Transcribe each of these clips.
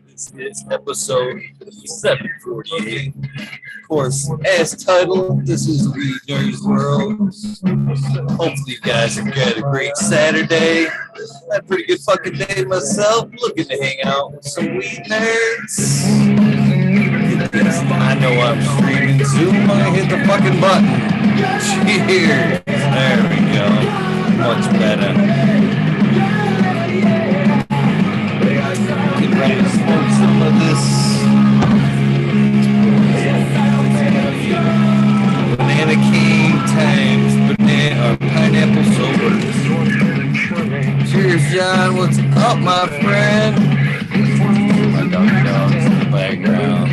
This is episode 748. Of course, as titled, this is WEedNerdWorld. Hopefully, you guys have got a great Saturday. Had a pretty good fucking day myself. Looking to hang out with some weed nerds. I know I'm streaming Zoom. I hit the fucking button. Cheers. There we go. Much better. Get ready to smoke some of this Banana King times pineapple sober. Cheers, John. What's up, my friend? My dog's in the background.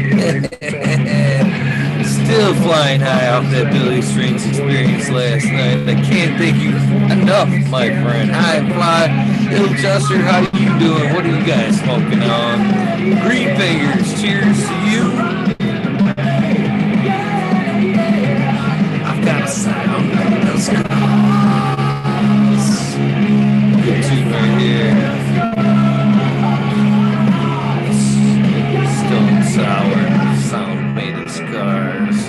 Still flying high off that Billy Strings experience last night. I can't thank you enough, my friend. Hi, Fly. Little Juster, how you doing? What are you guys smoking on? Green Fingers, cheers to you. I've got a sound. Let's go. Good tune right here. Stone Sour. Sound made of scars.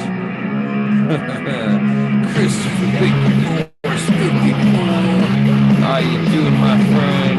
Christopher Big Horse, how you doing, my friend?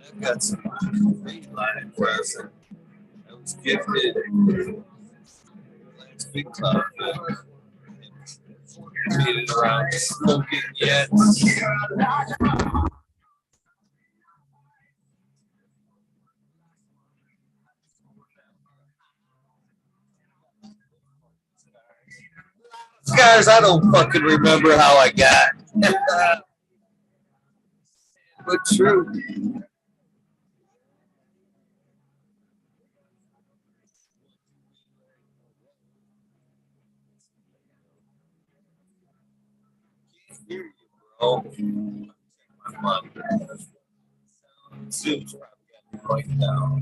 I got some green line present. I was gifted last week. Made it around smoking yet. Guys, I don't fucking remember how I got. But true. Can't hear you, bro. My Zoom's probably right now.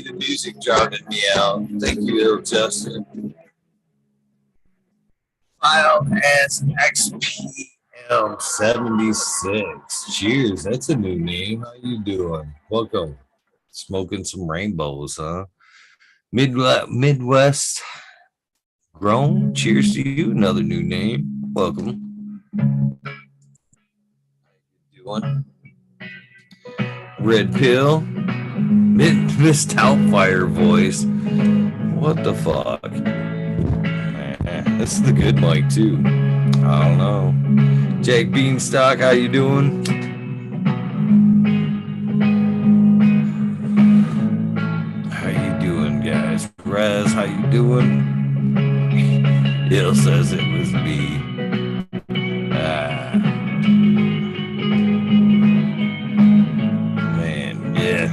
The music drowning me out. Thank you, little Justin. File as XPL76. Cheers. That's a new name. How you doing? Welcome. Smoking some rainbows, huh? Midwest grown. Cheers to you. Another new name. Welcome. How you doing? Red Pill. Miss Doubtfire voice. What the fuck? This is the good mic too. I don't know. Jack Beanstalk, how you doing? How you doing, guys? Rez, how you doing? Il says it was me.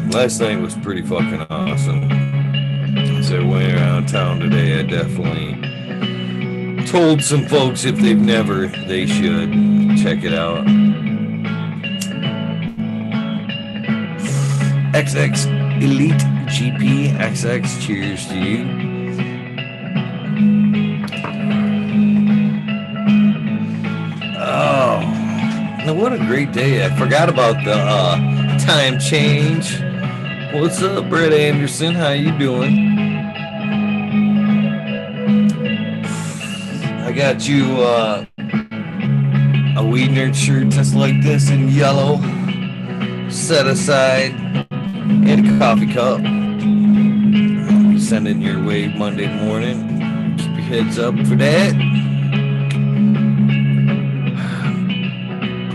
Last night was pretty fucking awesome. So when around town today, I definitely told some folks if they've never, they should check it out. XX Elite GP XX, cheers to you. Oh, now what a great day. I forgot about the time change. What's up, Brett Anderson? How you doing? I got you a Weed Nerd shirt just like this in yellow, set aside, and a coffee cup. I'll be sending your way Monday morning. Keep your heads up for that.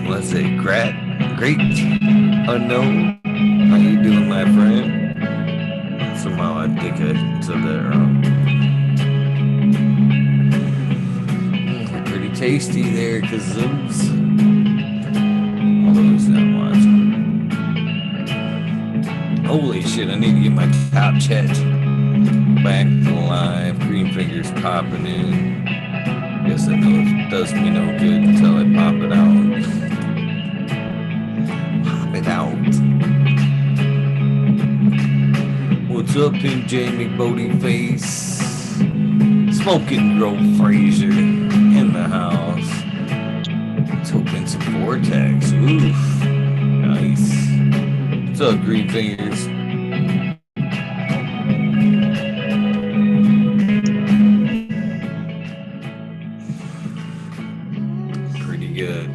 Let's say great Unknown. How you doing, my friend? Somehow I think I said that wrong. Pretty tasty there, Kazoos. Although he's not watching. Holy shit, I need to get my top chat back live. Green fingers popping in. Guess that does me no good until I pop it out. Pop it out. What's up, Pimp Jamie Bodie Face? Smoking Grove Fraser in the house. Let's hope in some Vortex. Oof. Nice. What's up, Green Fingers? Pretty good.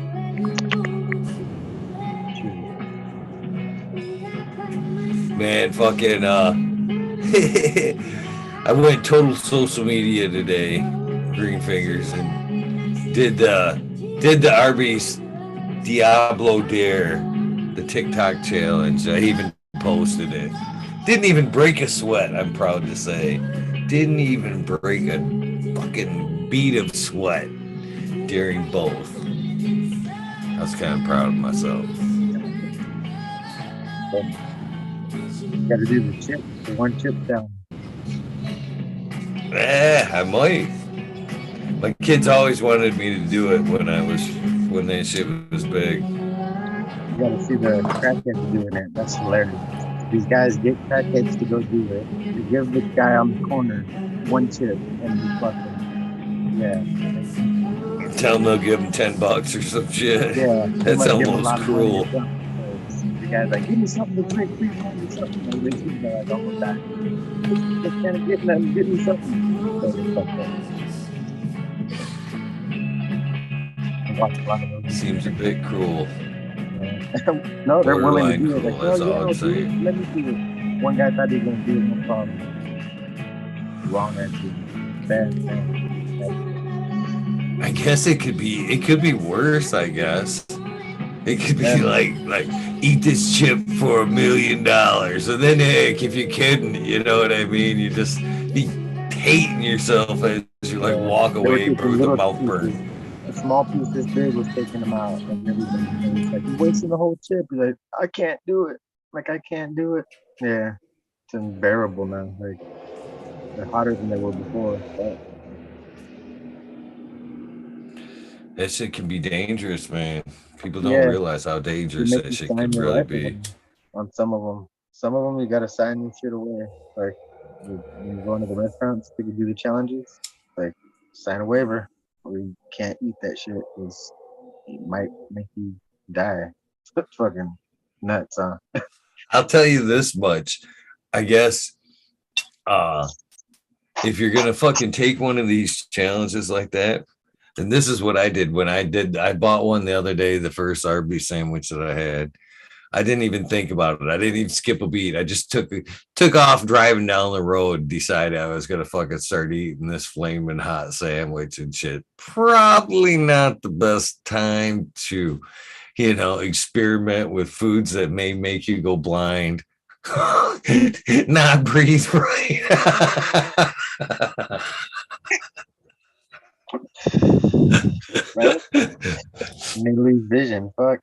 Man, fucking I went total social media today, Green Fingers, and did the Arby's Diablo Dare, the TikTok challenge. I even posted it. Didn't even break a sweat, I'm proud to say. Didn't even break a fucking bead of sweat during both. I was kind of proud of myself. Got to do the chip, the one chip down. I might. My kids always wanted me to do it when that shit was big. You got to see the crackheads doing it. That's hilarious. These guys get crackheads to go do it. You give the guy on the corner one chip and you fucking, yeah. Tell them they'll give them $10 or some shit. Yeah. That's almost cruel. The guy's like, give me something to drink, please give me something. And they keep like, almost dying. Just kind of get nothing, give me something. Watch a lot of those. Seems a bit cruel. No, they're willing to do it. Cool, Like, that's oh, all yeah, I'd say. let me do it. One guy thought he was going to do it, no problem. Wrong answer. Bad. I guess it could be worse, I guess. It could be like eat this chip for $1 million. And then heck, if you're kidding, you know what I mean? You just be hating yourself as you like walk away with the mouth burn. A small piece this big was taking them out. And everybody was like, you're wasting the whole chip. He's like, I can't do it. Like, I can't do it. Yeah. It's unbearable now. Like, they're hotter than they were before. But that shit can be dangerous, man. People don't realize how dangerous that shit can really be. On some of them. Some of them, you got to sign your shit away. Like, when you go into the restaurants to do the challenges, like, sign a waiver. Or you can't eat that shit because it might make you die. It's fucking nuts, huh? I'll tell you this much. I guess if you're going to fucking take one of these challenges like that, and this is what I did when I bought one the other day, the first Arby's sandwich that I had. I didn't even think about it. I didn't even skip a beat. I just took off driving down the road, decided I was going to fucking start eating this flaming hot sandwich and shit. Probably not the best time to, experiment with foods that may make you go blind. Not breathe right. Right? You may lose vision. Fuck.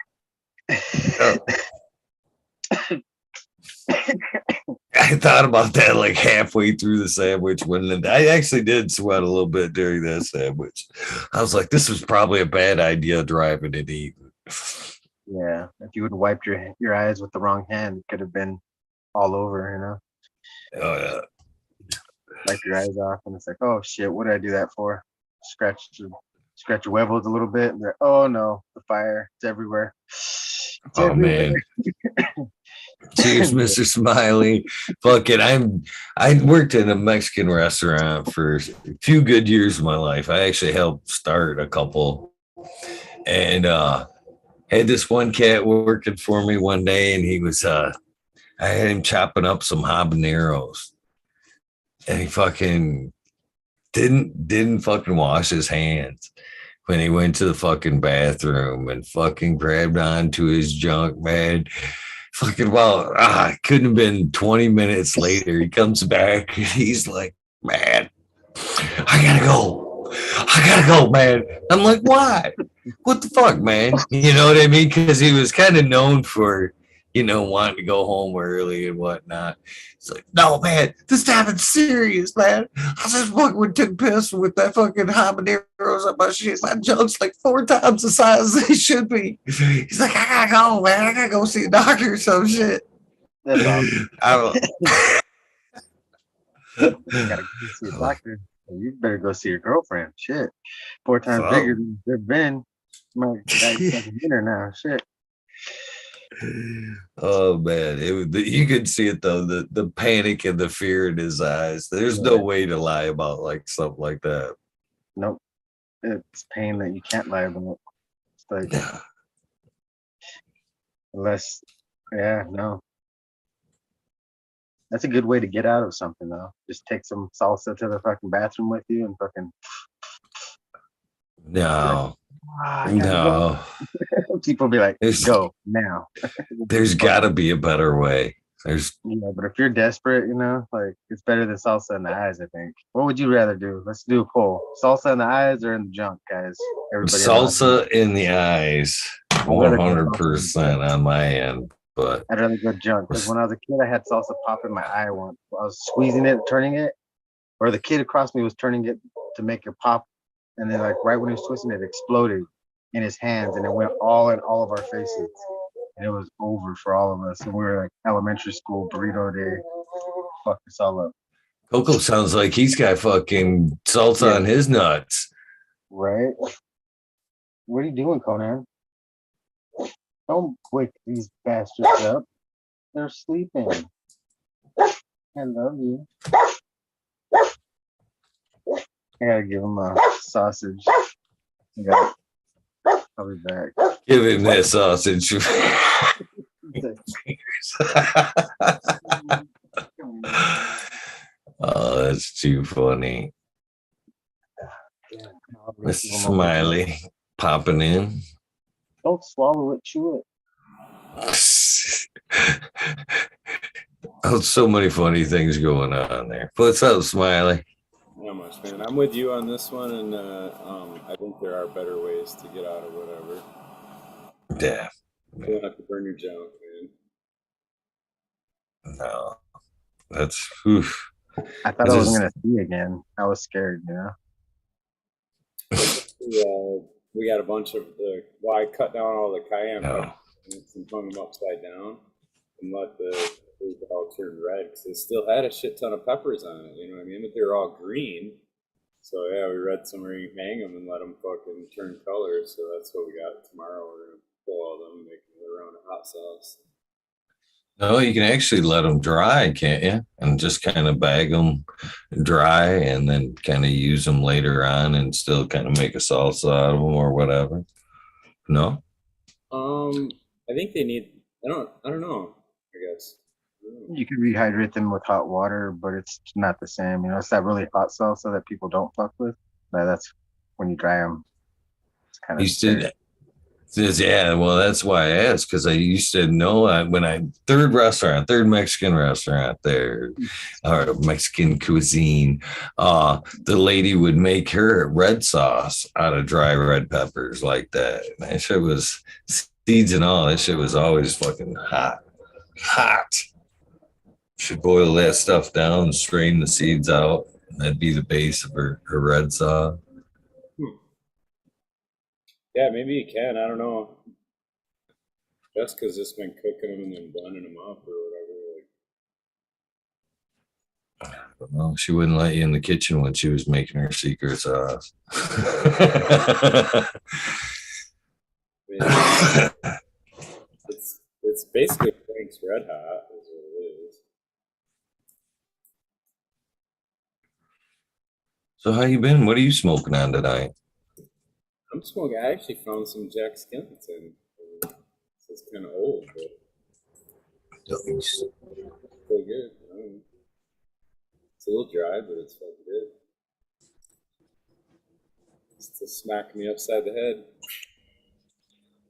I thought about that like halfway through the sandwich when I actually did sweat a little bit during that sandwich. I was like, this was probably a bad idea driving and eating. Yeah, if you would have wiped your eyes with the wrong hand, it could have been all over, Oh yeah. Wipe your eyes off and it's like, oh shit, what did I do that for? Scratch your huevos a little bit and like, oh no, the fire, it's everywhere. It's everywhere. Man. Cheers, Mr. Smiley. Fuck it. I worked in a Mexican restaurant for a few good years of my life. I actually helped start a couple. And had this one cat working for me one day, and he was I had him chopping up some habaneros. And he fucking didn't fucking wash his hands when he went to the fucking bathroom and fucking grabbed onto his junk, man. Fucking well, it couldn't have been 20 minutes later. He comes back and he's like, man, I gotta go. I gotta go, man. I'm like, why? What the fuck, man? You know what I mean? Because he was kind of known for, wanting to go home early and whatnot. It's like, no, man, this happened serious, man. I just fucking took piss with that fucking habaneros on my shit. My junk's like 4 times the size they should be. He's like, I gotta go, man. I gotta go see a doctor or some shit. That's awesome. I don't. You gotta go see a doctor. You better go see your girlfriend. Shit. 4 times bigger than they've been. My guy's fucking dinner now. Shit. Oh man, you could see it though, the panic and the fear in his eyes. There's no way to lie about like something like that. Nope. It's pain that you can't lie about. It's like unless no. That's a good way to get out of something though. Just take some salsa to the fucking bathroom with you and fucking no. Go. People be like, go now. There's gotta be a better way. But if you're desperate, like it's better than salsa in the eyes, I think. What would you rather do? Let's do a poll. Salsa in the eyes or in the junk, guys? Everybody salsa in the eyes. 100% on my end. But I'd rather go junk because when I was a kid, I had salsa pop in my eye once. I was squeezing it, turning it, or the kid across me was turning it to make it pop. And then, like, right when he was twisting it, exploded in his hands, and it went all in all of our faces. And it was over for all of us. And we were like elementary school burrito day. Fuck this all up. Coco sounds like he's got fucking salsa on his nuts. Right? What are you doing, Conan? Don't wake these bastards up. They're sleeping. I love you. I gotta give him a sausage. I'll be back. Give him that sausage. Oh, that's too funny. Mr. Smiley popping in. Don't swallow it, chew it. Oh, so many funny things going on there. What's up, Smiley? Not much, man. I'm with you on this one, and I think there are better ways to get out of whatever. Yeah. You don't have to burn your junk, man. No. That's oof. I thought I wasn't gonna see again. I was scared, We got a bunch of I cut down all the cayenne peppers and hung them upside down and let the food all turn red because they still had a shit ton of peppers on it. You know what I mean? But they were all green. So yeah, we read somewhere you hang them and let them fucking turn color. So that's what we got tomorrow. We're gonna pull all them and make their own hot sauce. No, you can actually let them dry, can't you? And just kind of bag them dry and then kind of use them later on and still kind of make a salsa out of them or whatever. No? I think they need, I don't know, I guess. You could rehydrate them with hot water, but it's not the same. It's that really hot salsa that people don't fuck with. But that's when you dry them. It's kind of yeah, well, that's why I asked, because I used to know third Mexican restaurant there, or Mexican cuisine, the lady would make her red sauce out of dry red peppers like that. That shit was seeds and all. That shit was always fucking hot. Should boil that stuff down, strain the seeds out. That'd be the base of her red sauce. Yeah, maybe you can. I don't know. Just because it's been cooking them and then blending them up or whatever. I don't know. She wouldn't let you in the kitchen when she was making her secret sauce. It's basically Frank's Red Hot is what it is. So how you been? What are you smoking on tonight? I'm smoking. I actually found some Jack Skellington. It's kind of old, but still good. It's a little dry, but it's fucking good. It's to smack me upside the head.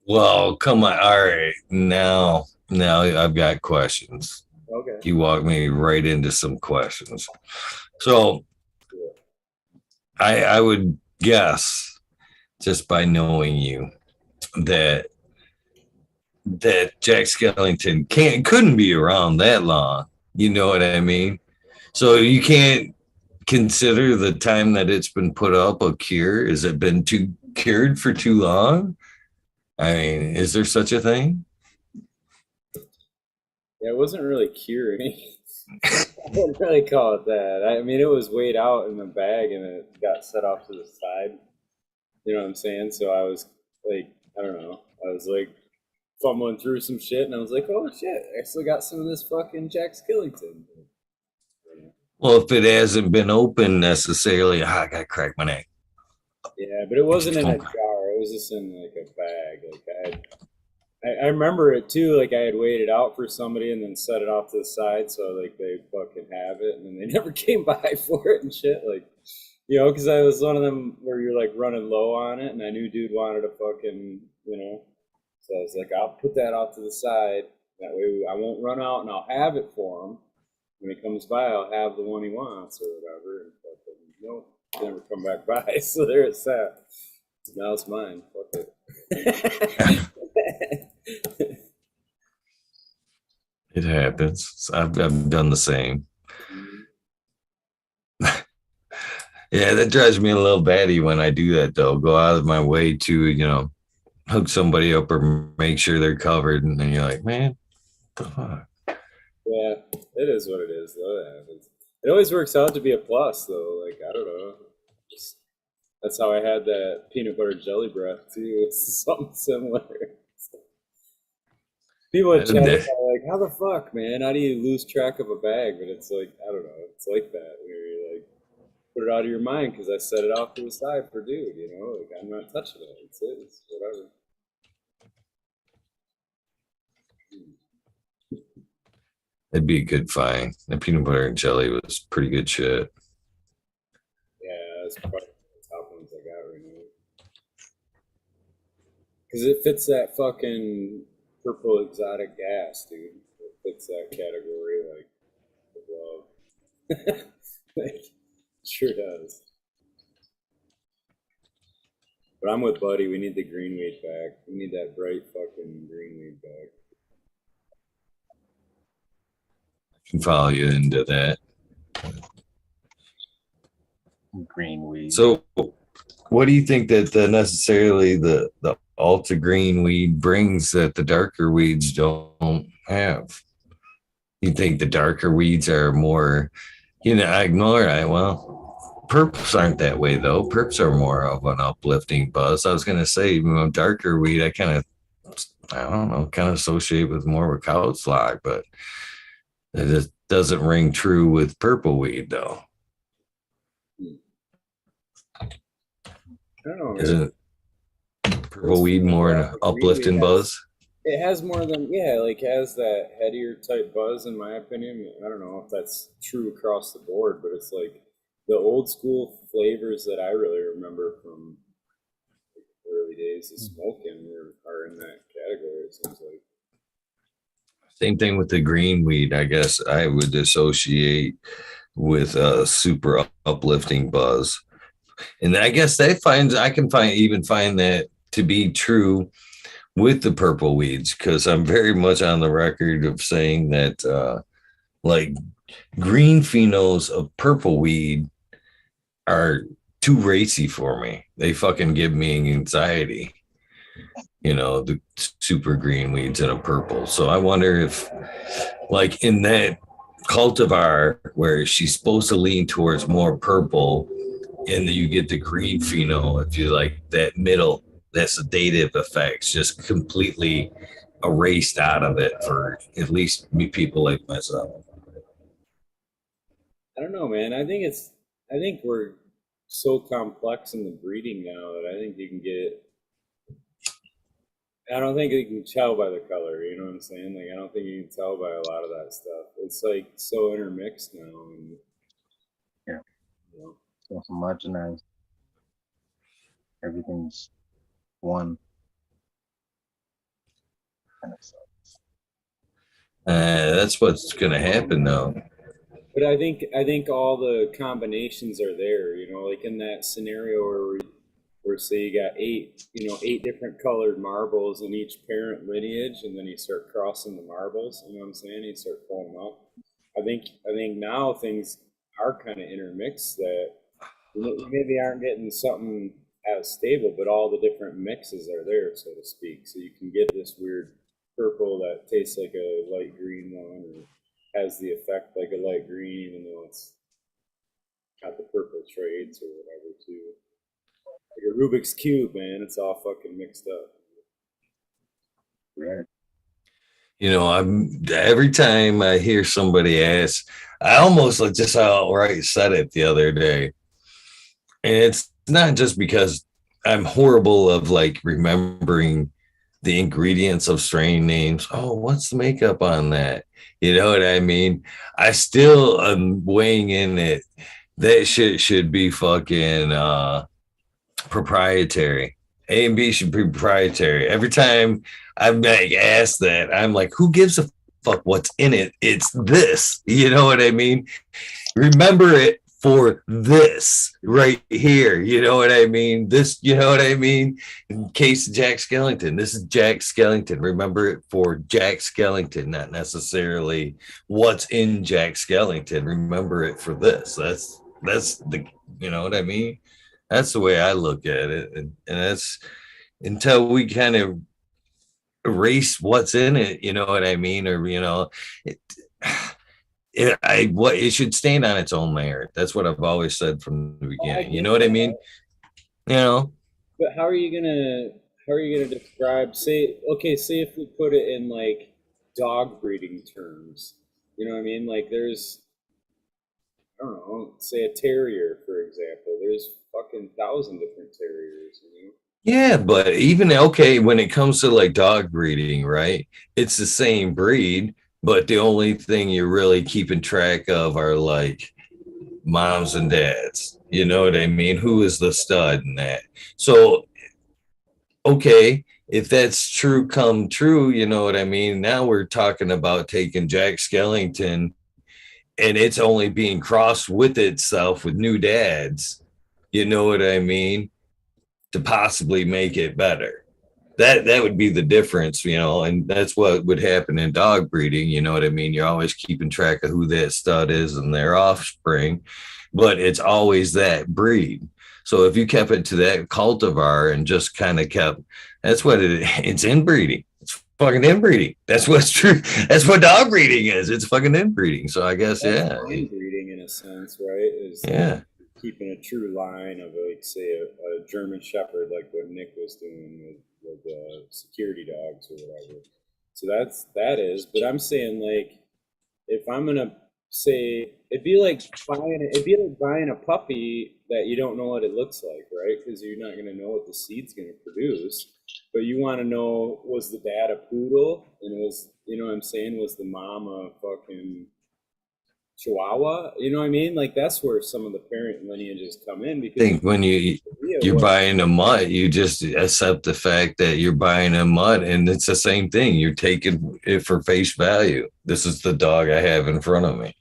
Well, come on. All right. Now I've got questions. Okay. You walk me right into some questions. So I would guess, just by knowing you, that Jack Skellington couldn't be around that long. You know what I mean? So you can't consider the time that it's been put up a cure. Has it been cured for too long? I mean, is there such a thing? Yeah, it wasn't really curing. I wouldn't really call it that. I mean, it was weighed out in the bag and it got set off to the side. You know what I'm saying? So I was like, I don't know. I was like fumbling through some shit and I was like, oh shit, I still got some of this fucking Jack Skellington. Well, if it hasn't been open necessarily, I got to crack my neck. Yeah, but it wasn't in a jar. It was just in like a bag. Like I remember it too. Like I had waited out for somebody and then set it off to the side so like they fucking have it, and then they never came by for it and shit. Like, you know, because I was one of them where you're like running low on it, and I knew dude wanted to fucking, you know. So I was like, I'll put that off to the side. That way I won't run out, and I'll have it for him when he comes by. I'll have the one he wants or whatever. And fucking, nope, never come back by. So there it's at. Now it's mine. Fuck it. It happens. I've done the same. Yeah, that drives me a little batty when I do that, though. Go out of my way to, hook somebody up or make sure they're covered. And then you're like, man, what the fuck? Yeah, it is what it is, though. It happens. It always works out to be a plus, though. Like, I don't know. Just, that's how I had that peanut butter jelly breath, too. It's something similar. People in chat are like, how the fuck, man? How do you lose track of a bag? But it's like, I don't know. It's like that. Where you're like, put it out of your mind because I set it off to the side for dude, you know? Like, I'm not touching it. It's it. It's whatever. It'd be a good find. The peanut butter and jelly was pretty good shit. Yeah, that's probably the top ones I got right now. Because it fits that fucking purple exotic gas, dude. It fits that category like the glove. Like, sure does. But I'm with Buddy. We need the green weed back. We need that bright fucking green weed back. I can follow you into that. Green weed. So, what do you think that necessarily the ultra green weed brings that the darker weeds don't have? You think the darker weeds are more, I ignore it. Well, perps aren't that way though. Perps are more of an uplifting buzz. I was gonna say, darker weed, I don't know, kind of associate with more of a cow slog, but it just doesn't ring true with purple weed though. I don't know. Isn't purple weed more an uplifting buzz? It has more than, like has that headier type buzz in my opinion. I don't know if that's true across the board, but it's like the old school flavors that I really remember from early days of smoking are in that category, it seems like. Same thing with the green weed. I guess I would associate with a super uplifting buzz. And I guess I can find that to be true with the purple weeds, because I'm very much on the record of saying that like green phenols of purple weed are too racy for me. They fucking give me anxiety. The super green weeds and a purple. So I wonder if, like in that cultivar where she's supposed to lean towards more purple, and you get the green phenol, if you like that middle, that sedative effects just completely erased out of it for at least me, people like myself. I don't know, man. I think we're so complex in the breeding now that I think you can get. I don't think you can tell by the color. You know what I'm saying? Like, I don't think you can tell by a lot of that stuff. It's like so intermixed now, and Yeah. you know. So homogenized. Everything's one. kind of sucks. That's what's gonna happen though. But I think all the combinations are there. You know, like in that scenario where say you got eight different colored marbles in each parent lineage, and then you start crossing the marbles. You know what I'm saying? You start pulling them up. I think now things are kind of intermixed that you maybe aren't getting something as stable, but all the different mixes are there, so to speak. So you can get this weird purple that tastes like a light green one, or has the effect like a light green, even though it's got the purple traits or whatever too. Like a Rubik's Cube, man. It's all fucking mixed up. Right. You know, every time I hear somebody ask, I almost like just outright said it the other day. And it's not just because I'm horrible of like remembering the ingredients of strain names. Oh, what's the makeup on that? You know what I mean? I still am weighing in it. That shit should be fucking proprietary. A and B should be proprietary. Every time I'm like asked that, I'm like, who gives a fuck what's in it? It's this. You know what I mean? Remember it for this right here. You know what I mean? This, you know what I mean? In case of Jack Skellington, this is Jack Skellington. Remember it for Jack Skellington, not necessarily what's in Jack Skellington. Remember it for this. That's the, you know what I mean? That's the way I look at it. And that's until we kind of erase what's in it, you know what I mean? Or, you know, it should stand on its own merit. That's what I've always said from the beginning. You know what I mean? You know. But how are you gonna describe? Say if we put it in like dog breeding terms. You know what I mean? Like there's, I don't know, say a terrier, for example. There's fucking 1,000 different terriers, you know? Yeah, but even okay, when it comes to like dog breeding, right? It's the same breed, but the only thing you're really keeping track of are like moms and dads. You know what I mean? Who is the stud in that? So, okay, if that's true, come true, you know what I mean? Now we're talking about taking Jack Skellington and it's only being crossed with itself with new dads. You know what I mean? To possibly make it better. That would be the difference, you know, and that's what would happen in dog breeding. You know what I mean? You're always keeping track of who that stud is and their offspring, but it's always that breed. So if you kept it to that cultivar and just kind of kept, that's what it's inbreeding. It's fucking inbreeding. That's what's true. That's what dog breeding is. It's fucking inbreeding. So I guess, that's inbreeding in a sense, right? Yeah. Keeping a true line of, like, say, a German Shepherd, like what Nick was doing with security dogs or whatever. So that is. But I'm saying, like, if I'm gonna say, it'd be like buying a puppy that you don't know what it looks like, right? Because you're not gonna know what the seed's gonna produce. But you want to know, was the dad a poodle, and was, you know what I'm saying, was the mom a fucking Chihuahua? You know what I mean? Like that's where some of the parent lineages come in. Because I think when you're buying a mutt, you just accept the fact that you're buying a mutt, and it's the same thing. You're taking it for face value. This is the dog I have in front of me.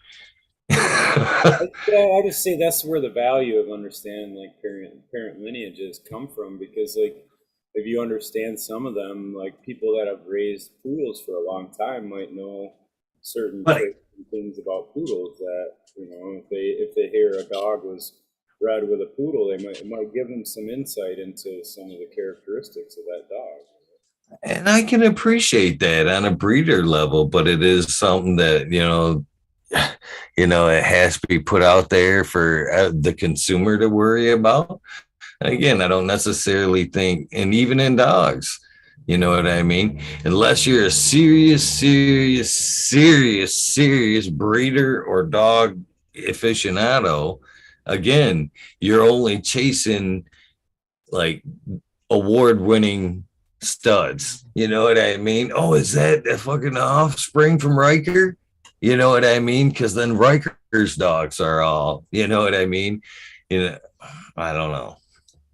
I just say that's where the value of understanding like parent lineages come from, because like if you understand some of them, like people that have raised poodles for a long time might know certain things about poodles that, you know, if they hear a dog was bred with a poodle, it might give them some insight into some of the characteristics of that dog. And I can appreciate that on a breeder level, but it is something that, it has to be put out there for the consumer to worry about. And again, I don't necessarily think, and even in dogs, you know what I mean? Unless you're a serious breeder or dog aficionado, again, you're only chasing like award-winning studs. You know what I mean? Oh, is that a fucking offspring from Riker? You know what I mean? Because then Riker's dogs are all, you know what I mean? I don't know.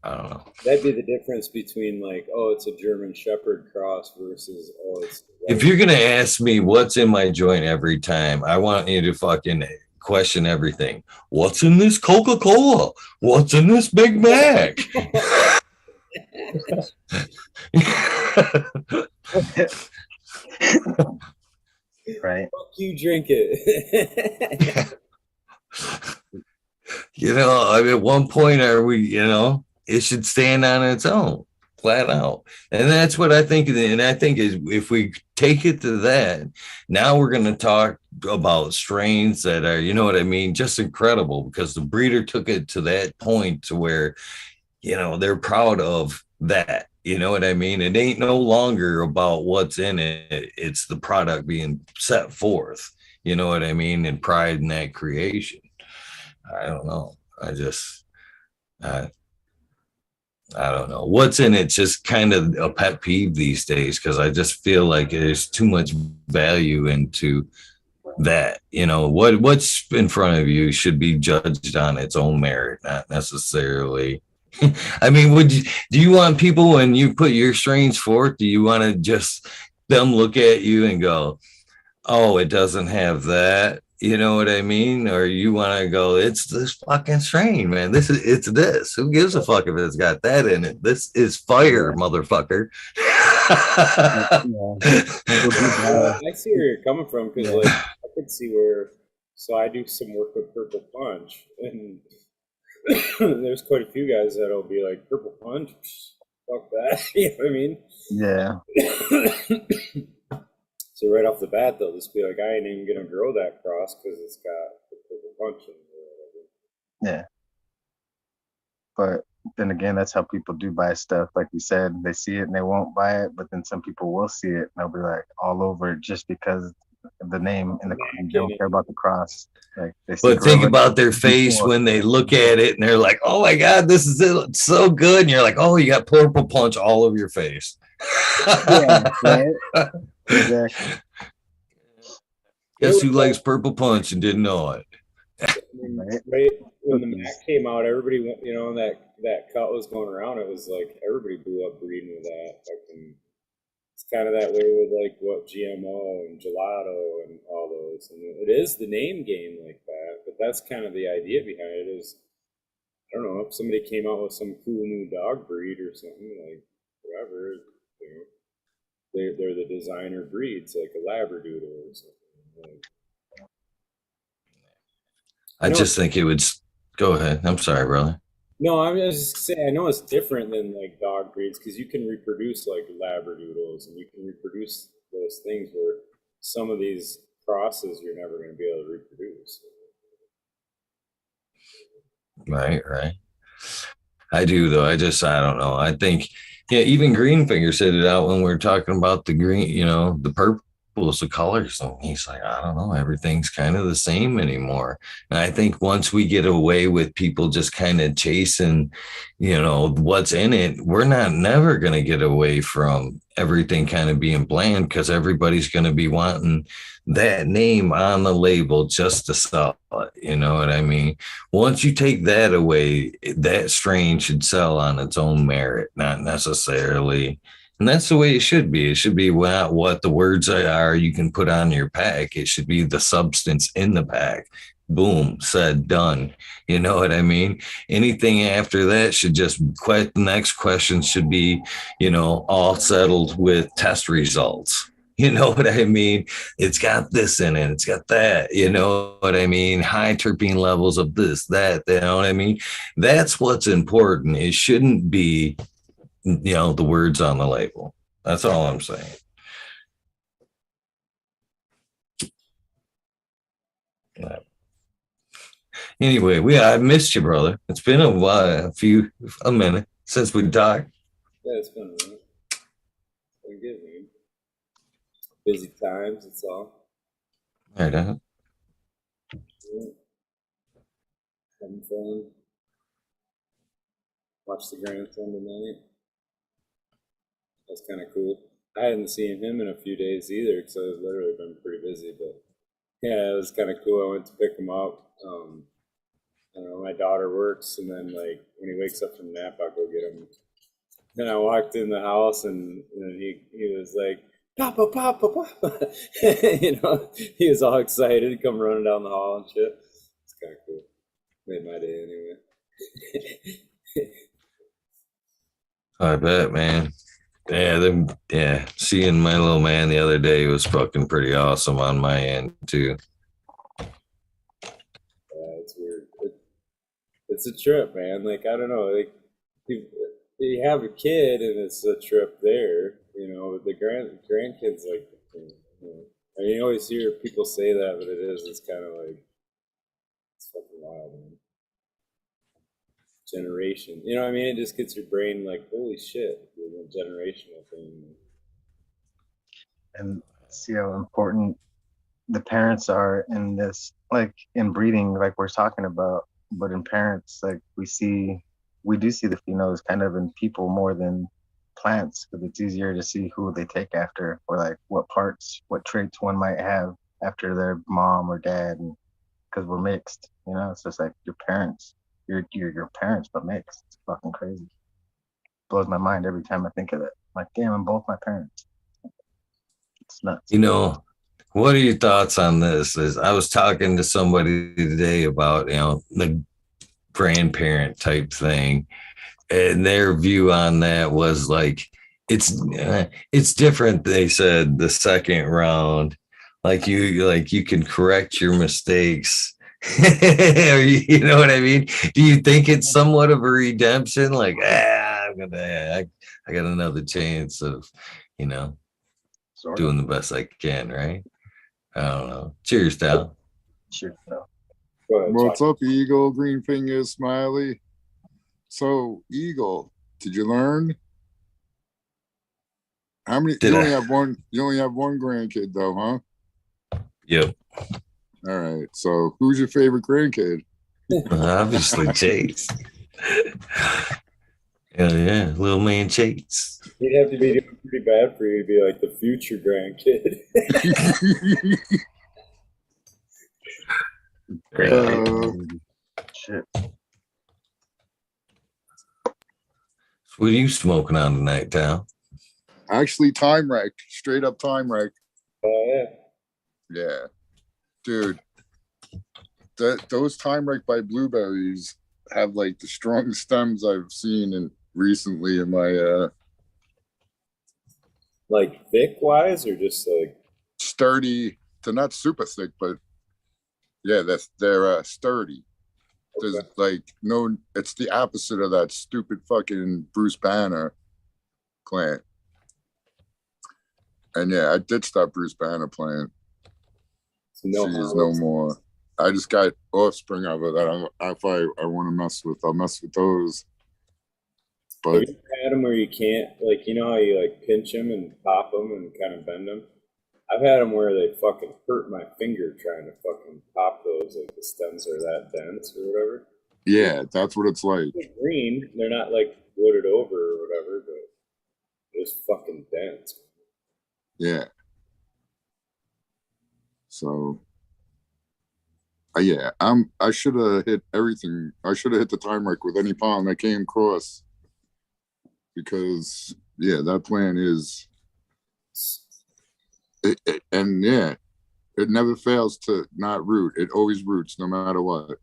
I don't know. That'd be the difference between like, oh, it's a German Shepherd cross versus, oh, it's. If you're gonna ask me what's in my joint every time, I want you to fucking question everything. What's in this Coca-Cola? What's in this Big Mac? Right. Fuck you, drink it. You know, I mean, at one point, are we? You know, it should stand on its own, flat out, and that's what I think. And I think is if we take it to that, now we're going to talk about strains that are, you know what I mean, just incredible because the breeder took it to that point to where, you know, they're proud of that. You know what I mean? It ain't no longer about what's in it. It's the product being set forth. You know what I mean? And pride in that creation. I don't know. I don't know. What's in it's just kind of a pet peeve these days because I just feel like there's too much value into that. You know, what's in front of you should be judged on its own merit, not necessarily. I mean, do you want people when you put your strains forth, do you want to just them look at you and go, oh, it doesn't have that? You know what I mean? Or you want to go, it's this fucking strain, man. It's this. Who gives a fuck if it's got that in it? This is fire, motherfucker. I see where you're coming from because like I could see where. So I do some work with Purple Punch, and there's quite a few guys that'll be like, Purple Punch, fuck that. You know what I mean? Yeah. So right off the bat, they'll just be like, I ain't even gonna grow that cross because it's got the Purple Punch in it. Yeah. But then again, that's how people do buy stuff. Like you said, they see it and they won't buy it, but then some people will see it and they'll be like all over it just because of the name and they don't care about the cross. Like they see but think about their face when they look at it and they're like, oh my God, this is it. It's so good. And you're like, oh, you got Purple Punch all over your face. Yeah, right? Exactly. Guess who likes Purple Punch and didn't know it? Right when the Mac came out, everybody went, you know, that cut was going around. It was like everybody blew up breeding with that. It's kind of that way with like what GMO and gelato and all those. And it is the name game like that, but that's kind of the idea behind it. Is I don't know if somebody came out with some cool new dog breed or something like whatever, you know, they're the designer breeds like a Labradoodle or something. Like, I just think it would go ahead. I'm sorry, brother. No, I'm just saying, I know it's different than like dog breeds because you can reproduce like Labradoodles and you can reproduce those things where some of these crosses you're never going to be able to reproduce. Right. I do though. I don't know. I think, yeah, even Greenfinger said it out when we were talking about the green, you know, the purple is the colors. And he's like, I don't know, everything's kind of the same anymore. And I think once we get away with people just kind of chasing, you know, what's in it, we're never going to get away from everything kind of being bland because everybody's going to be wanting that name on the label just to sell it. You know what I mean? Once you take that away, that strain should sell on its own merit, not necessarily. And that's the way it should be. It should be what the words are you can put on your pack. It should be the substance in the pack. Boom, said, done. You know what I mean? Anything after that should just the next question should be, you know, all settled with test results. You know what I mean? It's got this in it. It's got that. You know what I mean? High terpene levels of this, that. You know what I mean? That's what's important. It shouldn't be, you know, the words on the label. That's all I'm saying. Yeah. Anyway, I missed you, brother. It's been a while, a minute since we talked. Yeah, it's been a minute. Been good, man. Busy times, it's all. Right on. Yeah. Having fun. Watched the grandson tonight. That's kind of cool. I hadn't seen him in a few days either because I've literally been pretty busy. But yeah, it was kind of cool. I went to pick him up. I don't know, my daughter works, and then like when he wakes up from nap, I'll go get him. Then I walked in the house, and he was like, Papa, Papa, Papa. He was all excited to come running down the hall and shit. It's kind of cool. Made my day anyway. I bet, man. Yeah, seeing my little man the other day was fucking pretty awesome on my end too. Yeah, it's weird. It's a trip, man. Like, I don't know. Like, you have a kid and it's a trip there. With the grandkids, like, I mean, you always hear people say that, but it's kind of like, it's fucking wild, man. Generation. You know what I mean? It just gets your brain like, holy shit, the generational thing. And see how important the parents are in this, like in breeding, like we're talking about. But in parents, like we do see the females kind of in people more than plants, because it's easier to see who they take after, or like what traits one might have after their mom or dad, and because we're mixed, it's just like your parents, your parents, but mixed. It's fucking crazy. Blows my mind every time I think of it. Like, damn, I'm both my parents. It's nuts. What are your thoughts on this? I was talking to somebody today about, the grandparent type thing, and their view on that was like, it's different. They said the second round, like you can correct your mistakes. You know what I mean? Do you think it's somewhat of a redemption? Like, I got another chance of, doing the best I can, right? I don't know. Cheers, Tal. Sure. No. What's up, Eagle, Green Fingers, Smiley? So, Eagle, did you learn? How many? You only have one. You only have one grandkid, though, huh? Yep. All right. So, who's your favorite grandkid? Obviously, Chase. Hell yeah, little man Chase. He'd have to be doing pretty bad for you to be like the future grandkid. Shit. What are you smoking on tonight, Tal? Actually, time wreck. Straight up time wreck. Oh, yeah. Yeah. Dude, those time wreck by Blueberries have like the strongest stems I've seen recently in my like thick wise or just like sturdy. They're not super thick, but yeah, they're sturdy. There's like no, it's the opposite of that stupid fucking Bruce Banner plant. And yeah, I did stop Bruce Banner plant. She's no more. I just got offspring of it that if I want to mess with, I'll mess with those. But have you had them where you can't, like, how you like pinch them and pop them and kind of bend them? I've had them where they fucking hurt my finger trying to fucking pop those, like the stems are that dense or whatever. Yeah, that's what it's like. They're green, they're not like wooded over or whatever, but it's fucking dense. Yeah. So, yeah, I should have hit everything. I should have hit the time wreck with any pollen that came across, because yeah, that plant is. And yeah, it never fails to not root. It always roots no matter what.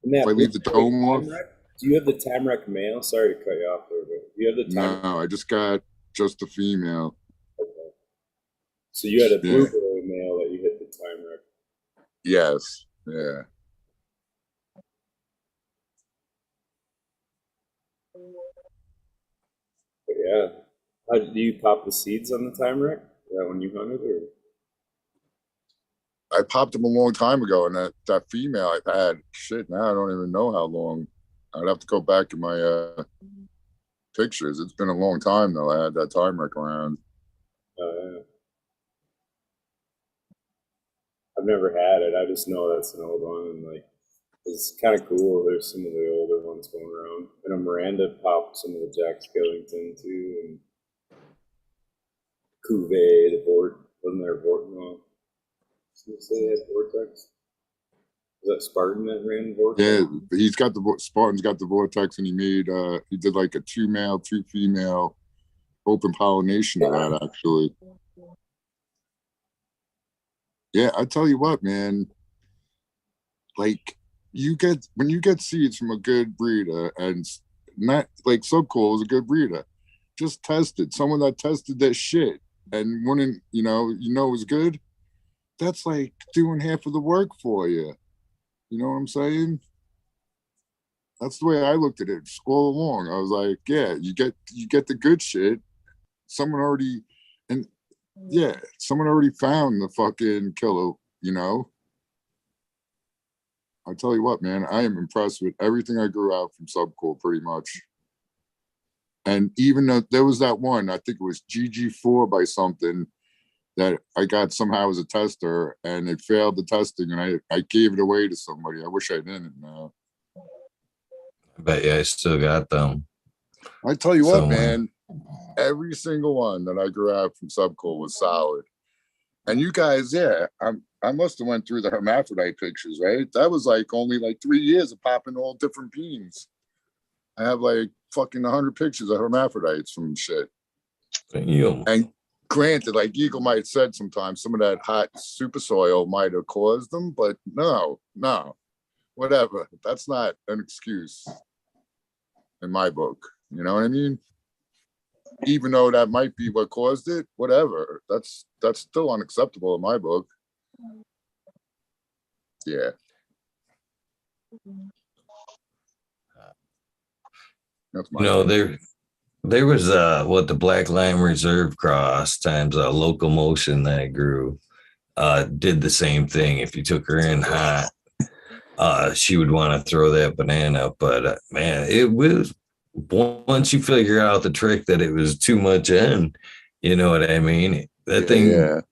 If I leave the dome off. Do you have the Tamrek male? Sorry to cut you off there, but do you have the Tamrek? No, I just got just the female. Okay. So you had a blueberry male that you hit the Tamrek. Yes. Yeah. But yeah. How do you pop the seeds on the Tamrek? Is that when you hunted, or? I popped them a long time ago, and that female I've had, shit, now I don't even know how long. I'd have to go back in my pictures. It's been a long time, though. I had that time wreck around. Yeah. I've never had it. I just know that's an old one, and like it's kind of cool. There's some of the older ones going around. And a Miranda popped some of the Jack Skellington too, and Cuvée, the board wasn't there. Vortex. that Spartan that ran Vortex? Yeah, he's got Spartan's got the Vortex, and he did like a 2 male, 2 female open pollination of that actually. Yeah, I tell you what, man. Like when you get seeds from a good breeder, and not like Subcool is a good breeder, just test it. Someone that tested that shit and wouldn't, was good. That's like doing half of the work for you. You know what I'm saying? That's the way I looked at it all along. I was like, yeah, you get the good shit. Someone already found the fucking killer, I tell you what, man, I am impressed with everything I grew out from Subcool pretty much. And even though there was that one, I think it was GG4 by something that I got somehow as a tester, and it failed the testing, and I gave it away to somebody. I wish I didn't. I bet you I still got them. I tell you what, somewhere. man, every single one that I grew out from Subcool was solid. And you guys, yeah, I must have went through the hermaphrodite pictures, right? That was like only like 3 years of popping all different beans. I have like fucking 100 pictures of hermaphrodites from shit. Damn. And granted, like Eagle might have said sometimes some of that hot super soil might have caused them, but no, whatever. That's not an excuse in my book. You know what I mean? Even though that might be what caused it, whatever. That's still unacceptable in my book. Yeah. That's my there was the Black Lime Reserve cross times a locomotion that grew did the same thing. If you took her in hot, she would want to throw that banana. But man, it was once you figure out the trick that it was too much in, you know what I mean? That thing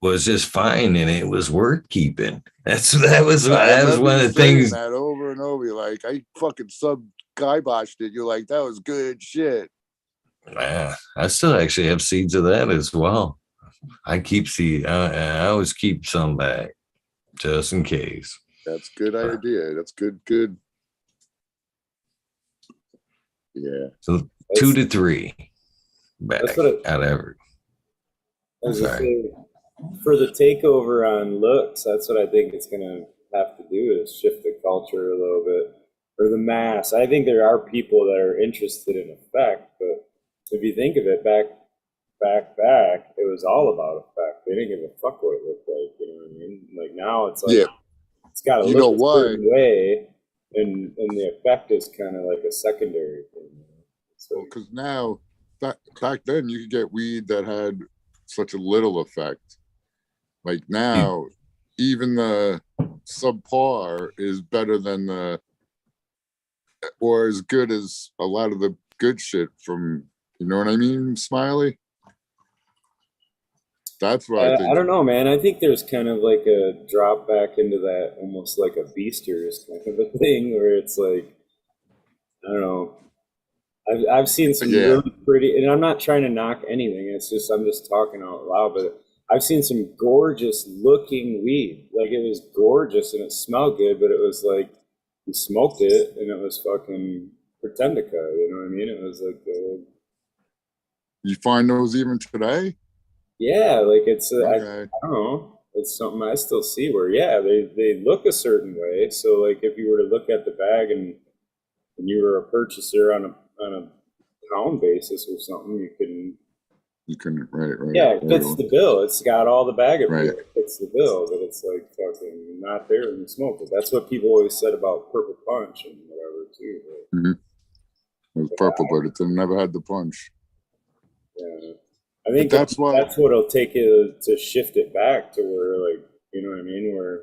was just fine, and it was worth keeping. That was one of the things that over and over. You're like, I fucking guy-botched it. You're like, that was good shit. Man, I still actually have seeds of that as well. I keep seed. I always keep some back just in case. That's a good idea. That's good. Yeah. So 2 to 3 back out of every. For the takeover on looks, that's what I think it's going to have to do is shift the culture a little bit, or the mass. I think there are people that are interested in effect, but if you think of it back, it was all about effect. They didn't give a fuck what it looked like. You know what I mean? Like now it's like it's got to look a certain way, and the effect is kind of like a secondary thing. Well, because now back then you could get weed that had such a little effect. Like now, even the subpar is better than or as good as a lot of the good shit from, you know what I mean, Smiley? That's what I think. I don't know, man. I think there's kind of like a drop back into that, almost like a Beasters kind of a thing, where it's like, I don't know. I've seen some really pretty, and I'm not trying to knock anything. It's just I'm just talking out loud, but I've seen some gorgeous looking weed. Like it was gorgeous and it smelled good, but it was like you smoked it and it was fucking Pretendica. You know what I mean? It was like. You find those even today? Yeah, like it's okay. I don't know. It's something I still see where they look a certain way. So like if you were to look at the bag and you were a purchaser on a pound basis or something, you can right. Yeah, it fits the bill. It's got all the bag of it. It fits the bill, but it's like fucking not there when you smoke it. That's what people always said about Purple Punch and whatever too. Mm-hmm. It was purple, but it never had the punch. Yeah. I think that's what it'll take you to shift it back to where, like, you know what I mean, where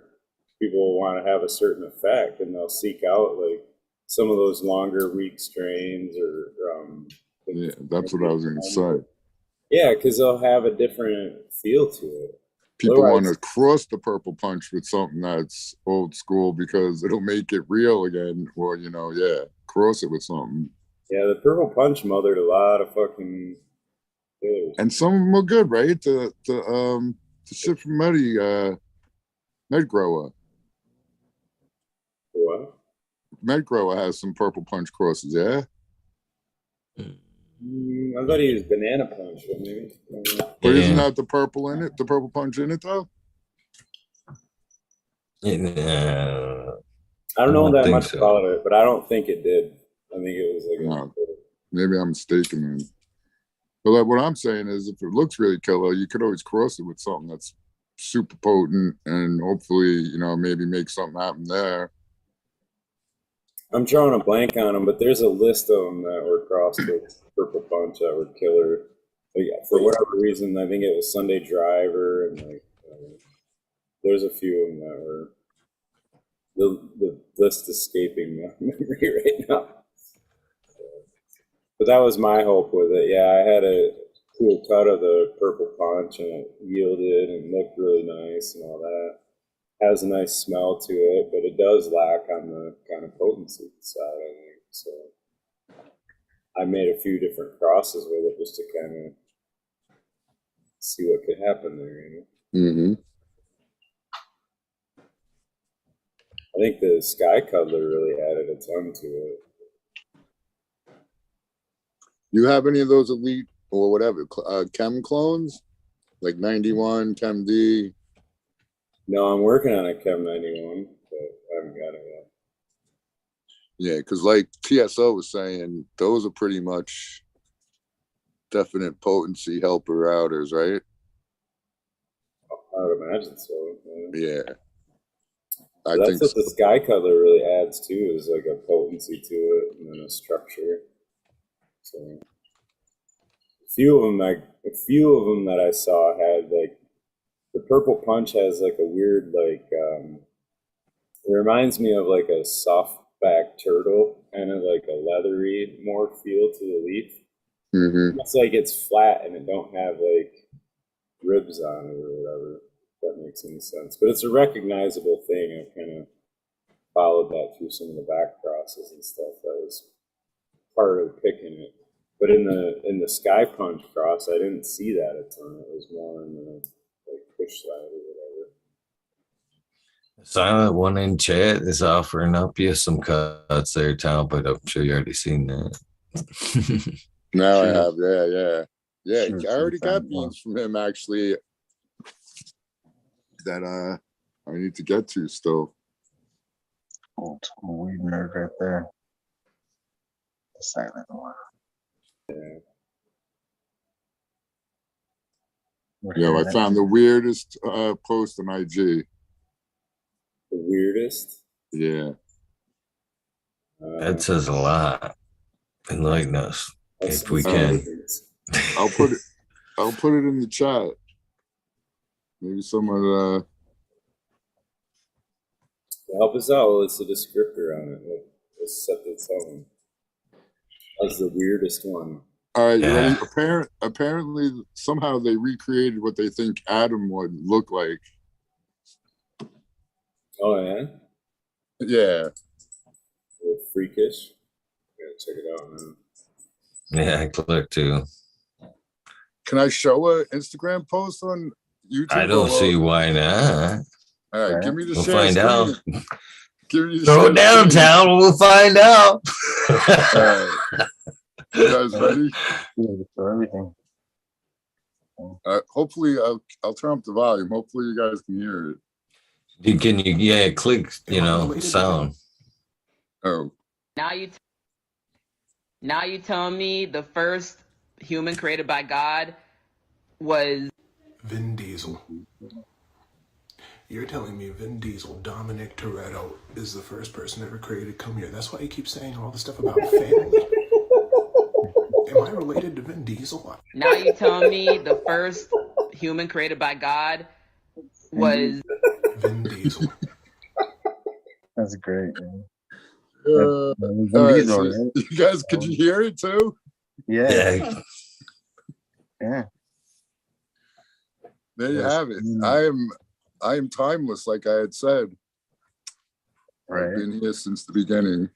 people will want to have a certain effect and they'll seek out like some of those longer weak strains or yeah, that's what I was going to say. Yeah, because they'll have a different feel to it. People want to cross the Purple Punch with something that's old school because it'll make it real again, or cross it with something. Yeah, the Purple Punch mothered a lot of fucking. And some of them are good, right? The shit from Med Grower. Mint Grower has some purple punch crosses, yeah? I thought he was banana punch, but maybe. But isn't that the purple in it? The purple punch in it, though? I don't know that think much so. about it, but I don't think it did. I think it was like No. Maybe I'm mistaken. But like what I'm saying is, if it looks really killer, you could always cross it with something that's super potent, and hopefully, you know, maybe make something happen there. I'm drawing a blank on them, but there's a list of them that were crossed with purple punch that were killer. But yeah, for whatever reason, I think it was Sunday Driver, and like there's a few of them that were the list escaping my memory right now. But that was my hope with it. Yeah, I had a cool cut of the purple punch, and it yielded and looked really nice and all that. Has a nice smell to it, but it does lack on the kind of potency side, I think. So I made a few different crosses with it just to kind of see what could happen there. You know? Mm-hmm. I think the Sky Cuddler really added a ton to it. You have any of those elite or whatever chem clones, like 91 Chem D? No, I'm working on a Chem 91, but I haven't got it yet. Yeah, because like TSO was saying, those are pretty much definite potency helper outers, right? I would imagine so. Yeah. I I that's think what so. the Sky Cuddler really adds too, is like a potency to it and then a structure. So a few of them that I saw had like the purple punch has like a weird like it reminds me of like a softback turtle, kind of like a leathery more feel to the leaf. Mm-hmm. It's like it's flat and it don't have like ribs on it or whatever. If that makes any sense, but it's a recognizable thing. I've kind of followed that through some of the back crosses and stuff. That was part of picking it. But in the Sky Punch cross, I didn't see that a ton. It was more in the like push side or whatever. Silent One in chat is offering up you some cuts there, Tom, but I'm sure you already seen that. Now Sure. I have, yeah. Sure, I already got sure. beans from him actually that I need to get to still. Old weed nerd right there. The silent one. Yeah, I found the weirdest post on IG. The weirdest? Yeah. That says a lot. Enlighten us if we can. I'll put it in the chat. Maybe someone Help us out. What's the descriptor on it? Let's set the tone. That's the weirdest one. all right, you Yeah. ready? Apparently somehow they recreated what they think Adam would look like. Oh yeah? Yeah. Freakish. Gotta check it out now. Yeah, I clicked too. Can I show a Instagram post on YouTube? I don't see why not. All right, give me the We'll share find screen. out. Give me the Throw share it down, screen. town. We'll find out. All right. You guys ready? Yeah, for everything. Hopefully, I'll turn up the volume. Hopefully, you guys can hear it. Yeah, click, sound. Oh, Now you tell me the first human created by God was Vin Diesel. You're telling me Vin Diesel, Dominic Toretto, is the first person ever created come here. That's why you keep saying all the stuff about family. Am I related to Vin Diesel? Now you tell me the first human created by God was Vin Diesel. That's great, man. all right, Diesel, so right? you guys, could you hear it too? Yeah. Yeah. Yeah. There you Yes. have it. I am timeless, like I had said. Right. I've been here since the beginning.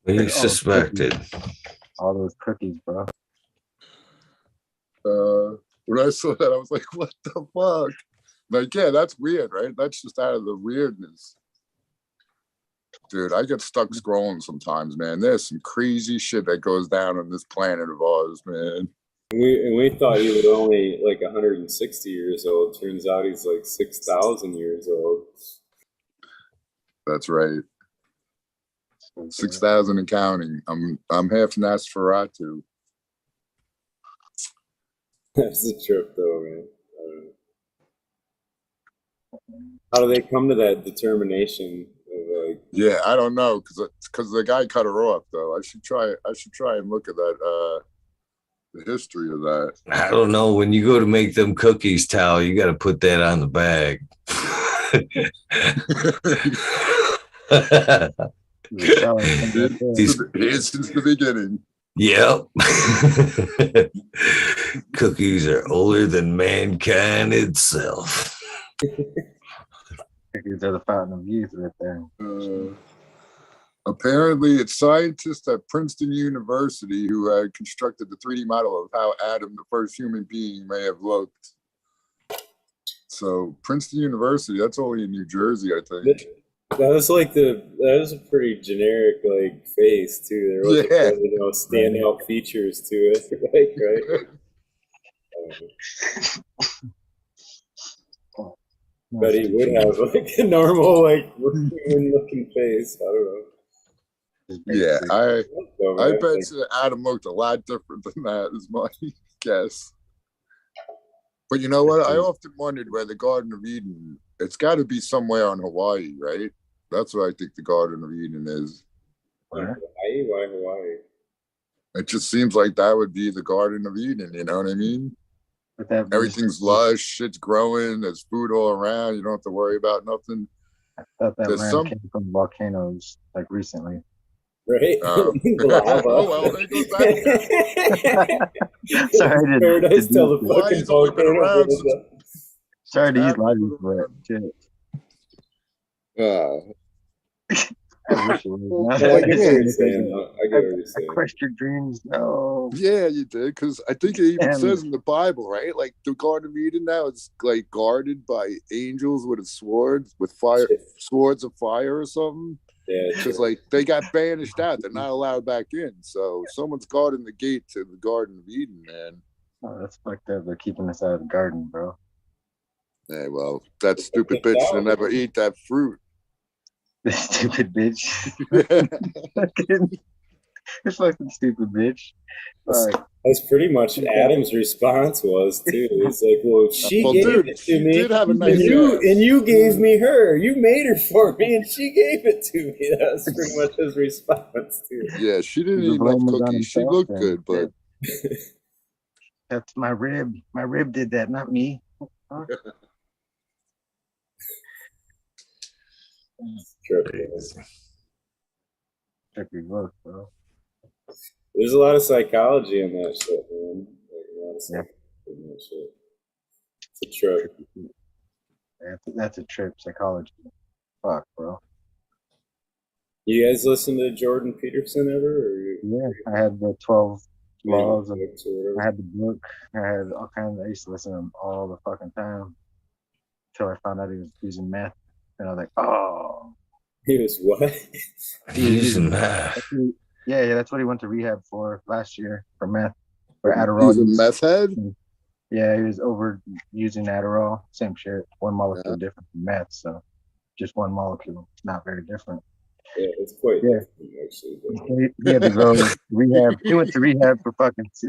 We suspected. All those cookies, bro. When I saw that, I was like, what the fuck? Like, yeah, that's weird, right? That's just out of the weirdness. Dude, I get stuck scrolling sometimes, man. There's some crazy shit that goes down on this planet of ours, man. We thought he was only like 160 years old. Turns out he's like 6,000 years old. That's right. 6,000 and counting. I'm half Nosferatu. That's a trip, though, man. How do they come to that determination of like? Yeah, I don't know, because the guy cut her off though. I should try and look at that the history of that. I don't know. When you go to make them cookies, Tal, you got to put that on the bag. Since the beginning. Yep. Cookies are older than mankind itself. Cookies are the fountain of youth right there. Apparently, it's scientists at Princeton University who had constructed the 3D model of how Adam, the first human being, may have looked. So, Princeton University, that's only in New Jersey, I think. That was a pretty generic like face too. There wasn't really, standout features to it, like, right? But he would have like a normal, like human looking face. I don't know. Yeah, I bet Adam looked a lot different than that, is my guess. But you know what? I often wondered where the Garden of Eden, it's got to be somewhere on Hawaii, right? That's what I think the Garden of Eden is. Hawaii? Why Hawaii? It just seems like that would be the Garden of Eden, you know what I mean? Everything's lush, shit's growing, there's food all around, you don't have to worry about nothing. I thought that land came from volcanoes like recently. Right? Oh, well, there goes that. Sorry Paradise till the fucking volcano. Sorry to use logic, but shit. I wish it was. I get what you're saying. I crushed your dreams. No. Yeah, you did, because I think it even says in the Bible, right? Like the Garden of Eden now is like guarded by angels with swords of fire or something. Yeah, because like they got banished out, they're not allowed back in. So someone's guarding the gate to the Garden of Eden, man. Oh, that's fucked up. They're keeping us out of the garden, bro. Yeah, well, that stupid bitch should never eat that fruit. This stupid bitch. This fucking stupid bitch. That's pretty much Adam's response was too. It's like, well, she gave it to me, did have a nice and you gave me her. You made her for me, and she gave it to me. That's pretty much his response too. Yeah, she didn't eat enough cookies. She looked good, but that's my rib. My rib did that, not me. Trippy work, bro. There's a lot of psychology in that shit, man. Like, a lot of psychology in that shit. It's a trip. That's a trip, psychology. Fuck, bro. You guys listen to Jordan Peterson ever? Yeah, I had the 12 laws. I had the book. I had all kinds. I used to listen to him all the fucking time until I found out he was using meth. And I was like, oh. He was what? Using meth. Yeah, that's what he went to rehab for last year, for meth, for Adderall. He's a meth head? Yeah, he was over using Adderall. Same shit. One molecule different from meth, so just one molecule. Not very different. Yeah, it's quite different, actually. He had to go to rehab. He went to rehab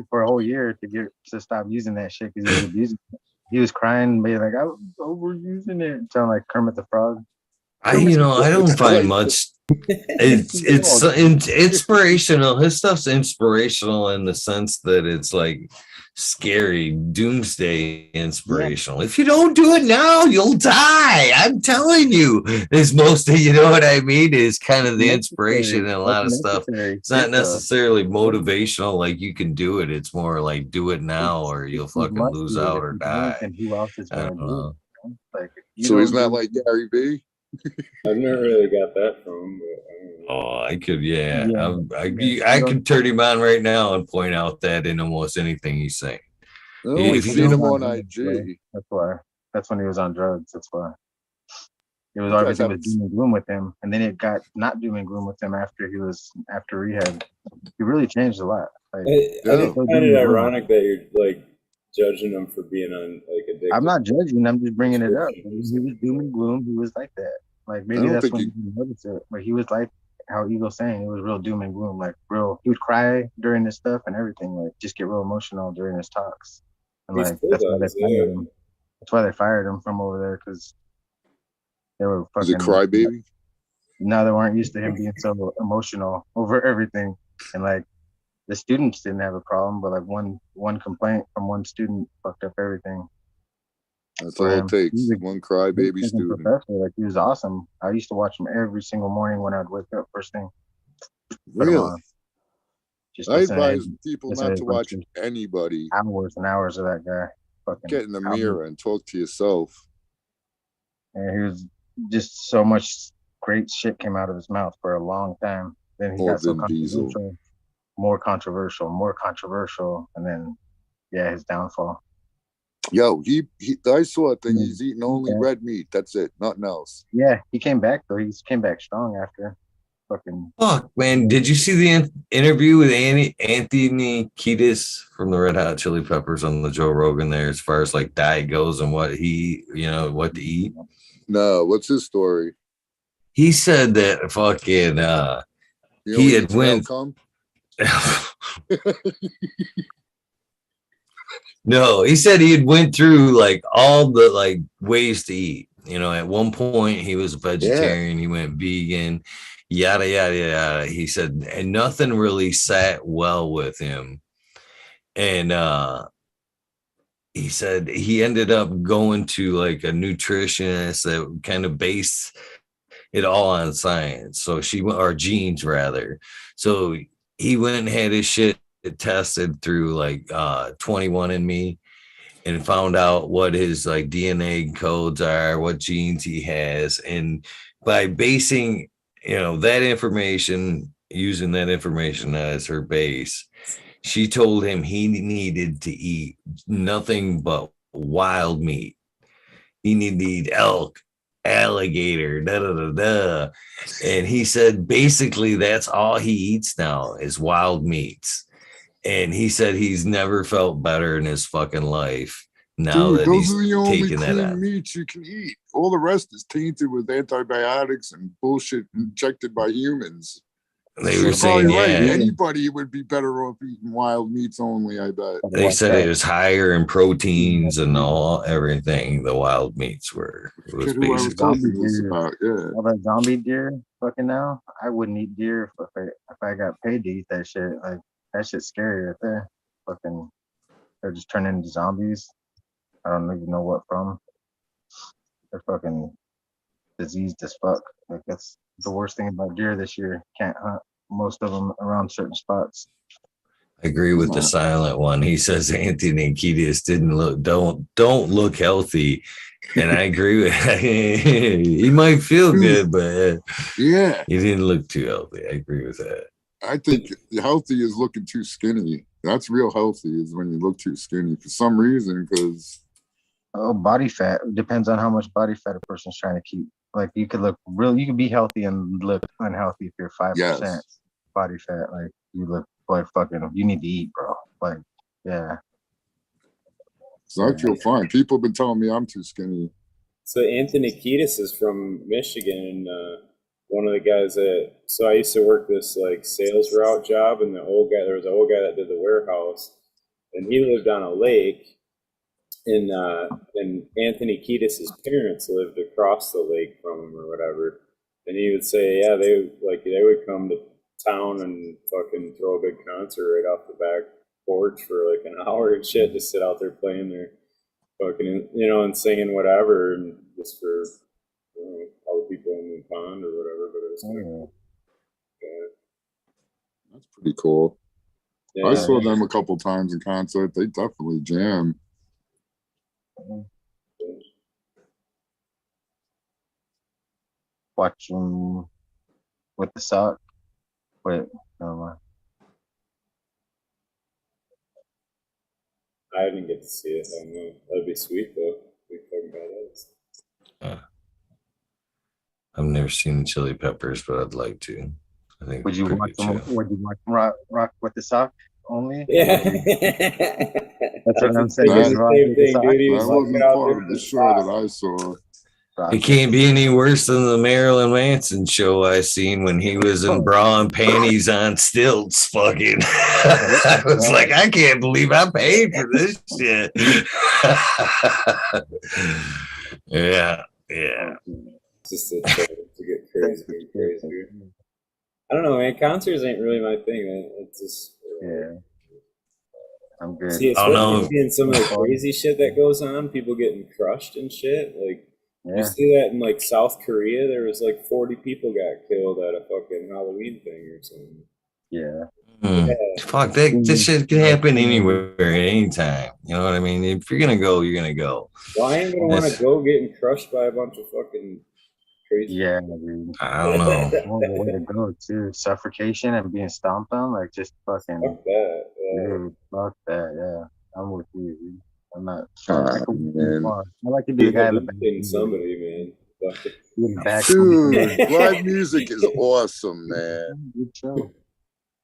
for a whole year to stop using that shit because he was abusing it. He was crying, being like, I was overusing it. Sound like Kermit the Frog. I don't find much. It's inspirational. His stuff's inspirational in the sense that it's like scary, doomsday inspirational. If you don't do it now, you'll die. I'm telling you. Is most of, you know what I mean, is kind of the inspiration in a lot of stuff. It's not necessarily motivational, like you can do it. It's more like do it now or you'll fucking lose out or die. And who else is going to do it? Like, so he's not like Gary Vee? I've never really got that from him, but I don't know. Oh, I could, I could turn him on right now and point out that in almost anything he's saying. Oh, we've seen him on IG. That's why. That's when he was on drugs. That's why. It was You guys everything was haven't. doom and gloom with him, and then it got not doom and gloom with him after rehab. He really changed a lot. Like, I Yeah. just find it ironic that you're like judging him for being on like addicted. I'm not judging. I'm just bringing it up. prescription or He was something. doom and gloom. He was like that. Like I maybe don't that's think when he. you didn't notice it. But he was like how Eagle's saying. It was real doom and gloom. Like real. He would cry during this stuff and everything. Like just get real emotional during his talks. And He like still that's why they does, fired yeah. him. That's why they fired him from over there because they were Is it fucking. crybaby? No, they weren't used to him being so emotional over everything. And like the students didn't have a problem, but like one complaint from one student fucked up everything. That's For all him. it takes. He's a One great crybaby fucking student. professor. Like he was awesome. I used to watch him every single morning when I'd wake up first thing. Put him Really? on. Just I listen to advise his- people listen not his to watch lectures. anybody. Hours and hours of that guy. Fucking Get in the hours. mirror and talk to yourself. And he was just so much great shit came out of his mouth for a long time. Then he Or got so Vin Diesel. controversial, and then yeah, his downfall. Yo, I saw a thing. Mm. He's eating only Okay. red meat. That's it. Nothing else. Yeah, he came back though. He came back strong after. Fucking Fuck, man. Did you see the interview with Anthony Kiedis from the Red Hot Chili Peppers on the Joe Rogan there as far as like diet goes and what what to eat? No, what's his story? He said that fucking He he only had eats went come. No, he said he had went through like all the like ways to eat. You know, at one point he was a vegetarian, he went vegan, yada yada yada. He said, and nothing really sat well with him. And he said he ended up going to like a nutritionist that kind of based it all on science. So she went, or genes rather. So he went and had his shit tested through like 21andMe and found out what his like DNA codes are, what genes he has. And by basing, that information, using that information as her base, she told him he needed to eat nothing but wild meat. He needed to eat elk, alligator, da da da da. And he said basically that's all he eats now is wild meats. And he said he's never felt better in his fucking life now Dude, that those he's are the only taking that clean on. meats you can eat. All the rest is tainted with antibiotics and bullshit injected by humans. They She's were saying, probably right. yeah, Anybody would be better off eating wild meats only, I bet. they said it was higher in proteins and everything. The wild meats were. It was Forget who I was basically. talking zombie to this deer. about. Yeah. All that zombie deer fucking now. I wouldn't eat deer if I got paid to eat that shit. Like that shit's scary right there. Fucking they're just turning into zombies. I don't even know what from. They're fucking diseased as fuck. Like that's the worst thing about deer this year. Can't hunt most of them around certain spots. I agree with the silent one. He says Anthony Kiedis don't look healthy, and I agree with. He might feel good, but Yeah. he didn't look too healthy. I agree with that. I think healthy is looking too skinny. That's real healthy is when you look too skinny for some reason. Because Body fat depends on how much body fat a person's trying to keep. Like you could be healthy and look unhealthy if you're 5% yes, body fat. Like you look like fucking. You need to eat, bro. Like yeah. so I feel fine. People have been telling me I'm too skinny. So Anthony Kiedis is from Michigan, and one of the guys so I used to work this like sales route job, and there was an old guy that did the warehouse, and he lived on a lake, and Anthony Kiedis's parents lived across the lake from him or whatever, and he would say, yeah, they would come to town and fucking throw a big concert right off the back porch for like an hour and shit, just sit out there playing their fucking, and singing whatever, and just for all the people in the pond or whatever. But it was kind of cool. That's pretty cool. Yeah. I saw them a couple times in concert. They definitely jam. Watch them with the sock. Wait, never mind. I didn't get to see it. I don't know. That'd be sweet though. Be fucking badass. I've never seen Chili Peppers, but I'd like to. I think Would you pretty watch good them? show. Would you watch them rock with the sock only? Yeah. That's what I'm the saying. That- Rock same with the thing, sock? dude. He was That fucking wasn't out part there of with the the show that sock. I saw. Rock It with can't the be any worse than the Marilyn Manson show I seen when he was in bra and panties on stilts. Fucking, I was like, I can't believe I paid for this shit. Yeah. It's just a trip to get crazy and crazier. I don't know, man. Concerts ain't really my thing, man. It's just Yeah. I'm good. see, I don't especially know. seeing some of the crazy shit that goes on, people getting crushed and shit. Like you Yeah. see that in like South Korea, there was like 40 people got killed at a fucking Halloween thing or something. Yeah. Fuck, this shit can happen anywhere at any time. You know what I mean? If you're gonna go, you're gonna go. Well, I ain't gonna want to go getting crushed by a bunch of fucking crazy. Yeah, dude. I don't know. Well, the way to go too. Suffocation and being stomped on, like just fucking. Fuck that. Dude, fuck that. Yeah, I'm with you. Dude. I'm not. Ah, man. I like to be the guy in the back. Hitting somebody, man. Fuck it. In the back. Dude, live music is awesome, man. Good show.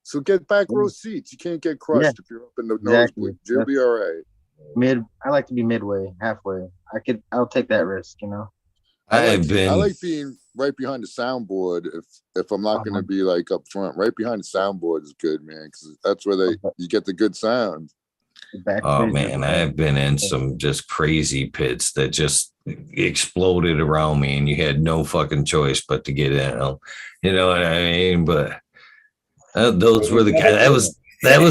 So get back row seats. You can't get crushed if you're up in the Exactly. nosebleed. You'll be all right. I like to be midway, halfway. I'll take that risk, you know. I like being right behind the soundboard if I'm not going to be like up front. Right behind the soundboard is good, man, because that's where you get the good sound. Oh man, I've been in some just crazy pits that just exploded around me, and you had no fucking choice but to get in. You know what I mean? But those were that was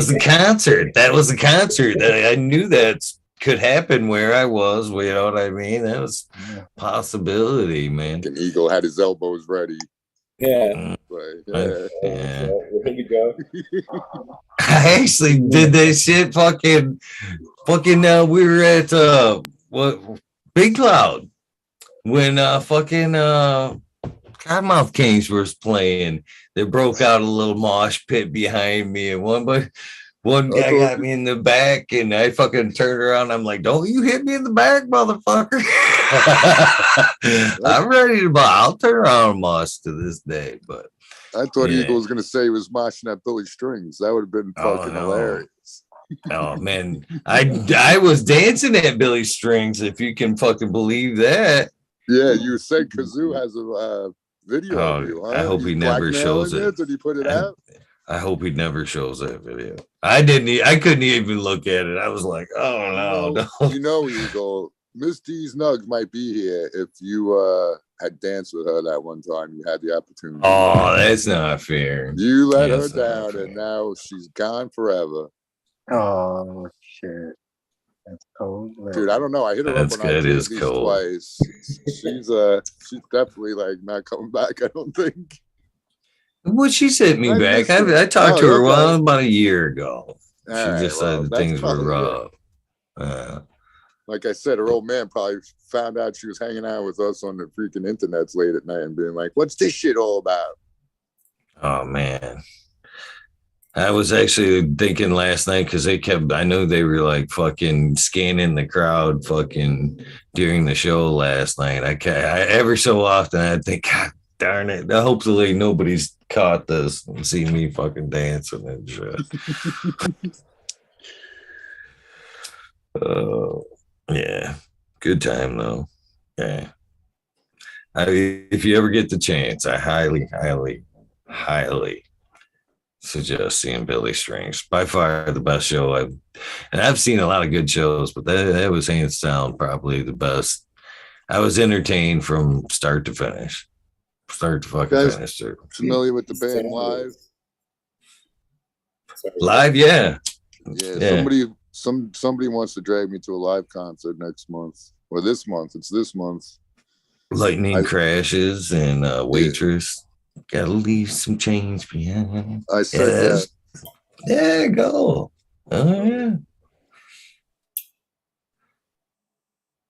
the concert. That was the concert. I knew that could happen where I was. You know what I mean? That was a possibility, man. And Eagle had his elbows ready. Yeah. Yeah. Here we go. I actually did that shit. Fucking. We were at Big Cloud when fucking Cottonmouth Kings was playing. They broke out a little mosh pit behind me, and one guy got me in the back, and I fucking turned around. I'm like, "Don't you hit me in the back, motherfucker!" I'm ready to buy. I'll turn around and mosh to this day, but I thought Eagle was gonna say he was moshing at Billy Strings. That would have been fucking hilarious. Oh man, I was dancing at Billy Strings, if you can fucking believe that. Yeah, you said Kazoo has a video of you. Huh? I hope he never shows it. Did he put it out? I hope he never shows that video. I couldn't even look at it. I was like, oh no. You know, Eagle, Miss D's Nugs might be here if you had danced with her that one time. You had the opportunity. Oh, that's not fair. You let her down, and now she's gone forever. Oh shit, that's cold, dude. I don't know. I hit her up on IG at least twice. She's definitely like not coming back. I don't think. Well, she sent me back. I talked to her about a year ago. She just said things were rough. Like I said, her old man probably found out she was hanging out with us on the freaking internets late at night and being like, "What's this shit all about?" Oh man. I was actually thinking last night because I know they were like fucking scanning the crowd fucking during the show last night. I every so often I think, God darn it. Hopefully nobody's caught this and seen me fucking dancing and shit. Oh, yeah. Good time though. Yeah. If you ever get the chance, I highly suggest seeing Billy Strings. By far the best show I've seen a lot of good shows, but that was hands down probably the best. I was entertained from start to finish. Start to fucking finish. Too. Familiar with the band Live? Live, yeah. Somebody wants to drag me to a live concert next month or this month. It's this month. Lightning Crashes and Waitress. Gotta leave some change behind. I said that. Yeah, go. Oh yeah.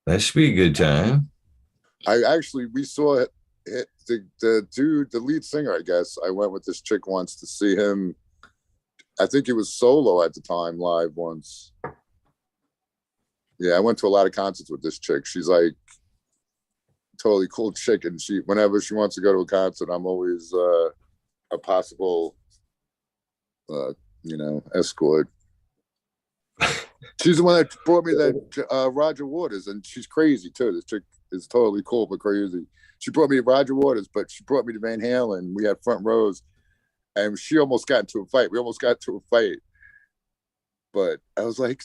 That should be a good time. We saw it. The dude, the lead singer, I guess. I went with this chick once to see him. I think it was solo at the time, live once. Yeah, I went to a lot of concerts with this chick. She's like totally cool chick, and whenever she wants to go to a concert, I'm always a possible, escort. She's the one that brought me that Roger Waters, and she's crazy too. This chick is totally cool but crazy. She brought me to Roger Waters, but she brought me to Van Halen. We had front rows, and she almost got into a fight. We almost got into a fight, but I was like,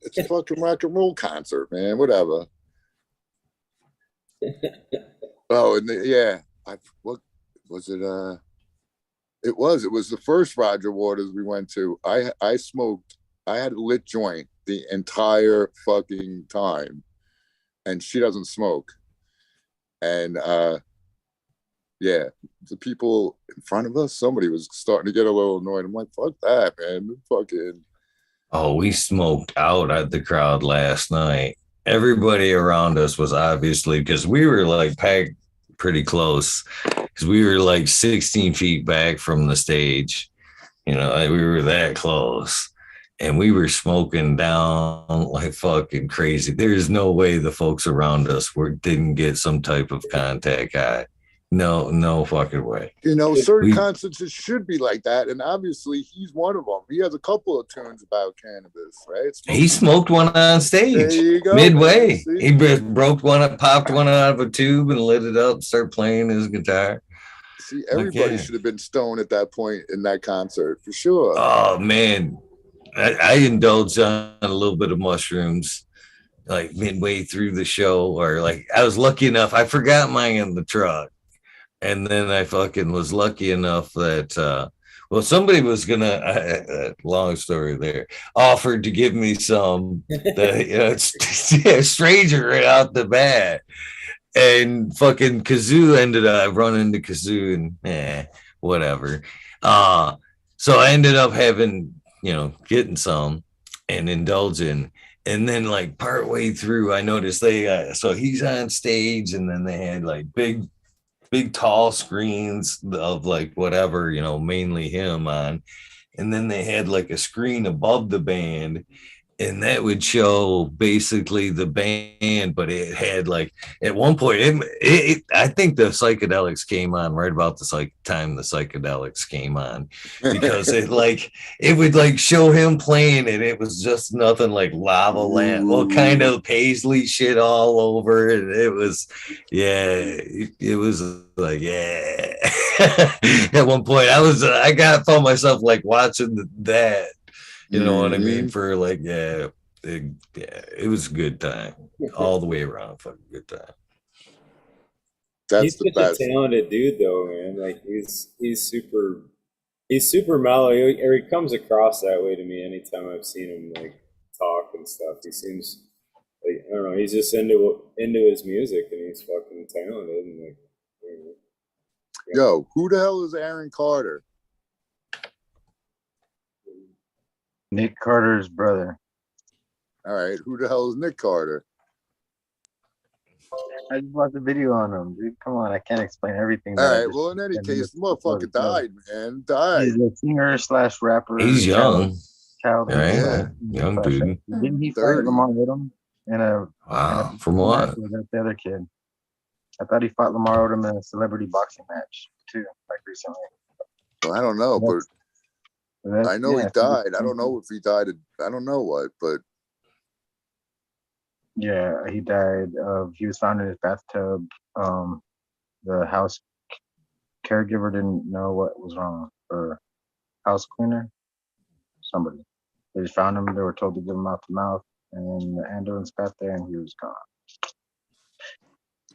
"It's a fucking rock and roll concert, man. Whatever." Oh, and what was it? It was the first Roger Waters we went to. I smoked. I had a lit joint the entire fucking time, and she doesn't smoke. And the people in front of us, somebody was starting to get a little annoyed. I'm like, fuck that, man. Fucking. Oh, we smoked out at the crowd last night. Everybody around us was obviously, because we were like packed pretty close, because we were like 16 feet back from the stage. We were that close. And we were smoking down like fucking crazy. There's no way the folks around us didn't get some type of contact eye. No fucking way. Certain concerts it should be like that, and obviously he's one of them. He has a couple of tunes about cannabis, right? He smoked one on stage. There you go, midway. He broke one, popped one out of a tube, and lit it up. Started playing his guitar. See, everybody should have been stoned at that point in that concert for sure. Oh man. I indulged on a little bit of mushrooms like midway through the show, or like I was lucky enough. I forgot mine in the truck. And then I fucking was lucky enough that, somebody was gonna, long story there, offered to give me some, stranger right out the bat. And fucking Kazoo ended up running into Kazoo and whatever. So I ended up having, getting some and indulging. And then like partway through, I noticed so he's on stage, and then they had like big tall screens of like whatever, mainly him on. And then they had like a screen above the band, and that would show basically the band, but it had like at one point I think the psychedelics came on right about the time the psychedelics came on, because it would like show him playing, and it was just nothing like lava lamp, kind of paisley shit all over, and it was like at one point I found myself like watching that. You know what I mean? For like, it was a good time all the way around. Fucking good time. He's such a talented dude, though, man. Like he's super mellow. He comes across that way to me anytime I've seen him like talk and stuff. He seems like, I don't know. He's just into his music, and he's fucking talented. And like, Yo, who the hell is Aaron Carter? Nick Carter's brother. All right, who the hell is Nick Carter? I just watched the video on him, dude. Come on, I can't explain everything. All right, well, in any case, the motherfucker died, man. Died. He's a singer/rapper. He's young. Child. Young dude. Didn't he fight Lamar Odom from what? That's the other kid. I thought he fought Lamar Odom in a celebrity boxing match too, like recently. Well, I don't know, but I know he died. I don't know if he died. I don't know what, but yeah, he died he was found in his bathtub. The house caregiver didn't know what was wrong, or house cleaner, somebody. They just found him. They were told to give him mouth to mouth, and then the ambulance got there, and he was gone.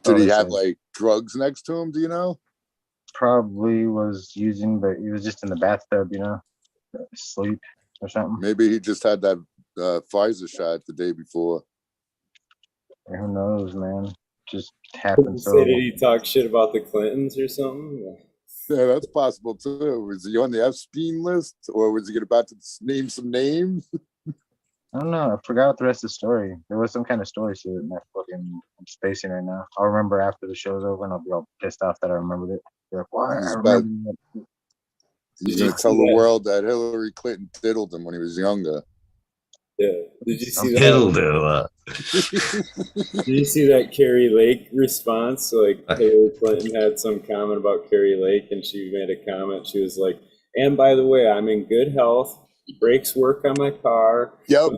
Did he have like drugs next to him? Do you know? Probably was using, but he was just in the bathtub, sleep or something. Maybe he just had that Pfizer shot the day before. Who knows, man? Just happened. So did he talk shit about the Clintons or something? Yeah, that's possible too. Was he on the Epstein list, or was he about to name some names? I don't know. I forgot the rest of the story. There was some kind of story to it, and I'm spacing right now. I'll remember after the show's over, and I'll be all pissed off that I remembered it. Be like, why? I remember that. He's gonna tell the world that Hillary Clinton diddled him when he was younger. Yeah. Did you see Diddle that? diddle. Did you see that Carrie Lake response? Like Hillary Clinton had some comment about Carrie Lake, and she made a comment. She was like, "And by the way, I'm in good health. Brakes work on my car. Yep.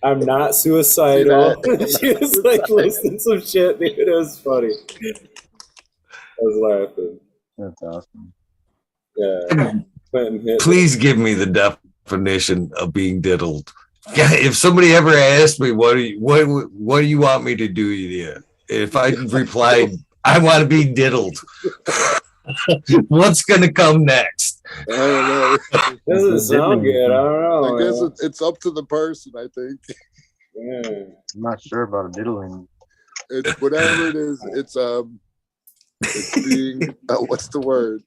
I'm not suicidal." She was like listing some shit, dude. It was funny. I was laughing. That's awesome. Yeah. Clinton hit. Please give me the definition of being diddled. If somebody ever asked me what do you want me to do to you, if I replied, I want to be diddled, what's gonna come next? I don't know. Doesn't sound good. I don't know. I guess it's up to the person, I think. Yeah. I'm not sure about a diddling. It's whatever it is, it's being what's the word?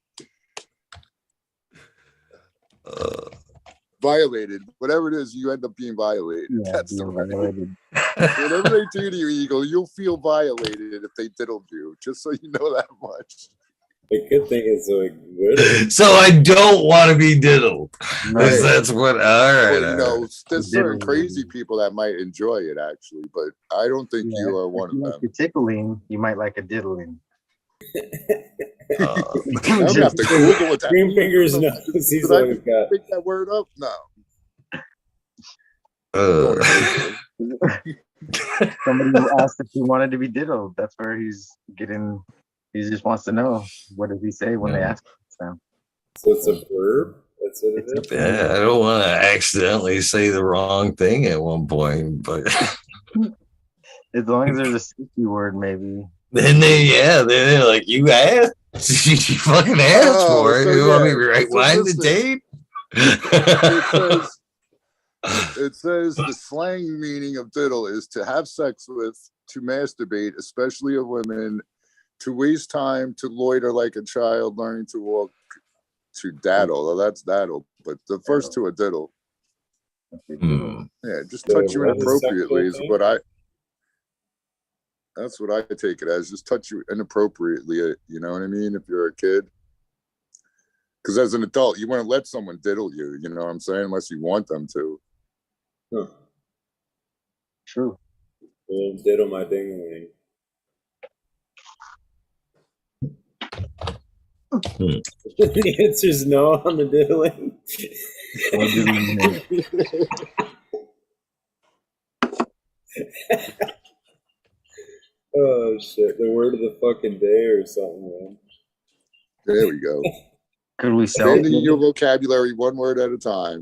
Violated. Whatever it is, you end up being violated. Yeah, That's the being word. violated. Whatever they do to you, Eagle, you'll feel violated if they diddled you. Just so you know that much. The good thing is like literally. So I don't want to be diddled. Right. That's what. All Well, right. you know, there's certain Diddling. crazy people that might enjoy it actually, but I don't think Yeah, you are if one you of like them. the tickling, you might like a diddling. I'm gonna have to Google what that Green means. fingers knows he's Did I always got. pick that word up? No. Somebody who asked if he wanted to be diddled. That's where he's getting. He just wants to know, what does he say when they ask him? So it's a verb. That's what it is. Yeah, I don't want to accidentally say the wrong thing at one point, but As long as there's a safety word, maybe. they're like, you asked, you fucking asked for it. so You want me yeah, to rewind the tape? It says the slang meaning of diddle is to have sex with, to masturbate, especially of women, to waste time, to loiter like a child, learning to walk, to daddle. Well, that's daddle, but the first two are diddle. Yeah, just touch you inappropriately is what I. That's what I take it as. Just touch you inappropriately. You know what I mean? If you're a kid. Because as an adult, you want to let someone diddle you. You know what I'm saying? Unless you want them to. Huh. True. Diddle my ding-a-ling. The answer's no on the diddling. Oh shit! The word of the fucking day or something, man. There we go. Could we sell Expanding your vocabulary one word at a time.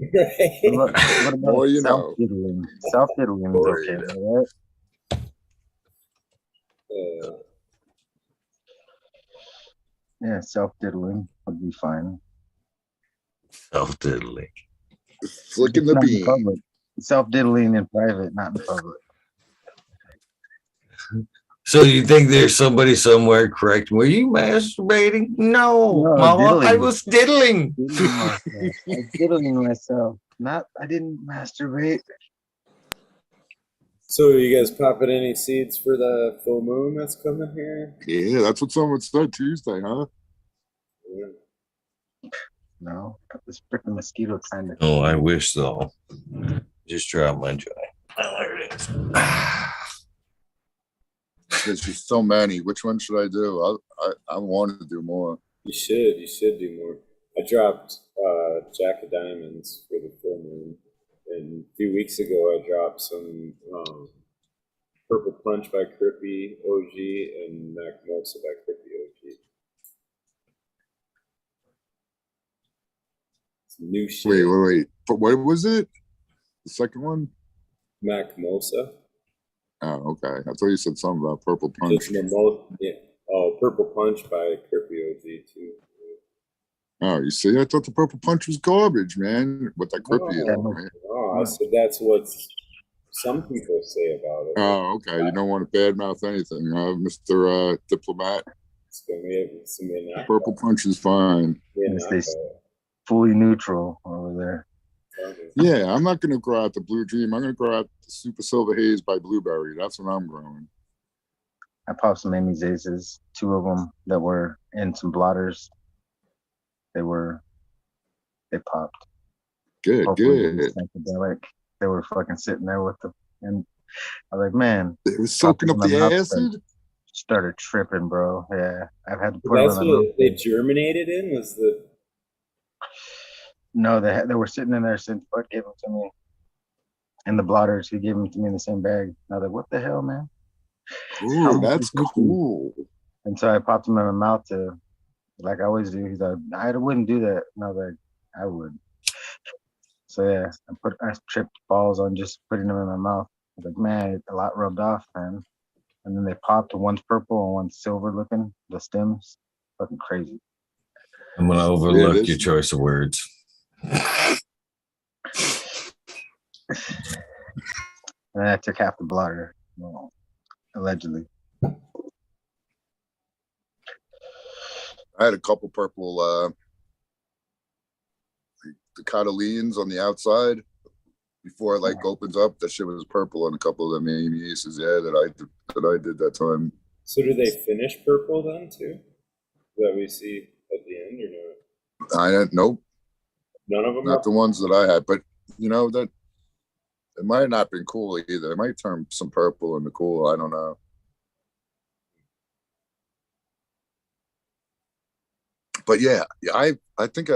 What about More you know. self-diddling? Self-diddling is okay, right? Yeah, self-diddling would be fine. Self-diddling. Flicking the Not in bean. public. Self-diddling in private, not in public. So you think there's somebody somewhere correct? Were you masturbating? No, Mama, I was diddling. I was diddling myself. I didn't masturbate. So you guys popping any seeds for the full moon that's coming here? Yeah, that's what someone said Tuesday, huh? Yeah. No, this freaking mosquito kind of. Oh, I wish so. Just dropped my joy. Oh, there it is. There's just so many. Which one should I do? I want to do more. You should do more. I dropped Jack of Diamonds for the full moon. And a few weeks ago, I dropped some Purple Punch by Crippy OG and Mac Mosa by Crippy OG. Some new shit. Wait. But what was it? The second one? Mac Mosa. Oh, okay. I thought you said something about Purple Punch. Yeah. Oh, Purple Punch by Crippy OG too. Oh, you see, I thought the Purple Punch was garbage, man. What that Crippy is, right? Oh, I said that's what some people say about it. Oh, okay. You don't want to badmouth anything, Mr. Diplomat. Purple Punch is fine. Stay fully neutral over there. Yeah, I'm not going to grow out the Blue Dream. I'm going to grow out the Super Silver Haze by Blueberry. That's what I'm growing. I popped some Amy Zazes, 2 of them that were in some blotters. They popped. Good. Psychedelic. they were fucking sitting there with the, and I was like, man, It was soaking up popped them the in my mouth, acid. started tripping, bro. Yeah, I've had to put them That's in my mouth. what they germinated in, was the No, they were sitting in there since Bud gave them to me. And the blotters, he gave them to me in the same bag. I was like, what the hell, man? How Ooh, much that's is this? cool. And so I popped them in my mouth to, like I always do. He's like, I wouldn't do that. And I was like, I would. So yeah, I tripped balls on just putting them in my mouth. I was like, man, a lot rubbed off, man. And then they popped. One's purple and one's silver looking. The stems, fucking crazy. I'm gonna overlook this- your choice of words. And then I took half the blotter, allegedly. I had a couple purple the cotyledons on the outside before it like opens up. That shit was purple on a couple of them AMEs, yeah, that I did that time. So do they finish purple then too? That we see at the end or no? I had nope, None of them. not the ones that I had, but you know that it might have not been cool either. It might turn some purple into cool. I don't know. But yeah, I think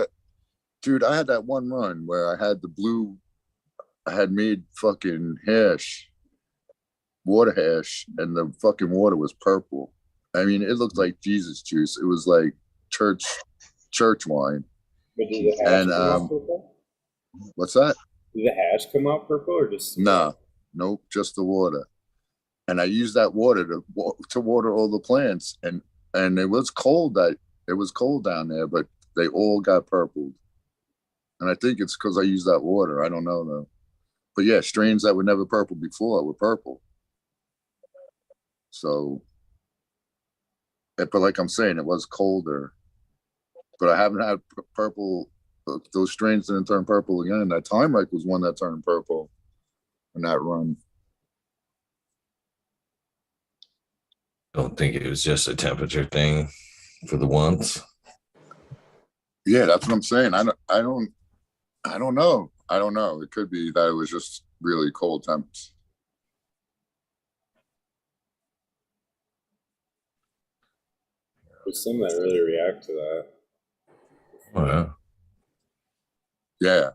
dude, I had that one run where I had the blue. I had made fucking hash, water hash, and the fucking water was purple. I mean, it looked like Jesus juice. It was like church wine. But did the hash And come out purple? what's that? Did the hash come out purple or just Nah, nope, just the water. And I used that water to water all the plants, and it was cold down there, but they all got purpled. And I think it's because I used that water. I don't know though. But yeah, strains that were never purple before were purple. So, but like I'm saying, it was colder. But I haven't had purple. Those strains didn't turn purple again. That Time Wreck was one that turned purple in that run. Don't think it was just a temperature thing for the once. Yeah, that's what I'm saying. I don't know. I don't know. It could be that it was just really cold temps. There's some that really react to that. Well, Yeah.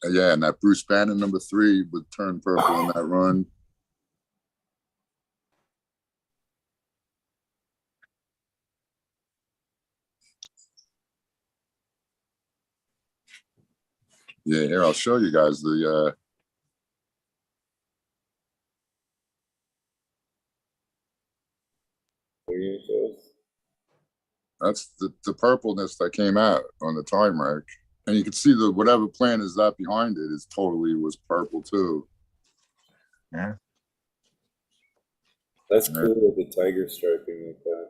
Yeah, and that Bruce Banner #3 would turn purple in that run. Yeah, here I'll show you guys the that's the purpleness that came out on the Time Wreck. And you can see the whatever plant is that behind it is totally was purple too. Yeah. That's cool with the tiger striping like that.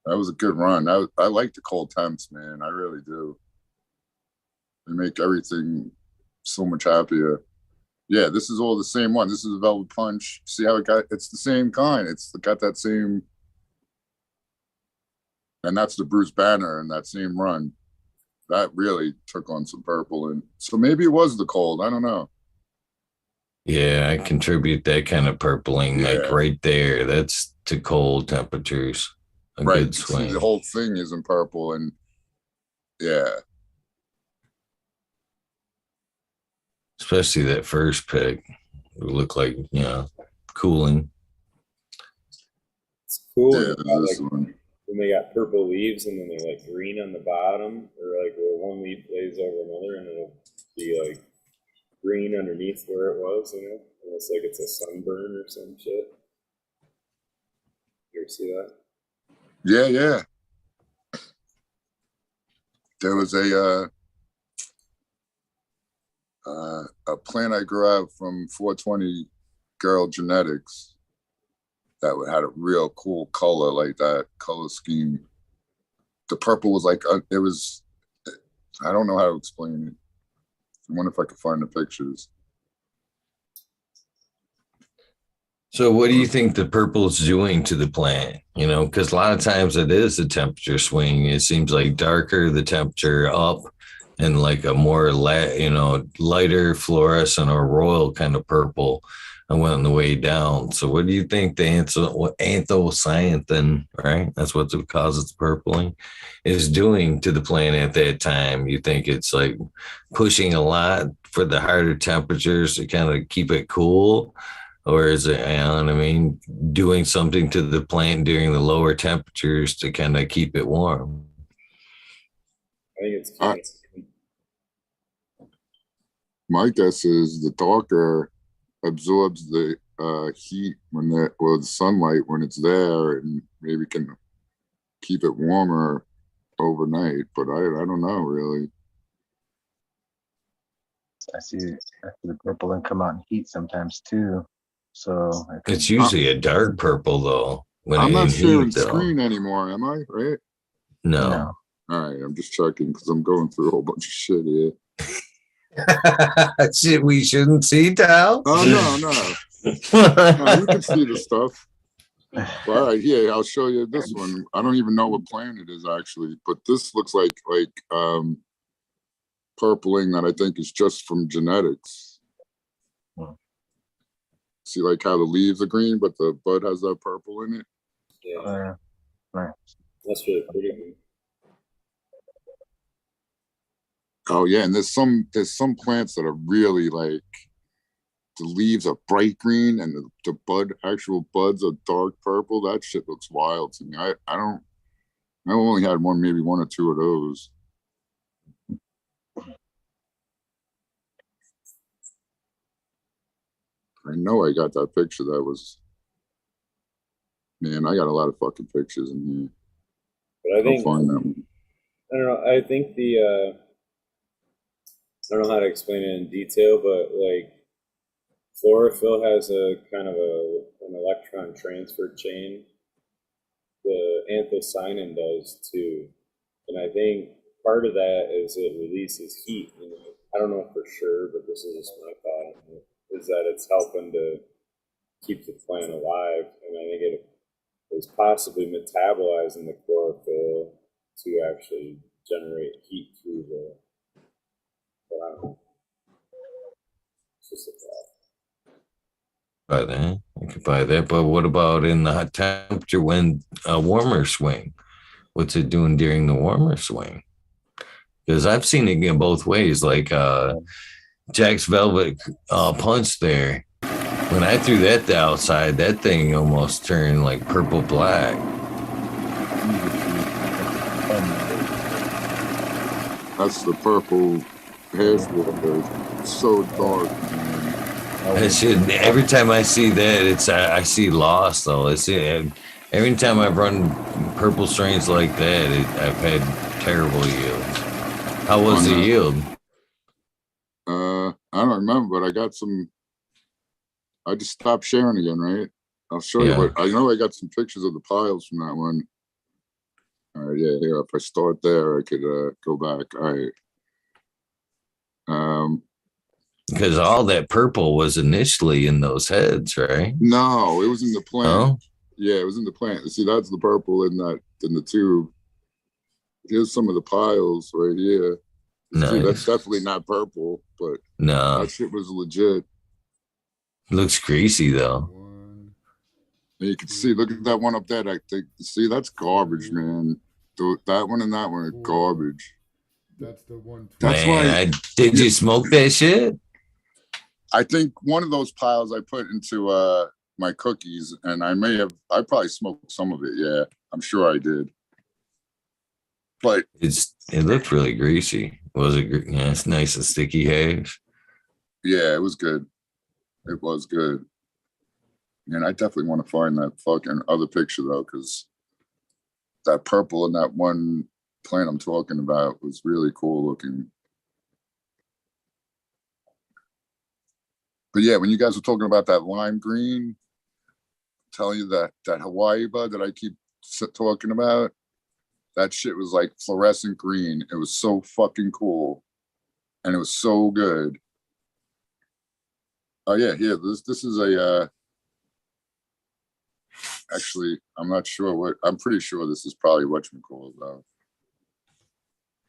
That was a good run. I like the cold temps, man. I really do. They make everything so much happier. Yeah, this is all the same one. This is a Velvet Punch. See how it's the same kind. It's got that same, and that's the Bruce Banner in that same run. That really took on some purple. And so maybe it was the cold. I don't know. yeah, I contribute that kind of purpling, like Yeah. right there. That's to cold temperatures. A Right. good See, swing. the whole thing isn't purple. And yeah. Especially that first pick. It looked like, cooling. It's cool Yeah, this one. when they got purple leaves and then they're like green on the bottom, or like where one leaf lays over another and it'll be like green underneath where it was, almost like it's a sunburn or some shit. You ever see that? Yeah. There was a plant I grew out from 420 Girl Genetics that had a real cool color like that, color scheme. The purple was like, it was, I don't know how to explain it. I wonder if I could find the pictures. So what do you think the purple's doing to the plant? You know, because a lot of times it is a temperature swing. It seems like darker the temperature up and like a more lighter fluorescent or royal kind of purple and went on the way down. So what do you think the anthocyanin, right? That's what causes the purpling, is doing to the plant at that time? You think it's like pushing a lot for the harder temperatures to kind of keep it cool? Or is it, you know what I mean, doing something to the plant during the lower temperatures to kind of keep it warm? I think it's I, my guess is the darker absorbs the heat the sunlight when it's there, and maybe can keep it warmer overnight. But I don't know really. I see the purple and come out in heat sometimes too. So It's usually a dark purple though. When I'm not sharing heat, screen anymore, am I? Right? No. All right, I'm just checking because I'm going through a whole bunch of shit here. Shit, we shouldn't see, Tal. Oh no. No, you can see the stuff. All right, here, I'll show you this one. I don't even know what plant it is actually, but this looks like purpling that I think is just from genetics. See, like how the leaves are green, but the bud has that purple in it. Yeah, nice. that's really pretty. Oh yeah, and there's some plants that are really like the leaves are bright green and the actual buds are dark purple. That shit looks wild to me. I only had maybe one or two of those. I know I got that picture. That was, man, I got a lot of fucking pictures in here. But I think, I'll find that one. I don't know. I think I don't know how to explain it in detail, but like chlorophyll has a kind of an electron transfer chain. The anthocyanin does too, and I think part of that is it releases heat. You know, I don't know for sure, but this is just my thought. Is that it's helping to keep the plant alive, and I think it is possibly metabolizing the chlorophyll to actually generate heat through the. But I don't know. It's just a thought. Buy that. You could buy that. But what about in the hot temperature when a warmer swing? What's it doing during the warmer swing? Because I've seen it in both ways. Like Jack's Velvet Punch there. When I threw that outside, that thing almost turned like purple black. That's the purple hash water. It's so dark, man. That shit, every time I see that, I see loss though. Every time I've run purple strains like that, I've had terrible yields. How was the yield? I don't remember, but I got some. I just stopped sharing again, right? I'll show you what I know. I got some pictures of the piles from that one. All right, yeah, here. If I start there, I could go back. All right. Because all that purple was initially in those heads, right? No, it was in the plant. Oh? Yeah, it was in the plant. See, that's the purple in the tube. Here's some of the piles right here. Nice. See, that's definitely not purple, but no, that shit was legit. Looks greasy though. And you can see, look at that one up there. I think, see, that's garbage, man. That one and that one are garbage. That's the one. That's man, did you smoke that shit? I think one of those piles I put into my cookies, and I probably smoked some of it. Yeah, I'm sure I did. But it looked really greasy. Was it? Yeah, it's nice and sticky haze. Yeah, it was good. It was good. And I definitely want to find that fucking other picture though, because that purple in that one plant I'm talking about was really cool looking. But yeah, when you guys were talking about that lime green, I'm telling you that Hawaii bud that I keep talking about, that shit was like fluorescent green. It was so fucking cool, and it was so good. Oh yeah, here. This is a Actually, I'm not sure what. I'm pretty sure this is probably whatchamacallit.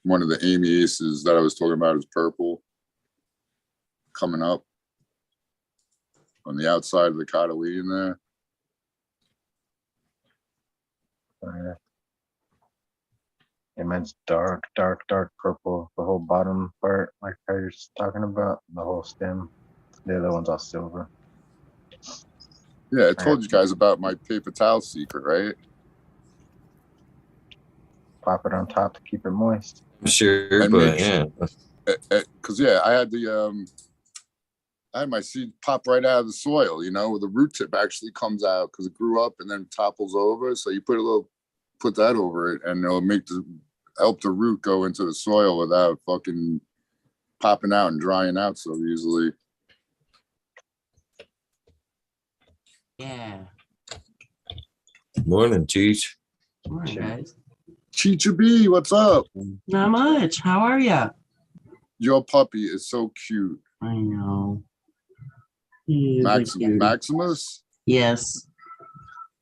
One of the Amy Aces that I was talking about is purple, coming up on the outside of the cotyledon there. And mine's dark purple. The whole bottom part, like how you're just talking about, the whole stem. The other one's all silver. Yeah, I told you guys about my paper towel secret, right? Pop it on top to keep it moist. Sure, And but make yeah. Because I had I had my seed pop right out of the soil, you know, where the root tip actually comes out because it grew up and then topples over. So you put that over it, and it'll help the root go into the soil without fucking popping out and drying out so easily. Yeah. Morning, Cheech. Morning, guys. Chicha B, what's up? Not much. How are ya? Your puppy is so cute. I know. He is a cutie. Maximus? Yes.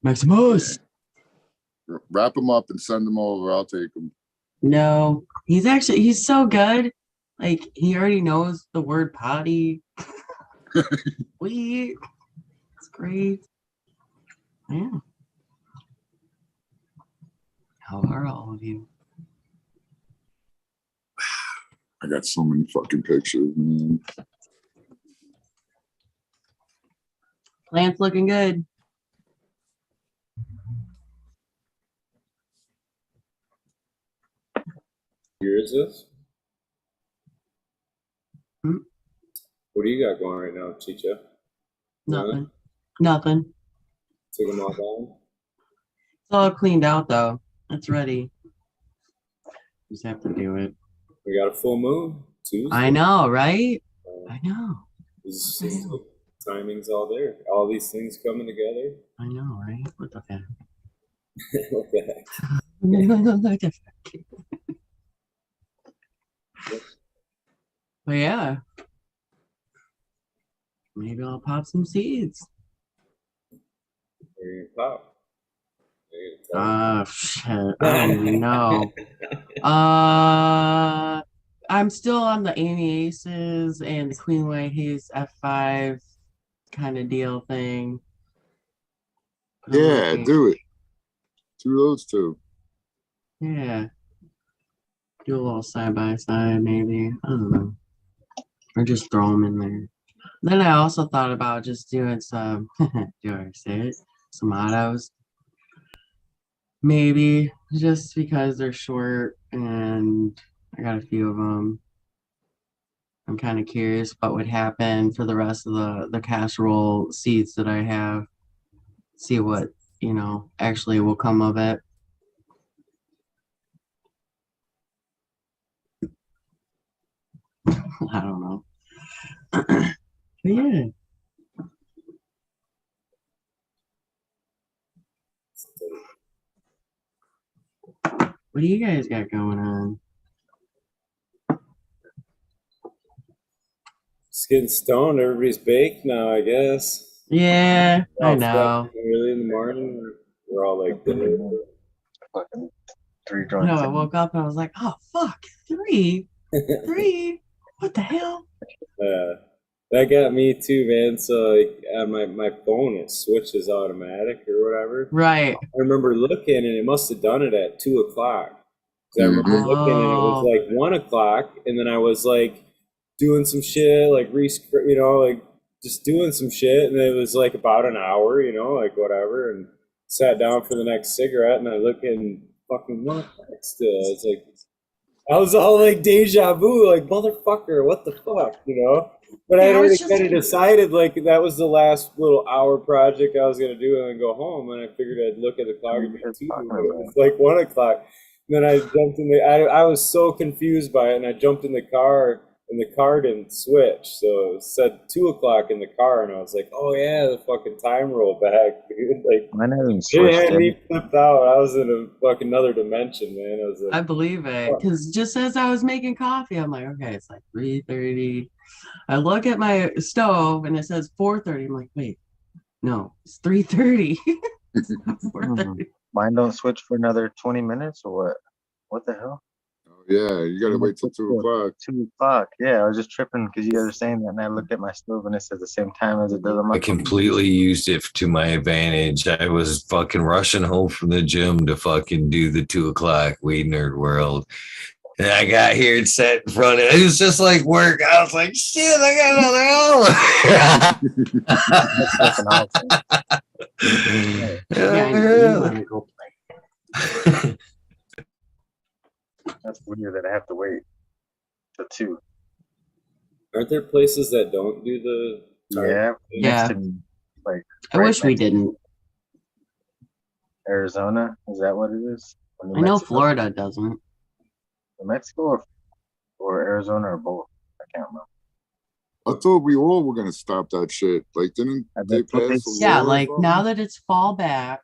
Maximus. Yeah. Wrap him up and send him over. I'll take him. No, he's so good. Like, he already knows the word potty. It's great. Yeah. How are all of you? I got so many fucking pictures, man. Plant's looking good. Here is this? Hmm? What do you got going right now, Chicha? Nothing. Nothing. Took them all down? It's all cleaned out, though. It's ready. Just have to do it. We got a full moon. Tuesday. I know, right? I know. This is timing's all there. All these things coming together. I know, right? What the heck? What the heck? What the heck? But yeah. Maybe I'll pop some seeds. Where you pop? Shit. I don't know. I'm still on the Amy Aces and the Queen White Haze F5 kind of deal thing. Yeah, do it. Do those two. Yeah. Do a little side by side, maybe. I don't know. Or just throw them in there. Then I also thought about just doing some, do I say it? Some autos. Maybe just because they're short and I got a few of them. I'm kind of curious what would happen for the rest of the casserole seeds that I have. See what, actually will come of it. I don't know. But yeah. What do you guys got going on? Just getting stoned. Everybody's baked now, I guess. Yeah, I know. Early in the morning, we're all like, Fucking 3 joints. No, I woke up and I was like, oh, fuck, 3? 3? What the hell? That got me too, man. So like on my phone, it switches automatic or whatever. Right. I remember looking, and it must have done it at 2:00. I remember looking, and it was like 1:00, and then I was like doing some shit, like like just doing some shit, and it was like about an hour, like whatever, and sat down for the next cigarette, and I look and fucking 1:00 still. It's like I was all like deja vu, like motherfucker, what the fuck, But I had already kind of decided like that was the last little hour project I was gonna do and then go home, and I figured I'd look at the clock and be but it was like 1:00. And then I jumped in I was so confused by it, and I jumped in the car, and the car didn't switch, so it said 2:00 in the car, and I was like, oh yeah, the fucking time rolled back, dude. Like it had me flipped out. I was in a fucking another dimension, man. I was like, I believe it, because just as I was making coffee, I'm like, okay, it's like 3:30. I look at my stove and it says 4:30. I'm like, wait, no, it's 3:30. Mine don't switch for another 20 minutes or what? What the hell? Oh, yeah, you gotta wait till 2 o'clock. 2 o'clock. Yeah, I was just tripping because you guys are saying that, and I looked at my stove and it says the same time as it does on my I completely used it to my advantage. I was fucking rushing home from the gym to fucking do the 2 o'clock Weed Nerd World. And I got here and sat in front of it. It was just like work. I was like, shit, I got another hour. That's fucking awesome. Yeah, I know you want to go play. That's weird that I have to wait till 2. Aren't there places that don't do the time? Yeah, Yeah. next to me, like I wish we didn't. Arizona. Is that what it is? Or New I know Mexico? Florida doesn't. New Mexico or Arizona or both. I can't remember. I thought we all were gonna stop that shit. Like, didn't they That's what they pass a Yeah, law or like something? now that it's fall back,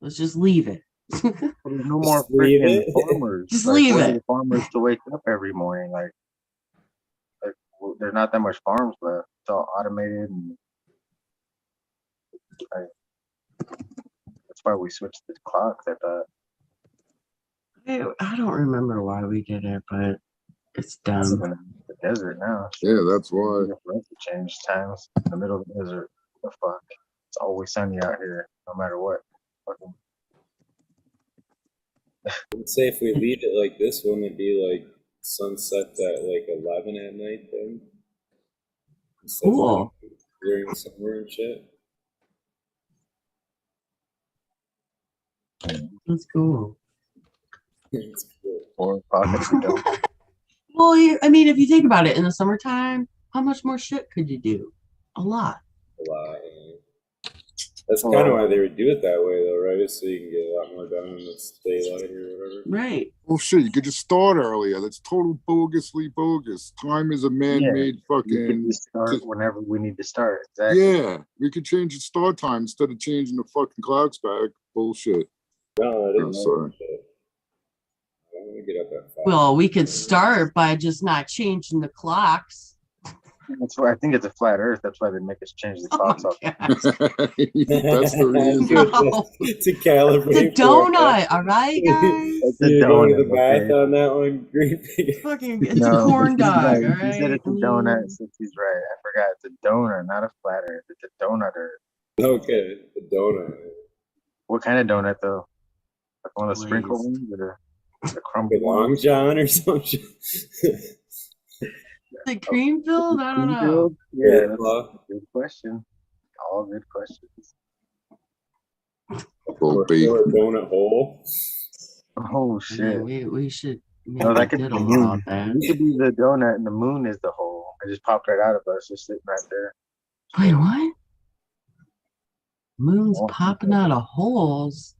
let's just leave it. There's no more Just leave freaking it. farmers. Just Like, leave where are it. the farmers to wake up every morning? Like there's not that much farms left. It's all automated, and that's why we switched the clocks. I thought I don't remember why we did it, but it's I'm dumb. living in the desert now. Yeah, that's why. We have to change times in the middle of the desert. The fuck? It's always sunny out here, no matter what. Fucking I'd say if we leave it like this, wouldn't it be like sunset at like 11 at night then? Instead of Cool. during the summer and shit. That's cool. It's cool. 4 o'clock at the door. Well, I mean, if you think about it, in the summertime, how much more shit could you do? A lot. A lot. That's kind of why they would do it that way, though, right? So you can get a lot more done in the daylight or whatever. Right. Oh shit, you could just start earlier. That's total bogusly bogus. Time is a man-made We could fucking. just start whenever we need to start. Exactly. Yeah, we could change the start time instead of changing the fucking clocks back. Bullshit. No, I didn't I'm know sorry. that shit. I want to get up at 5. Well, we could start by just not changing the clocks. That's why I think it's a flat Earth. That's why they make us change the Oh clocks. my All God. That's the reason. No. To calibrate. It's a donut, all right, guys? It's a You're going to donut, the bath okay? on that one, Green Pig. Fucking, it's No, a corn he's dog, right. all He said right? it's a donut since he's right. I forgot. It's a donut, not a flat Earth. It's a donut Earth. Okay, the donut. What kind of donut though? Like one of the sprinkle Glazed. ones or the crumble Long ones? John or something. The cream filled? I don't know. Cream-filled? Yeah, that's Well, a good question. All good questions. Well, or a donut hole. Oh Yeah, shit. we should make No, a that could be the diddle moon. about that. We could be the donut and the moon is the hole. It just popped right out of us, just sitting right there. Wait, what? Moon's Oh. popping out of holes.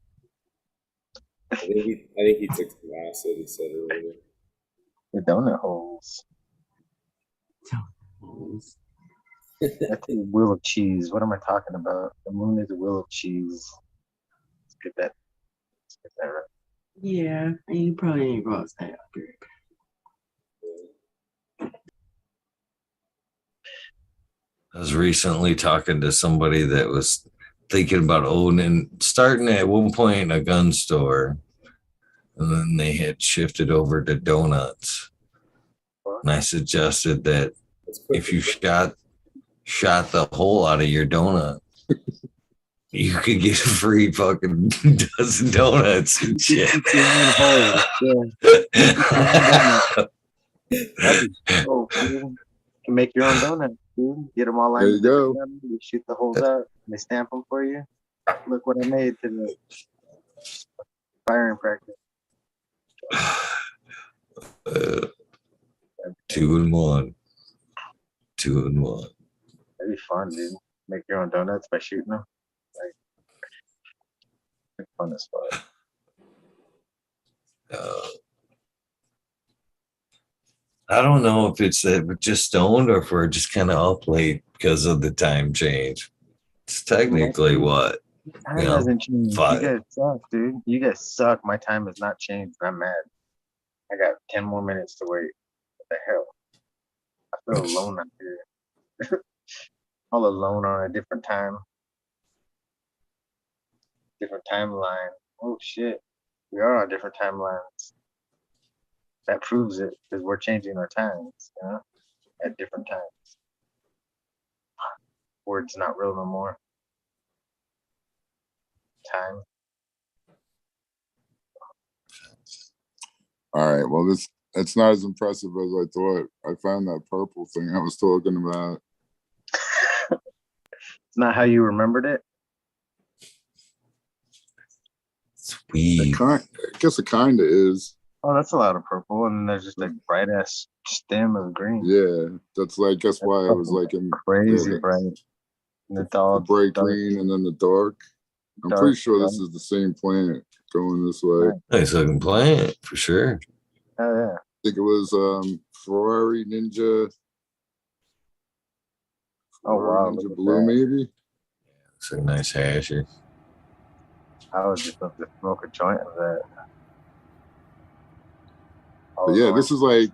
I think he took some acid. He said earlier. The donut holes. Holes. That's a wheel of cheese. What am I talking about? The moon is a wheel of cheese. Let's get that right. Yeah, you probably need to go outside after. I was recently talking to somebody that was thinking about starting at one point a gun store, and then they had shifted over to donuts. And I suggested that if you shot the hole out of your donut, you could get a free fucking dozen donuts and shit. That'd be so cool. You can make your own donuts, dude. Get them all lined There you go. up. You shoot the holes out, and they stamp them for you. Look what I made today. Firing practice. 2 in 1. 2 in 1. That'd be fun, dude. Make your own donuts by shooting them. Like, fun as fuck. I don't know if it's that we're just stoned or if we're just kind of up late because of the time change. It's technically what? Time Yeah, hasn't changed. 5. You guys suck, dude. You guys suck. My time has not changed. I'm mad. I got 10 more minutes to wait. What the hell? I feel alone out here. All alone on a different time. different timeline. Oh shit, we are on different timelines. That proves it because we're changing our times, you know, at different times. Word's not real no more. Time. All right. Well, it's not as impressive as I thought. I found that purple thing I was talking about. It's not how you remembered it. Sweet. I guess it kind of is. Oh, that's a lot of purple, and there's just like bright ass stem of green. Yeah, that's like that's why I was like in Crazy bright. And it's all the bright dark, green and then the dark. I'm dark, pretty sure dark. this is the same plant going this way. Right. Nice looking plant for sure. Oh yeah. I think it was Ferrari Ninja. Oh wow. Ninja Look at Blue, that. maybe. It's a nice hasher. I was just up to smoke a joint of that. But yeah, this is like,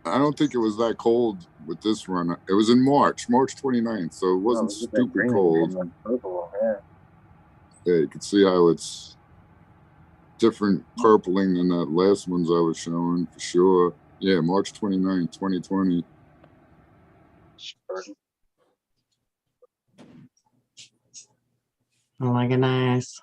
I don't think it was that cold with this run. It was in March 29th, so it wasn't stupid cold. Purple, yeah. Yeah, you can see how it's different purpling than that last ones I was showing for sure. Yeah, March 29th, 2020. Oh my goodness.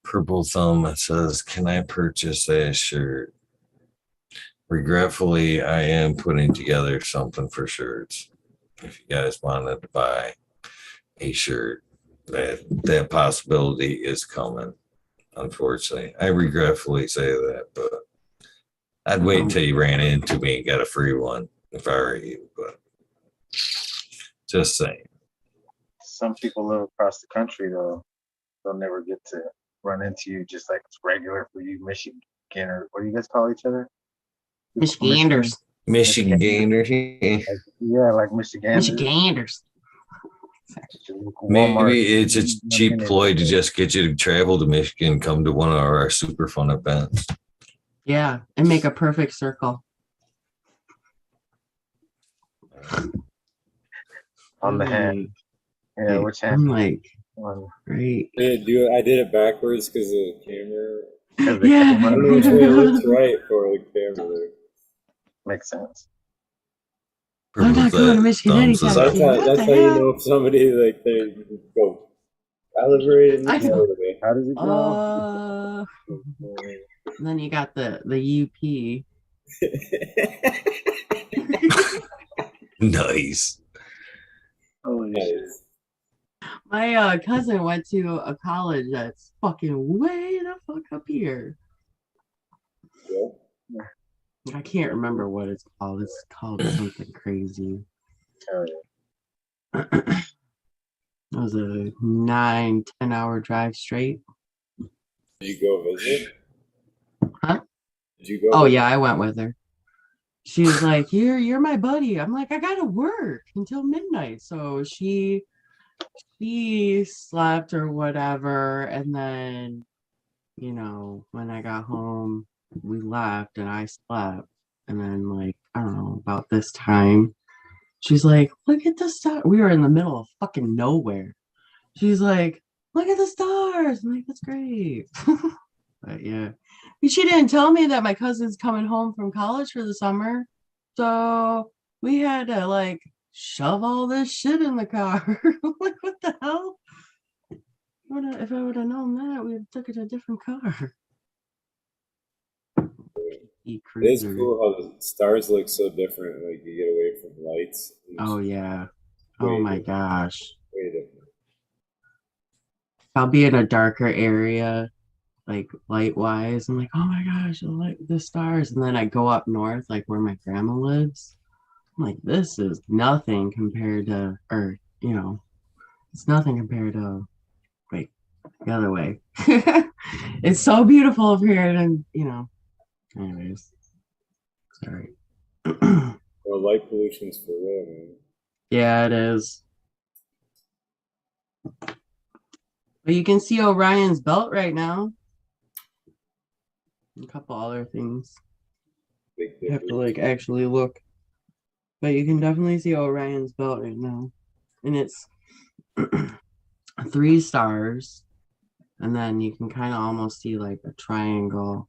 Purple Thumb, it says, can I purchase that shirt? Regretfully, I am putting together something for shirts. If you guys wanted to buy a shirt, that possibility is coming. Unfortunately, I regretfully say that, but I'd wait until you ran into me and got a free one if I were you. But just saying. Some people live across the country though. They'll never get to run into you just like it's regular for you Michigan or what do you guys call each other? Michiganders. Michiganders. Yeah, like Michiganders. Michiganders. Maybe it's a cheap ploy to just get you to travel to Michigan, come to one of our super fun events. Yeah, and make a perfect circle. On the hand. Yeah, Like, which hand? I'm like, great. I did it backwards because of the camera. Yeah. I don't know which way it looks right for the camera. Makes sense. I'm not going to Michigan anytime That's soon. What how the you hell? know if somebody like they go calibrated. I know. How does it go? And then you got the UP. Nice. Holy shit. My cousin went to a college that's fucking way the fuck up here. Yeah. I can't remember what it's called. It's called something crazy. It was a 9-10 hour drive straight. Did you go visit? Huh? Did you go? Oh visit? yeah, I went with her. She was like, "You're my buddy." I'm like, "I gotta work until midnight." So she slept or whatever, and then when I got home, we left and I slept, and then like I don't know about this time, she's like, "Look at the star." We were in the middle of fucking nowhere. She's like, "Look at the stars." I'm like, "That's great." But yeah, she didn't tell me that my cousin's coming home from college for the summer, so we had to like shove all this shit in the car. Like, what the hell? If I would have known that, we would have took it to a different car. It's cool how the stars look so different. Like you get away from lights. Oh yeah. Oh my gosh. Way different. I'll be in a darker area, like light wise. I'm like, oh my gosh, I like the stars. And then I go up north, like where my grandma lives. I'm like, this is nothing compared to, it's nothing compared to, wait, the other way. It's so beautiful up here. And, anyways, sorry. Well, light pollution's for real, man. Yeah, it is. But you can see Orion's belt right now. A couple other things. You have to like actually look. But you can definitely see Orion's belt right now. And it's 3 stars. And then you can kind of almost see like a triangle.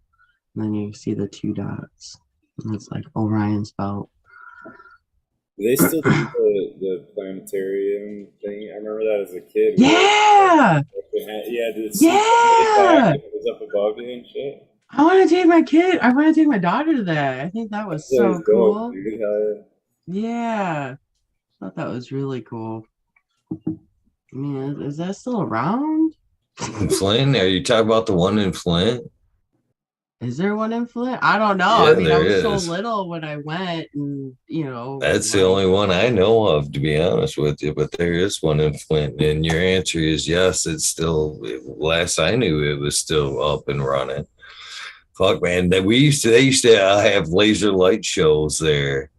And then you see the 2 dots. And it's like Orion's belt. Do they still do the planetarium thing? I remember that as a kid. Yeah! Yeah, Yeah! It was up above you and shit. I want to take my kid. I want to take my daughter to that. I think that was so cool. Yeah. I thought that was really cool. I mean, is that still around? In Flint? Are you talking about the one in Flint? Is there one in Flint? I don't know. Yeah, I mean, I was is. so little when I went, and That's the only one I know of, to be honest with you. But there is one in Flint, and your answer is yes. It's still. Last I knew, it was still up and running. Fuck, man! They used to have laser light shows there,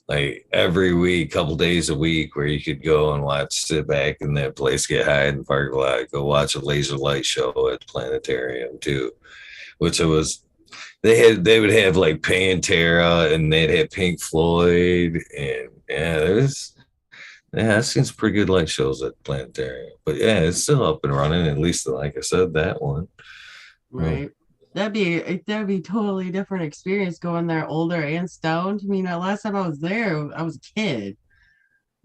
like every week, couple days a week, where you could go and sit back in that place, get high in the parking lot, go watch a laser light show at the planetarium too, which it was. They would have like Pantera, and they'd have Pink Floyd, and I've seen some pretty good light shows at the planetarium. But yeah, it's still up and running, at least like I said, that one. Right. That'd be totally different experience going there older and stoned. I mean, last time I was there, I was a kid.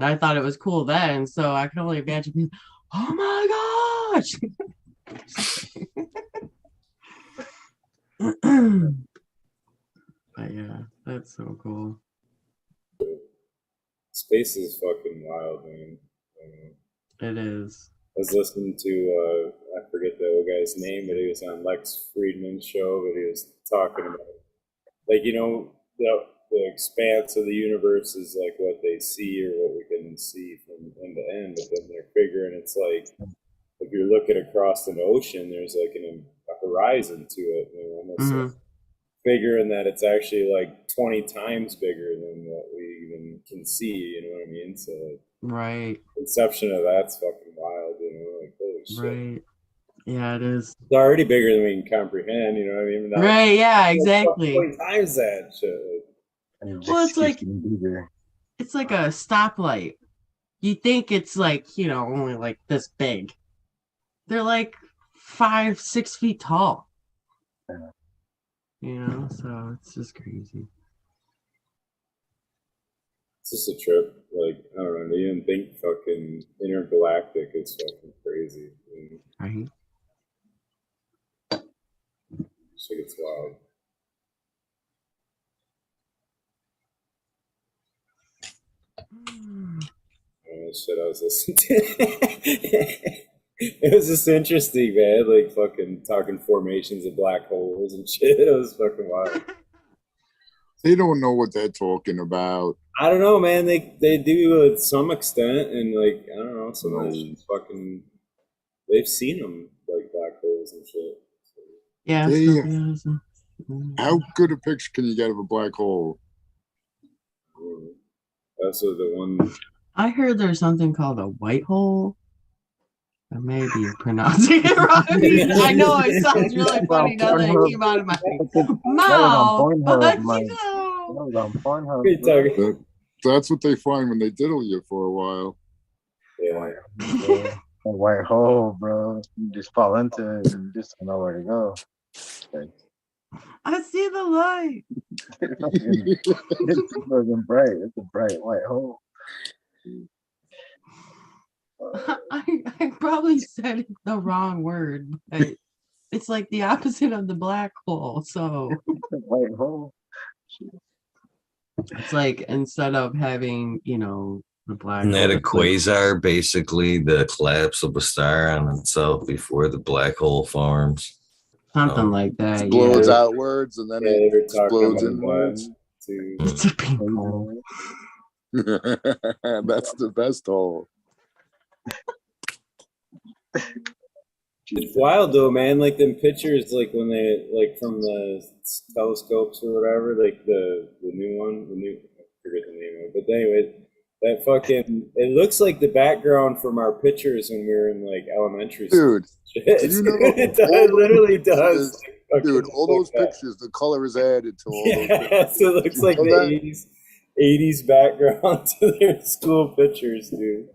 And I thought it was cool then, so I can only imagine being, oh my gosh. But yeah, that's so cool. Space is fucking wild, man. It is. I was listening to I forget the old guy's name, but he was on Lex Friedman's show, but he was talking about like the expanse of the universe is like what they see or what we can see from end to end, but then they're figuring it's like if you're looking across an ocean, there's like a horizon to it, almost like figuring that it's actually like 20 times bigger than what we even can see, you know what I mean? So right. Conception of that's fucking wild, like holy shit. Right. Yeah, it is. It's already bigger than we can comprehend, you know what I mean? Not, right, yeah, exactly. 20 times that shit. Well, it's like a stoplight. You think it's like, only like this big. They're like 5-6 feet tall. So it's just crazy. It's just a trip. Like, I don't know, they even think fucking intergalactic is fucking crazy. Right. Shit gets wild. Shit I was listening to. It was just interesting, man. Like fucking talking formations of black holes and shit. It was fucking wild. They don't know what they're talking about. I don't know, man. They do to some extent, and like I don't know, some of these fucking they've seen them like black holes and shit. So. Yeah. How good a picture can you get of a black hole? That's the one. I heard there's something called a white hole. I may be pronouncing it wrong. I know it sounds really funny now that it came out of my mouth. That's what they find when they diddle you for a while. Yeah. A white hole, bro. You just fall into it and you just don't know where to go. Like, I see the light. It's fucking bright. It's a bright white hole. I probably said the wrong word, but it's like the opposite of the black hole. So white hole. It's like instead of having, the black Isn't hole, that a quasar, basically the collapse of a star on itself before the black hole forms? Something like that. Explodes outwards and then it explodes inwards. It's a pink hole. That's the best hole. It's wild though, man. Like them pictures, like when they like from the telescopes or whatever, like the new one, I forget the name of it. But anyway, that fucking it looks like the background from our pictures when we were in like elementary school. Dude, it literally does. Dude, all those pictures, the color is added to all those pictures. So it looks like the 80s. 80s background to their school pictures, dude.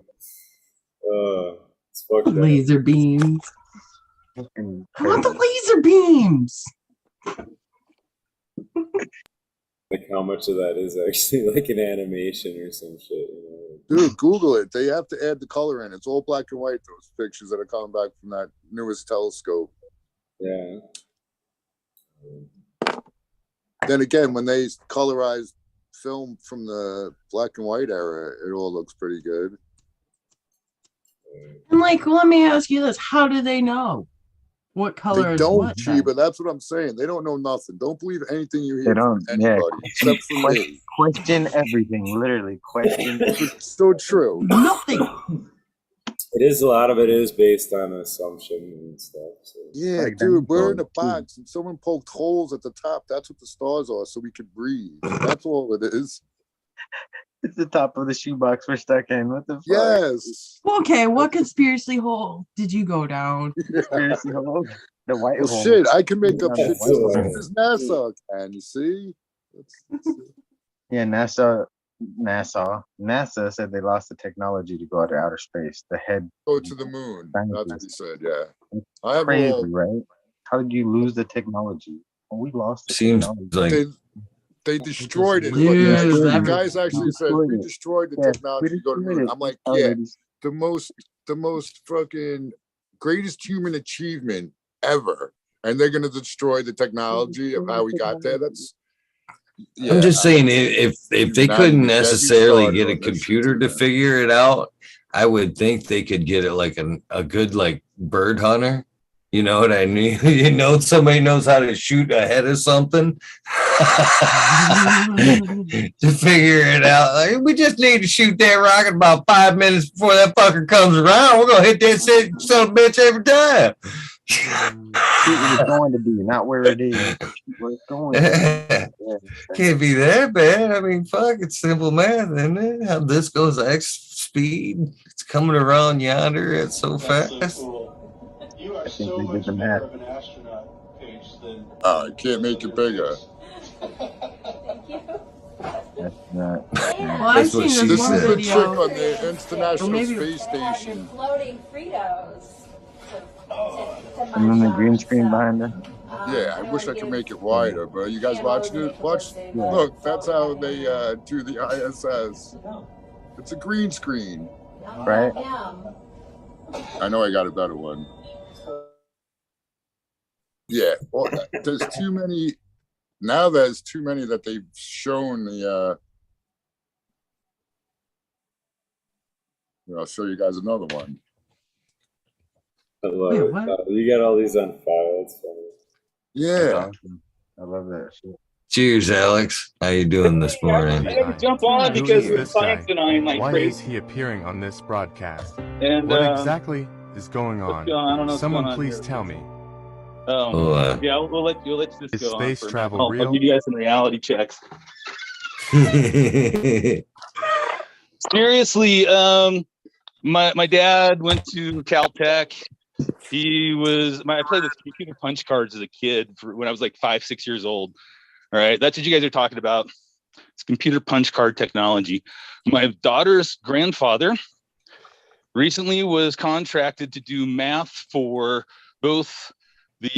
It's fucked up. Laser beams. Fucking I want the crazy. laser beams. Like how much of that is actually like an animation or some shit, you know? Dude, Google it. They have to add the color in. It's all black and white, those pictures that are coming back from that newest telescope. Yeah. Then again, when they colorize film from the black and white era, it all looks pretty good. And like, let me ask you this: how do they know what color They is don't, what? then? but that's what I'm saying. They don't know nothing. Don't believe anything you They hear don't. from Yeah. anybody, except for me. Question everything. Literally, question. It's so true. Nothing. It is, a lot of it is based on assumption and stuff. So. Yeah, Like dude, we're in a dinosaurs, too. box and someone poked holes at the top. That's what the stars are, so we could breathe. That's all it is. It's the top of the shoebox we're stuck in. What the fuck? Yes. Okay, what conspiracy hole did you go down? Conspiracy hole. The white Well, hole. shit, I can make up Yeah, shit the just white as hole. soon as NASA can, you see? Yeah, NASA said they lost the technology to go out to outer space. The head Go to the moon. That's what he said, yeah. I have crazy, all, right? How did you lose the technology? Well, we lost the Seems technology. like they destroyed it. Dude, The that- guys actually said we destroyed the technology to go to the moon. I'm like, yeah, the most fucking greatest human achievement ever. And they're gonna destroy the technology of how we got there. That's I'm just saying, if they Now you couldn't can get me necessarily started get a on this shit, computer too, to man. figure it out, I would think they could get it like a good like bird hunter. You know what I mean? You know, somebody knows how to shoot ahead of something to figure it out. Like, we just need to shoot that rocket about 5 minutes before that fucker comes around. We're gonna hit that son of a bitch every time. Shoot where it's going to be, not where it is. Shoot where it's going to be. Yeah, Can't be that bad. I mean, fuck, it's simple math, isn't it? How this goes X speed. It's coming around yonder at so fast. That's so cool. You are I think so they did much the more math. of an astronaut, Paige, than I can't make it bigger. Thank you. that's not. Well, I've That's what seen she this This one is said. the trick video. on the International maybe- Space Yeah, Station. the floating Fritos. And then the green screen behind her. Yeah, I wish I could make it wider, but are you guys watching it? Watch. Look, that's how they do the ISS. It's a green screen. Right. I know I got a better one. Yeah, well, there's too many. Now there's too many that they've shown the. I'll show you guys another one. I love Wait, it. what? You got all these on file. It's funny. That's Yeah, awesome. I love that shit. Cheers, Alex. How you doing this morning? I had to jump on Who because is of this science guy? denying like Why crazy. is he appearing on this broadcast? And What exactly is going what's on? going on? I don't know what's Someone going on please here. tell me. Yeah, we'll let this Is go on space for a travel minute. I'll real? give you guys some reality checks. Seriously, my dad went to Caltech. I played with computer punch cards as a kid when I was like 5-6 years old. All right, that's what you guys are talking about. It's computer punch card technology. My daughter's grandfather recently was contracted to do math for both the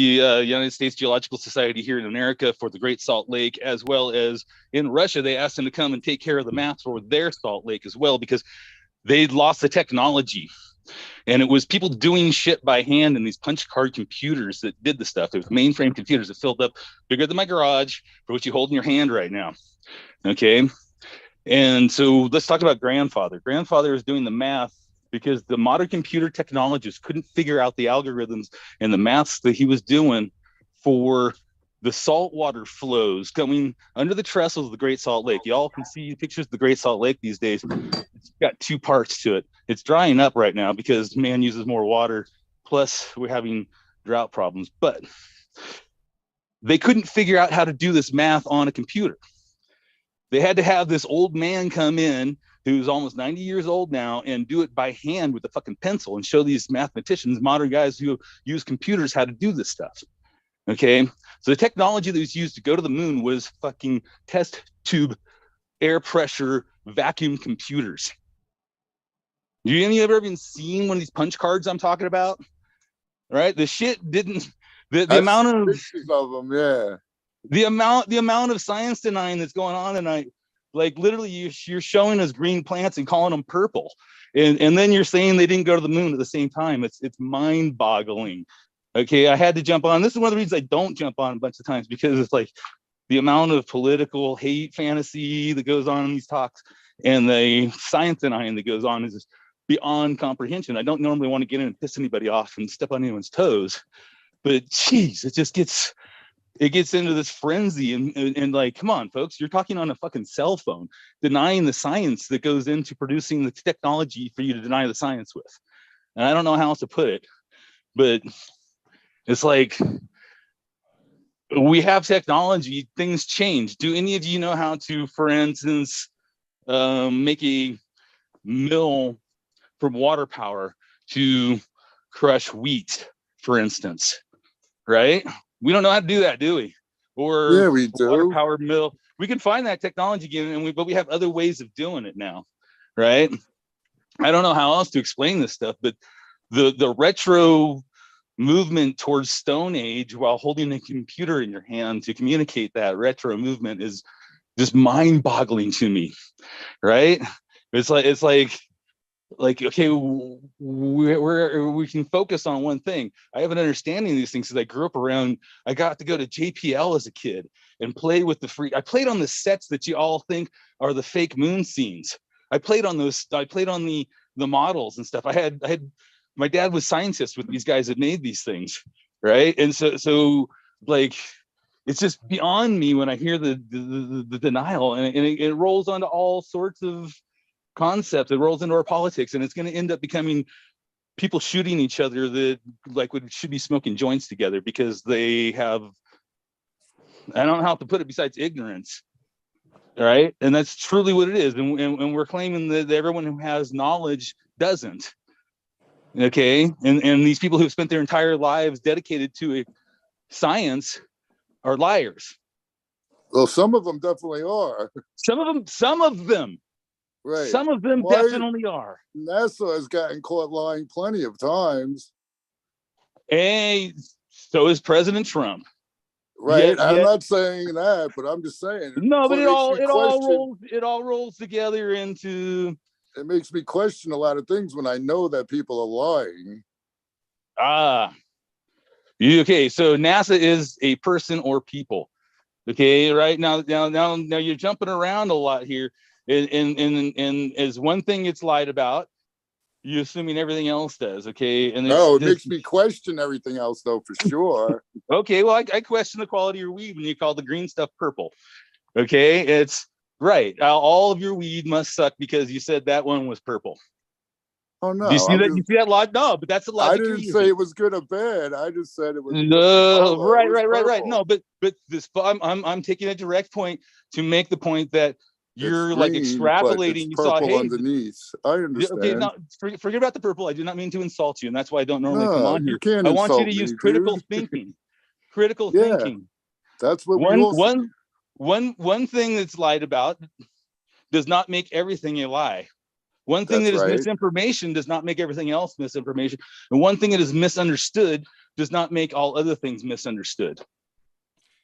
United States Geological Society here in America for the Great Salt Lake, as well as in Russia. They asked him to come and take care of the math for their Salt Lake as well, because they'd lost the technology. And it was people doing shit by hand in these punch card computers that did the stuff. It was mainframe computers that filled up bigger than my garage, for what you hold in your hand right now. Okay. And so let's talk about grandfather. Grandfather is doing the math because the modern computer technologists couldn't figure out the algorithms and the maths that he was doing for the saltwater flows coming under the trestles of the Great Salt Lake. Y'all can see pictures of the Great Salt Lake these days. It's got two parts to it. It's drying up right now because man uses more water. Plus, we're having drought problems. But they couldn't figure out how to do this math on a computer. They had to have this old man come in who's almost 90 years old now and do it by hand with a fucking pencil and show these mathematicians, modern guys who use computers, how to do this stuff. Okay, so the technology that was used to go to the moon was fucking test tube air pressure vacuum computers. You any ever even seen one of these punch cards I'm talking about? Right? The shit didn't the amount of pictures of them, yeah. the amount of science denying that's going on tonight. Like literally you're showing us green plants and calling them purple. And then you're saying they didn't go to the moon at the same time. It's mind-boggling. Okay, I had to jump on. This is one of the reasons I don't jump on a bunch of times, because it's like the amount of political hate fantasy that goes on in these talks and the science denying that goes on is just beyond comprehension. I don't normally want to get in and piss anybody off and step on anyone's toes, but geez, it gets into this frenzy and like, come on, folks, you're talking on a fucking cell phone, denying the science that goes into producing the technology for you to deny the science with. And I don't know how else to put it, but it's like, we have technology, things change. Do any of you know how to, for instance, make a mill from water power to crush wheat, for instance, right? We don't know how to do that, do we? Or yeah, we do. Water powered mill. We can find that technology again, but we have other ways of doing it now, right? I don't know how else to explain this stuff, but the retro movement towards Stone Age while holding a computer in your hand to communicate that retro movement is just mind-boggling to me, right? It's like okay, we can focus on one thing. I have an understanding of these things because I grew up around. I got to go to JPL as a kid and play with I played on the sets that you all think are the fake moon scenes. I played on those. I played on the models and stuff. I had my dad was scientist with these guys that made these things, right? And so like, it's just beyond me when I hear the denial, and it rolls onto all sorts of concepts. It rolls into our politics, and it's going to end up becoming people shooting each other that like should be smoking joints together because they have, I don't know how to put it besides ignorance, right? And that's truly what it is. And we're claiming that everyone who has knowledge doesn't. Okay, and these people who've spent their entire lives dedicated to science are liars. Well, some of them definitely are. Some of them. Right. Some of them definitely are. NASA has gotten caught lying plenty of times. And so is President Trump. Right. I'm not saying that, but I'm just saying. No, but it all rolls together into. It makes me question a lot of things when I know that people are lying. Okay, so NASA is a person or people. Okay, right now you're jumping around a lot here, and as one thing it's lied about, you're assuming everything else does. Okay, and it makes me question everything else, though, for sure. Okay, well, I question the quality of your weed when you call the green stuff purple. Okay, it's right. All of your weed must suck because you said that one was purple. Oh no! Do you see that? You see that lot? No, but that's the logic. I didn't say it was good or bad. I just said it was. No, right. No, but this. I'm taking a direct point to make the point that you're green, like extrapolating. You saw, hey, underneath. I understand. Okay, no, forget about the purple. I do not mean to insult you, and that's why I don't normally come on here. I want you to use critical thinking. Critical thinking. That's what one thing that's lied about does not make everything a lie. One thing that is misinformation does not make everything else misinformation. And one thing that is misunderstood does not make all other things misunderstood.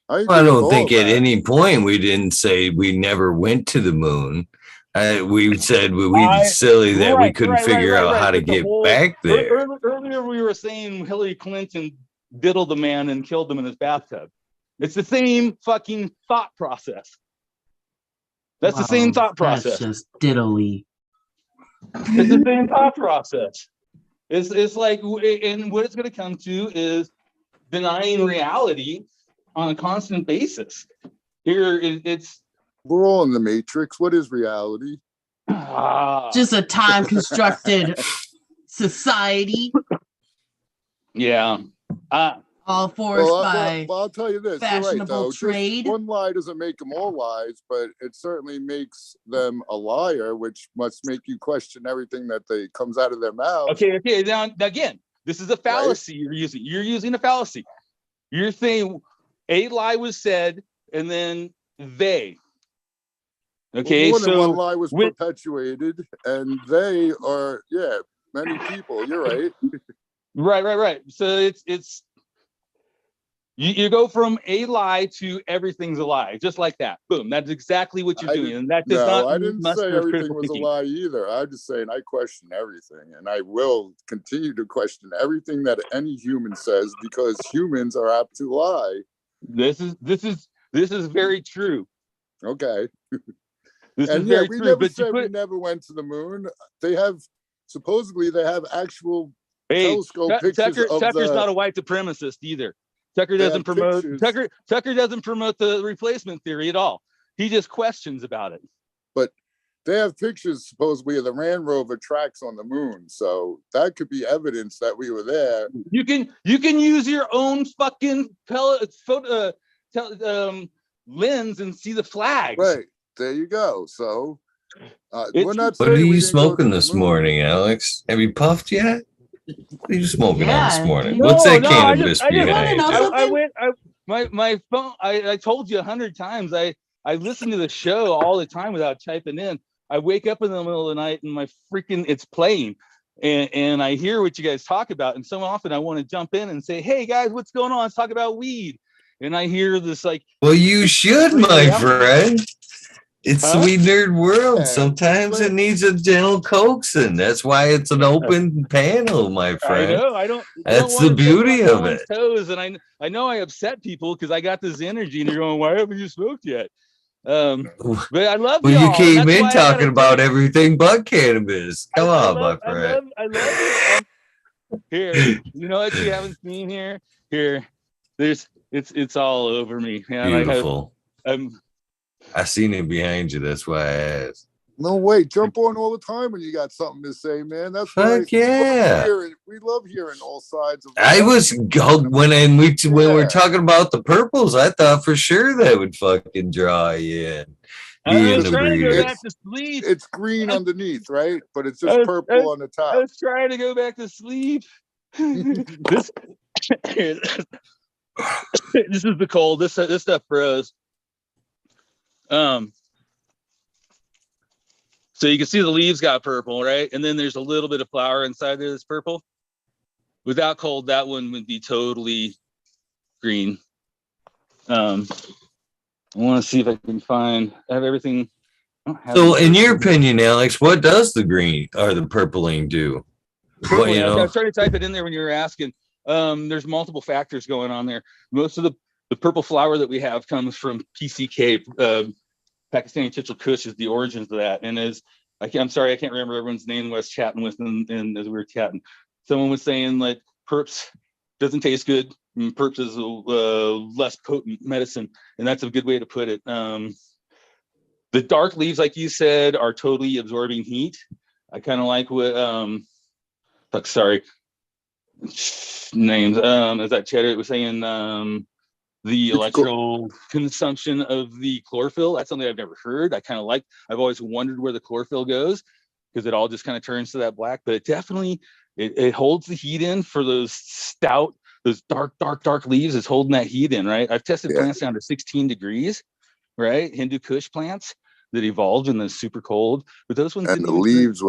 I don't think at any point we didn't say we never went to the moon. We said we silly that we couldn't figure out how to get back there. Earlier we were saying Hillary Clinton diddled the man and killed him in his bathtub. It's the same fucking thought process. That's the same thought process. That's just diddly. It's the same thought process. It's like, and what it's going to come to is denying reality on a constant basis. Here, we're all in the matrix. What is reality? Just a time constructed society. Yeah. All forced by I'll tell you this. fashionable right, trade. One lie doesn't make them all lies, but it certainly makes them a liar, which must make you question everything that comes out of their mouth. Okay. Now again, this is a fallacy you're using. You're using a fallacy. You're saying a lie was said, and then they. Okay, more than so one lie was perpetuated, and they are, many people. You're right. Right. So it's you go from a lie to everything's a lie, just like that. Boom. That's exactly what you're doing, and that does not I didn't say muster everything critical was thinking. a lie either. I'm just saying I question everything, and I will continue to question everything that any human says because humans are apt to lie. This is very true. Okay. This and is very we true. never But said we never went to the moon. They have supposedly actual hey, telescope pictures of Tucker's the. not a white supremacist either. Tucker They doesn't have promote pictures. Tucker doesn't promote the replacement theory at all. He just questions about it. But they have pictures supposedly of the Land Rover tracks on the moon, so that could be evidence that we were there. You can use your own fucking lens and see the flags. Right, there you go. So we're not What are saying we you didn't go smoking to the this moon. morning, Alex? Have you puffed yet? What are you smoking on this morning? No, What's that no, cannabis I behind you? my phone. I told you 100 times. I listen to the show all the time without typing in. I wake up in the middle of the night and it's playing, and I hear what you guys talk about. And so often I want to jump in and say, "Hey guys, what's going on? Let's talk about weed." And I hear this like, well, you should, my friend. It's the Weed Nerd World. Yeah, Sometimes it needs a gentle coaxing. That's why it's an open panel, my friend. I know. I don't. That's don't the beauty of it. Toes, and I know I upset people because I got this energy, and they're going, "Why haven't you smoked yet?" But I love well, y'all. you came in talking about everything but cannabis. Come on, my friend. I love you. Here, you know what you haven't seen here? Here, it's all over me, man. Beautiful. I seen it behind you. That's why I asked. No, wait, jump on all the time when you got something to say, man. That's Fuck yeah. We love hearing all sides of I was when we're talking about the purples, I thought for sure that would fucking draw you in. I was trying to go back to sleep. It's green underneath, right? But it's just purple on the top. I was trying to go back to sleep. This is the cold. This stuff froze. So you can see the leaves got purple, right? And then there's a little bit of flower inside there that's purple. Without cold, that one would be totally green. I want to see if I can I have everything. So in your opinion, Alex, what does the green or the purpling do? Well, I was trying to type it in there when you were asking. There's multiple factors going on there. Most of the purple flower that we have comes from PCK, Pakistani Chichal Kush is the origins of that. And I'm sorry, I can't remember everyone's name I was chatting with and as we were chatting, someone was saying like perps doesn't taste good. And perps is less potent medicine, and that's a good way to put it. The dark leaves, like you said, are totally absorbing heat. I kind of like what names as that Cheddar was saying, the electrical consumption of the chlorophyll. That's something I've never heard. I've always wondered where the chlorophyll goes because it all just kind of turns to that black, but it definitely it holds the heat in for those stout, those dark leaves. It's holding that heat in, right? I've tested plants down to 16 degrees, right? Hindu Kush plants that evolved in the super cold, but those ones and the leaves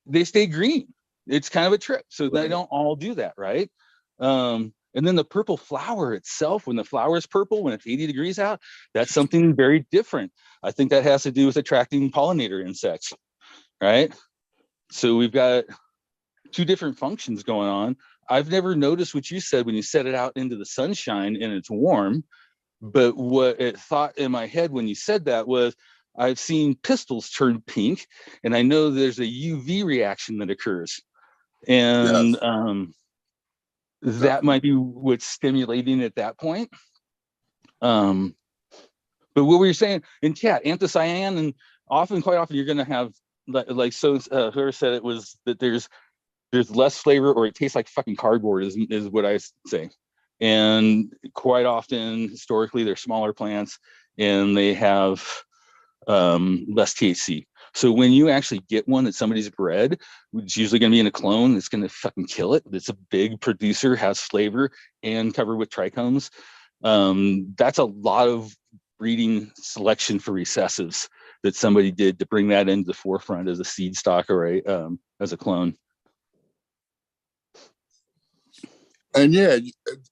they stay green. It's kind of a trip. So they don't all do that, right? And then the purple flower itself, when the flower is purple, when it's 80 degrees out, that's something very different. I think that has to do with attracting pollinator insects, right? So we've got two different functions going on. I've never noticed what you said when you set it out into the sunshine and it's warm, but what it thought in my head when you said that was, I've seen pistils turn pink, and I know there's a UV reaction that occurs. And that might be what's stimulating at that point. But what were you saying in chat, anthocyan, and quite often you're going to have whoever said it was that there's less flavor or it tastes like fucking cardboard is what I say. And quite often historically they're smaller plants and they have less THC. So when you actually get one that somebody's bred, it's usually going to be in a clone. It's going to fucking kill it. It's a big producer, has flavor, and covered with trichomes. That's a lot of breeding selection for recessives that somebody did to bring that into the forefront as a seed stock or as a clone. And yeah,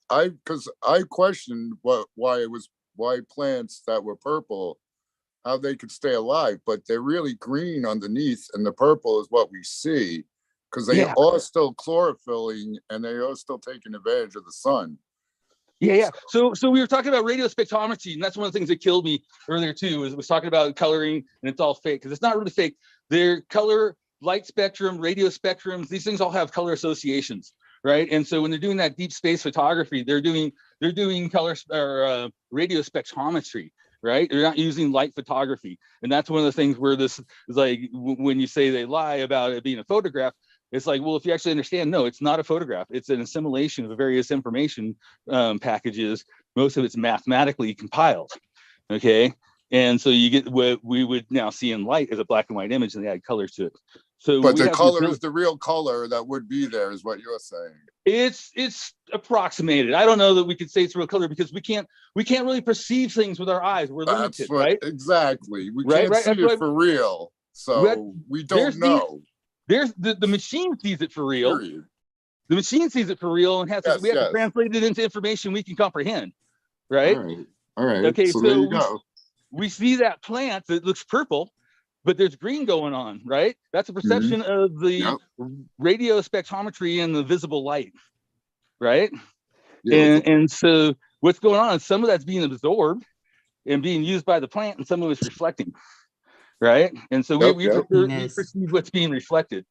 because I questioned why plants that were purple, how they could stay alive, but they're really green underneath, and the purple is what we see, because they are still chlorophylling and they are still taking advantage of the sun. Yeah. So we were talking about radio spectrometry, and that's one of the things that killed me earlier too. Was talking about coloring, and it's all fake because it's not really fake. They're color, light spectrum, radio spectrums. These things all have color associations, right? And so when they're doing that deep space photography, they're doing color or radio spectrometry, right? They're not using light photography, and that's one of the things where this is like when you say they lie about it being a photograph. It's like, well, if you actually understand, no, it's not a photograph. It's an assimilation of various information packages. Most of it's mathematically compiled, okay? And so you get what we would now see in light as a black and white image, and they add colors to it. So, but the color is the real color that would be there, is what you're saying. It's approximated. I don't know that we could say it's real color because we can't really perceive things with our eyes. We're limited, right? Exactly. We can't see it for real, so we don't know. There's the machine sees it for real. Period. The machine sees it for real, and we have to translate it into information we can comprehend, right? All right. Okay, so there you go. We see that plant that looks purple, but there's green going on, right? That's a perception of the radio spectrometry and the visible light, right? Yeah, and so what's going on is some of that's being absorbed and being used by the plant, and some of it's reflecting. Right, and so we perceive what's being reflected,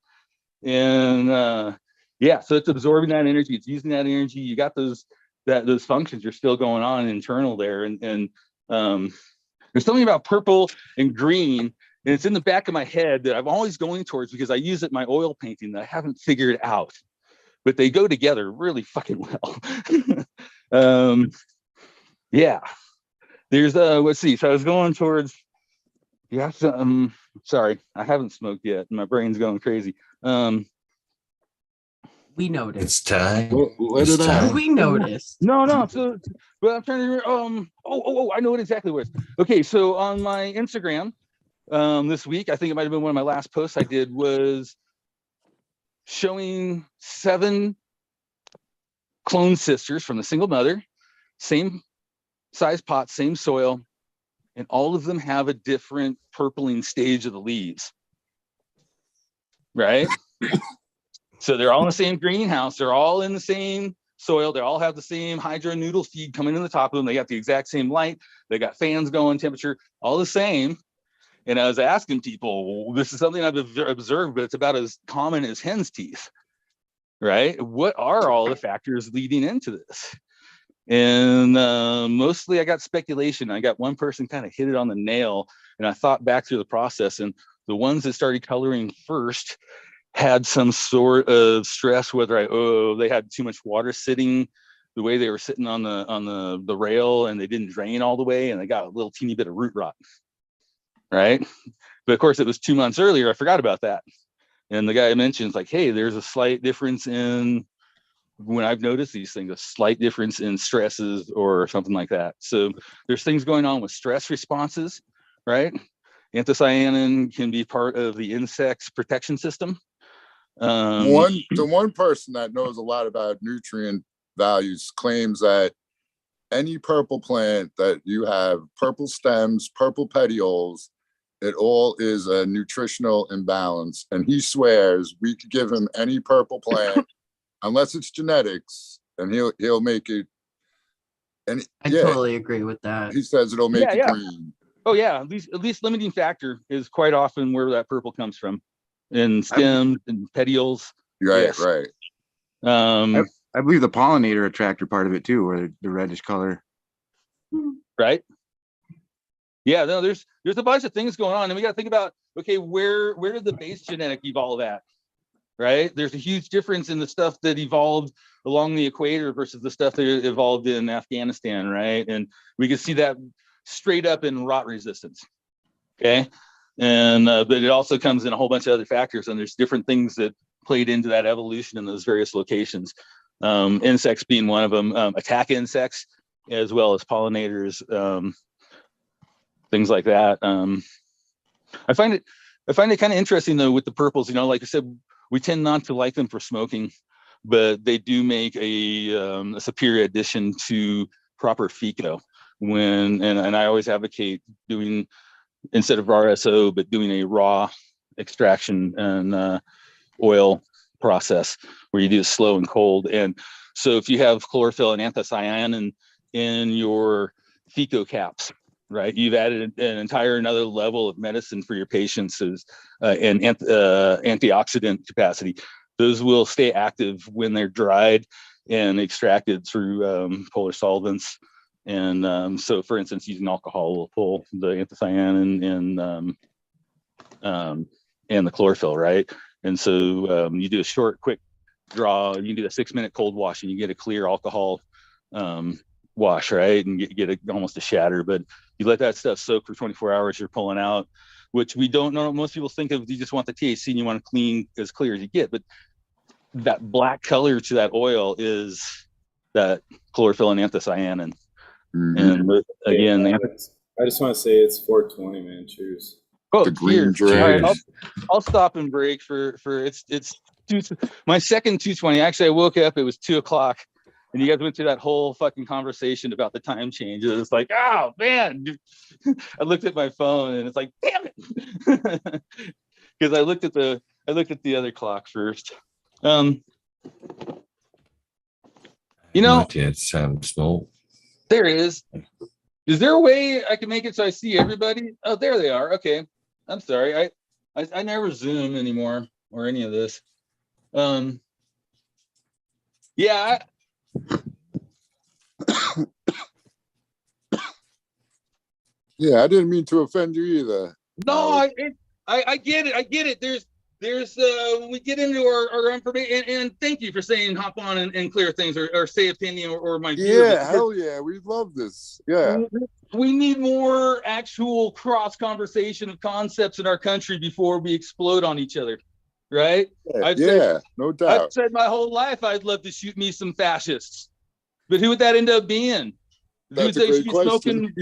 and so it's absorbing that energy, it's using that energy. You got those functions are still going on internal there, and there's something about purple and green, and it's in the back of my head that I'm always going towards because I use it in my oil painting that I haven't figured out, but they go together really fucking well. There's let's see. So I was going towards. Yeah, sorry, I haven't smoked yet. My brain's going crazy. We noticed. It's time. It's time. We noticed. No. So, but I'm trying to remember. I know what exactly was. Okay, so on my Instagram, this week, I think it might have been one of my last posts I did was showing 7 clone sisters from the single mother, same size pot, same soil. And all of them have a different purpling stage of the leaves, right? So they're all in the same greenhouse. They're all in the same soil. They all have the same hydro noodle feed coming in the top of them. They got the exact same light. They got fans going, temperature, all the same. And I was asking people, this is something I've observed, but it's about as common as hen's teeth, right? What are all the factors leading into this? And mostly I got speculation. I got one person kind of hit it on the nail, and I thought back through the process, and the ones that started coloring first had some sort of stress, whether they had too much water sitting the way they were sitting on the rail, and they didn't drain all the way, and they got a little teeny bit of root rot, right? But of course it was 2 months earlier. I forgot about that, and the guy mentions like, hey, there's a slight difference in when I've noticed these things, a slight difference in stresses or something like that. So there's things going on with stress responses, right? Anthocyanin can be part of the insect's protection system. The one person that knows a lot about nutrient values claims that any purple plant that you have purple stems, purple petioles, it all is a nutritional imbalance. And he swears we could give him any purple plant unless it's genetics, and he'll make it. And I totally agree with that. He says it'll make it green. Oh yeah, at least limiting factor is quite often where that purple comes from, in stems and petioles. Right, yes. Right. I believe the pollinator attractor part of it too, or the reddish color. Right. Yeah, no, there's a bunch of things going on, and we got to think about, okay, where did the base genetic evolve at? Right, there's a huge difference in the stuff that evolved along the equator versus the stuff that evolved in Afghanistan, right? And we can see that straight up in rot resistance. Okay, and but it also comes in a whole bunch of other factors, and there's different things that played into that evolution in those various locations. Insects being one of them, attack insects as well as pollinators, things like that. I find it kind of interesting though with the purples. You know, like I said, we tend not to like them for smoking, but they do make a superior addition to proper FICO. And I always advocate doing, instead of RSO, but doing a raw extraction and oil process where you do slow and cold. And so if you have chlorophyll and anthocyanin in your FICO caps, right, you've added an entire another level of medicine for your patients and antioxidant capacity. Those will stay active when they're dried and extracted through polar solvents. And so, for instance, using alcohol will pull the anthocyanin and the chlorophyll, right? And so you do a short, quick draw. You do a 6-minute cold wash, and you get a clear alcohol wash, right? And get almost a shatter. But you let that stuff soak for 24 hours. You're pulling out, which we don't know. Most people think of, you just want the THC and you want to clean as clear as you get. But that black color to that oil is that chlorophyll and anthocyanin. And again, I just want to say it's 420, man. Cheers. Oh, The green cheers. All right, drag. I'll stop and break for it's my second 220. Actually, I woke up, it was 2:00, and you guys went through that whole fucking conversation about the time change. It's like, oh man, I looked at my phone and it's like, damn it, because I looked at the other clock first. You know, Not yet. It's time to smoke. there is. Is there a way I can make it so I see everybody? Oh, there they are. Okay. I'm sorry. I never Zoom anymore or any of this. Yeah. Yeah, I didn't mean to offend you either. No, I get it. I get it. There's when we get into our information, and thank you for saying hop on and clear things or say opinion or my view. Yeah, hell yeah, we love this. Yeah, we need more actual cross conversation of concepts in our country before we explode on each other, right? No doubt. I've said my whole life I'd love to shoot me some fascists, but who would that end up being? That's Dudes a that great should be question.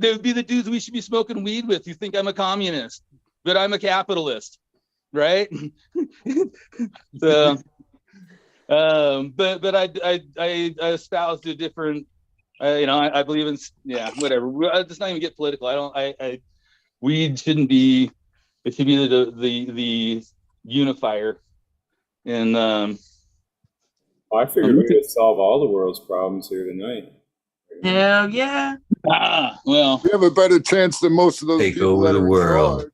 they would be the dudes we should be smoking weed with. You think I'm a communist, but I'm a capitalist, right? So, but I espouse a different. I believe in whatever. Let's not even get political. Weed shouldn't be. It should be the unifier. And I figured we would solve all the world's problems here tonight. Hell yeah. Well, we have a better chance than most of those Take people over that the are in world.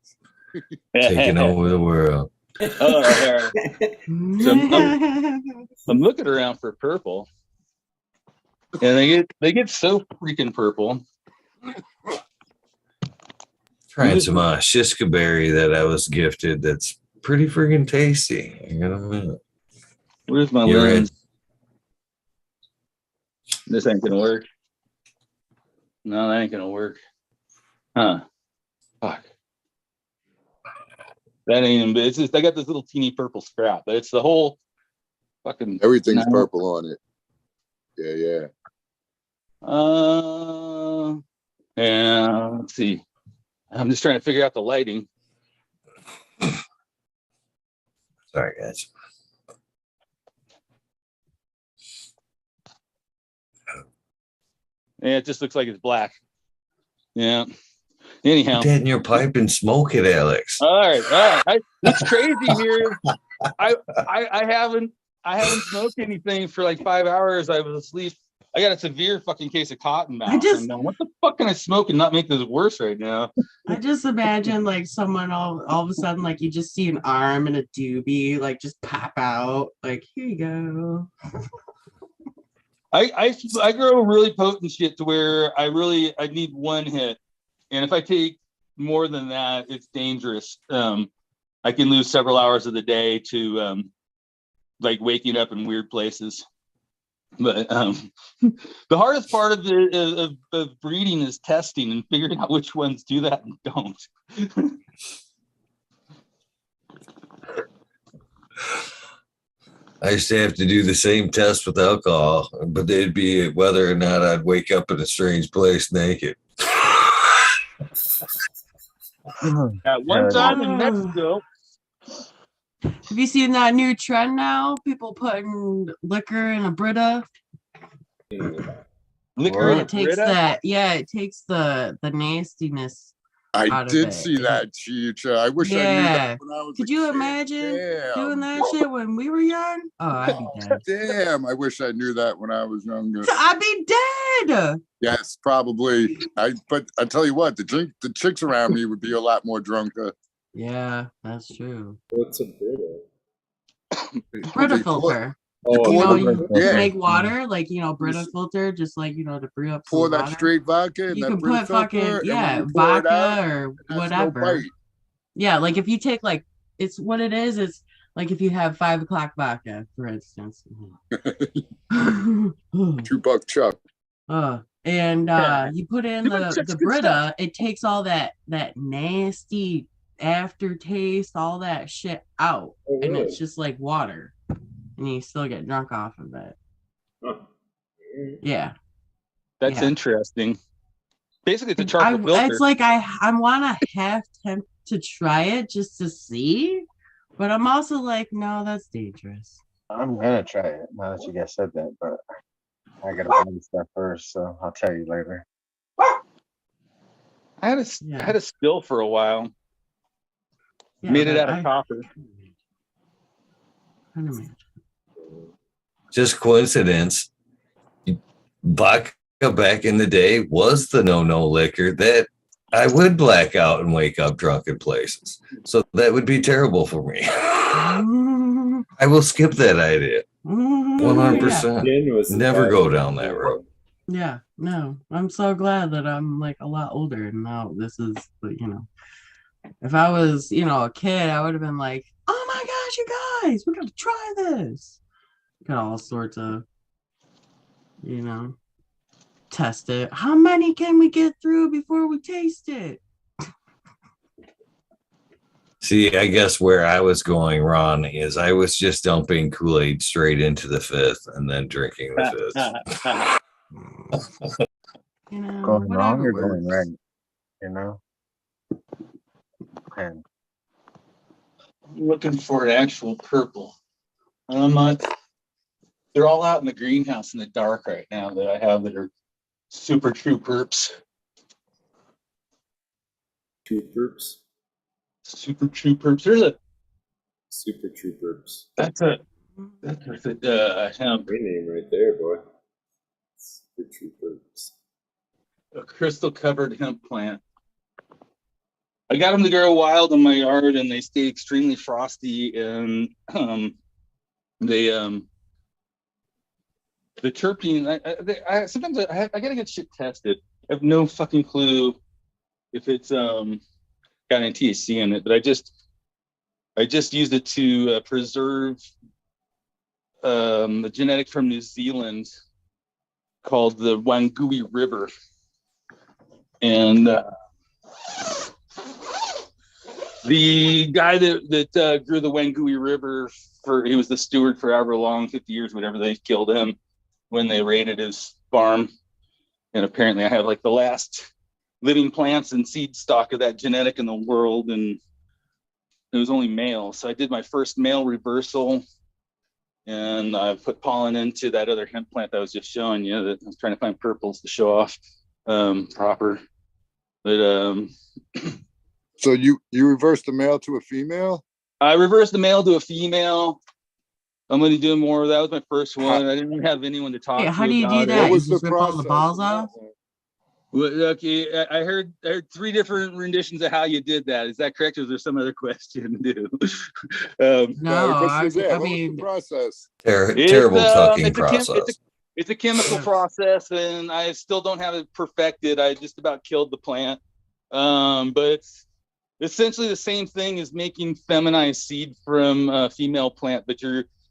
charge. Taking over the world. So I'm looking around for purple, and they get so freaking purple. Trying some Shiska berry that I was gifted. That's pretty freaking tasty. I gotta admit. Where's my lens? This ain't gonna work. No, that ain't gonna work. Huh? Fuck. That ain't even. It's just I got this little teeny purple scrap, but it's the whole fucking. Everything's purple on it. Yeah. Yeah. Let's see. I'm just trying to figure out the lighting. Sorry, guys. Yeah, it just looks like it's black. Yeah. Anyhow, put that in your pipe and smoke it, Alex. All right. What's crazy here is I haven't smoked anything for like 5 hours. I was asleep. I got a severe fucking case of cotton mouth. What the fuck can I smoke and not make this worse right now? I just imagine like someone all of a sudden, like you just see an arm and a doobie like just pop out. Like, here you go. I grow really potent shit to where I need one hit. And if I take more than that, it's dangerous. I can lose several hours of the day to like waking up in weird places. But the hardest part of breeding is testing and figuring out which ones do that and don't. I used to have to do the same test with alcohol, but they'd be whether or not I'd wake up in a strange place naked. At one time in Mexico. Have you seen that new trend now? People putting liquor in a Brita. Liquor in a It takes Brita? that. Yeah, it takes the nastiness. I out of did it. see that, Cheech. I wish I knew Yeah. that when I was Could a you kid. imagine doing Damn. that shit when we were young? Oh, I'd be dead. Damn, I wish I knew that when I was younger. I'd be dead. Yes, probably. But I tell you what, the chicks around me would be a lot more drunker. Yeah, that's true. What's a Brita? Brita filter. You make water, like, Brita filter, just like, to brew up some pour that water. straight vodka in You that can Brita put filter, fucking, and when you pour it vodka out, or it has whatever. no bite. Yeah, like if you take it's what it is. It's like if you have 5 o'clock vodka, for instance. $2 Chuck. And you put in the Brita, it takes all that nasty aftertaste, all that shit out, and it's just like water, and you still get drunk off of it. Yeah, that's interesting. Basically, it's a charcoal filter. It's like I want to half tempt to try it just to see, but I'm also like, no, that's dangerous. I'm gonna try it now that you guys said that, but I gotta buy the stuff first, so I'll tell you later. I had a still for a while. Yeah, made it out of copper. Just coincidence. Vodka back in the day was the no liquor that I would black out and wake up drunk in places. So that would be terrible for me. I will skip that idea. 100%. Never go down that road. Yeah, no, I'm so glad that I'm like a lot older and now this is, if I was, a kid, I would have been like, oh my gosh, you guys, we're going to try this. Got all sorts of, test it. How many can we get through before we taste it? See, I guess where I was going wrong is I was just dumping Kool-Aid straight into the fifth and then drinking the fifth. Going wrong or going right? And I'm looking for an actual purple. They're all out in the greenhouse in the dark right now that I have that are super true perps. True perps? Super true perps. There's a super true perps. That's a hemp. Great name right there, boy. Super true perps. A crystal covered hemp plant. I got them to grow wild in my yard, and they stay extremely frosty. And the terpene. I sometimes I gotta get shit tested. I have no fucking clue if it's got any THC in it, but I just used it to preserve a genetic from New Zealand called the Wangui River, and the guy that grew the Wangui River he was the steward for however long, 50 years, whatever. They killed him when they raided his farm, and apparently I have like the last living plants and seed stock of that genetic in the world, and it was only male. So I did my first male reversal, and I put pollen into that other hemp plant that I was just showing you. That I was trying to find purples to show off proper, but So you reversed the male to a female? I reversed the male to a female. I'm going to do more of that. Was my first one. I didn't have anyone to talk to. How do you do that? You just rip all the balls off? Well, okay, I heard 3 different renditions of how you did that. Is that correct, or is there some other question to do? I mean, the process. Terrible tucking process. It's a chemical process, and I still don't have it perfected. I just about killed the plant, but it's essentially the same thing as making feminized seed from a female plant, but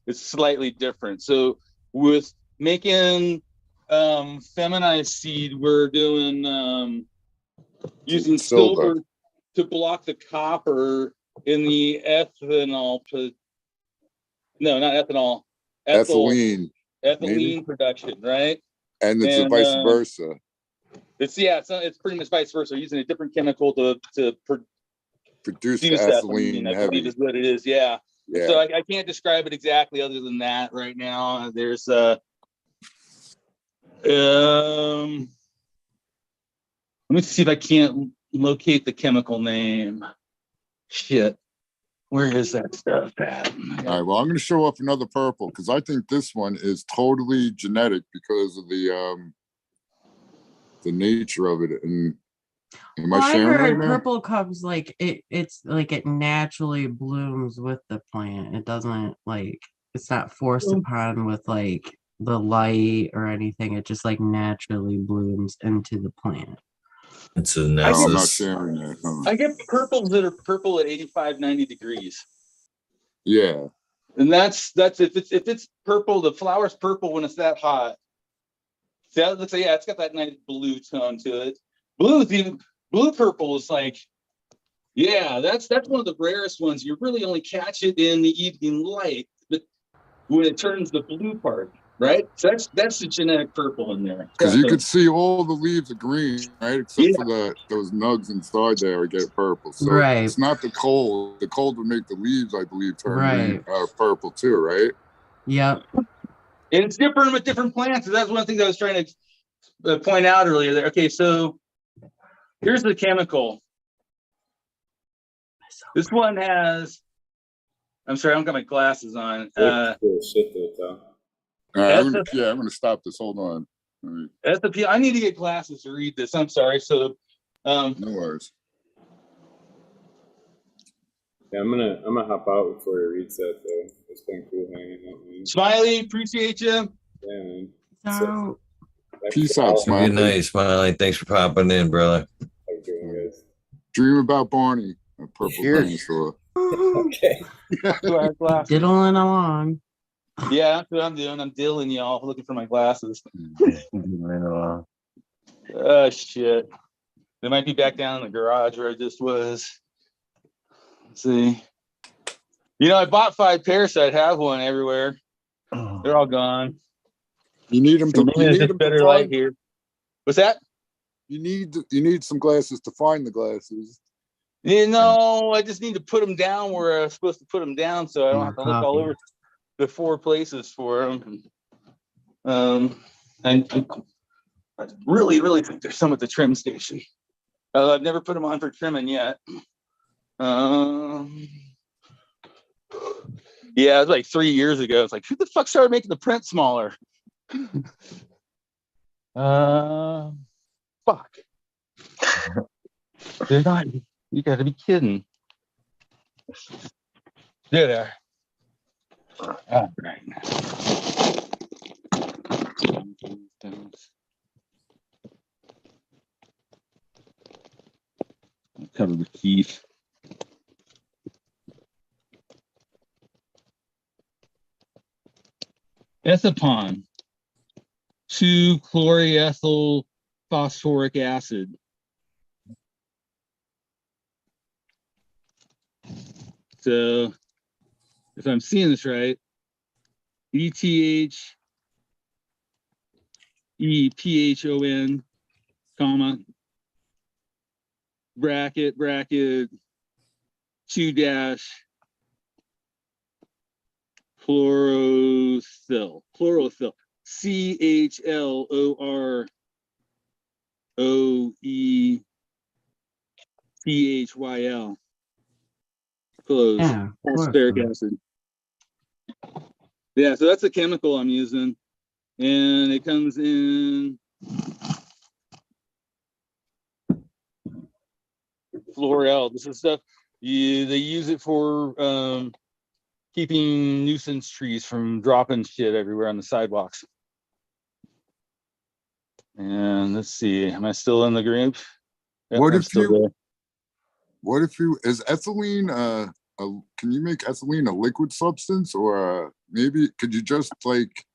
it's slightly different. So with making feminized seed, we're doing using silver to block the copper in the ethanol. No, not ethanol. Ethylene production, right? And it's vice versa. It's pretty much vice versa. We're using a different chemical to Produced Juice ethylene ethylene, I believe heavy. is what it is. Yeah. Yeah. So I can't describe it exactly other than that right now. There's let me see if I can't locate the chemical name. Shit. Where is that stuff at? All right, well, I'm going to show off another purple because I think this one is totally genetic because of the nature of it. And am Well, I I sharing heard right now? purple comes like it's like it naturally blooms with the plant. It doesn't like it's not forced upon with like the light or anything. It just like naturally blooms into the plant. It's a No, I'm not nexus. sharing that. Huh? I get purples that are purple at 85, 90 degrees. Yeah. And that's if it's purple, the flower's purple when it's that hot. See, let's say, yeah, it's got that nice blue tone to it. Blue purple is like, yeah, that's one of the rarest ones. You really only catch it in the evening light, but when it turns the blue part, right? So that's the genetic purple in there. Because you could see all the leaves are green, right? Except for those nugs inside there get purple. So Right. it's not the cold. The cold would make the leaves, I believe, turn Right. green, purple too, right? Yep. And it's different with different plants. That's one thing that I was trying to point out earlier there. Okay, so here's the chemical. This one has, I'm sorry, I don't got my glasses on. Shit, though. All right, I'm going to stop this. Hold on. All right. I need to get glasses to read this. I'm sorry. So, no worries. Yeah, I'm gonna hop out before he reads that though. It's been cool hanging out, man. Smiley, appreciate you. Yeah, man. So, Peace out, Smiley. Good night, Smiley. Thanks for popping in, brother. Have a good one, guys. Dream about Barney, a purple dinosaur. Okay. diddling along. Yeah, that's what I'm doing. I'm diddling y'all, looking for my glasses. Oh, shit. They might be back down in the garage where I just was. Let's see. You know, I bought 5 pairs, so I'd have one everywhere. They're all gone. You need them to. You need them better to light find, here. What's that? You need some glasses to find the glasses. You know, I just need to put them down where I was supposed to put them down, so I don't have to look all over the 4 places for them. And I really, really think there's some at the trim station. I've never put them on for trimming yet. Yeah, it was like 3 years ago. It's like, who the fuck started making the print smaller? Fuck. They're not. You got to be kidding. There they are. All right. Cover the teeth. Ethapon, 2-chloroethyl phosphoric acid. So, if I'm seeing this right, ETHEPHON, comma, bracket 2- chlorophyll, CHLOROETHYL, close, Yeah, phosphoric acid. Yeah, so that's the chemical I'm using, and it comes in Florel. This is stuff they use it for keeping nuisance trees from dropping shit everywhere on the sidewalks. And let's see, am I still in the group? Yep, What I'm if still there. What if you is ethylene? Can you make ethylene a liquid substance, or maybe could you just like?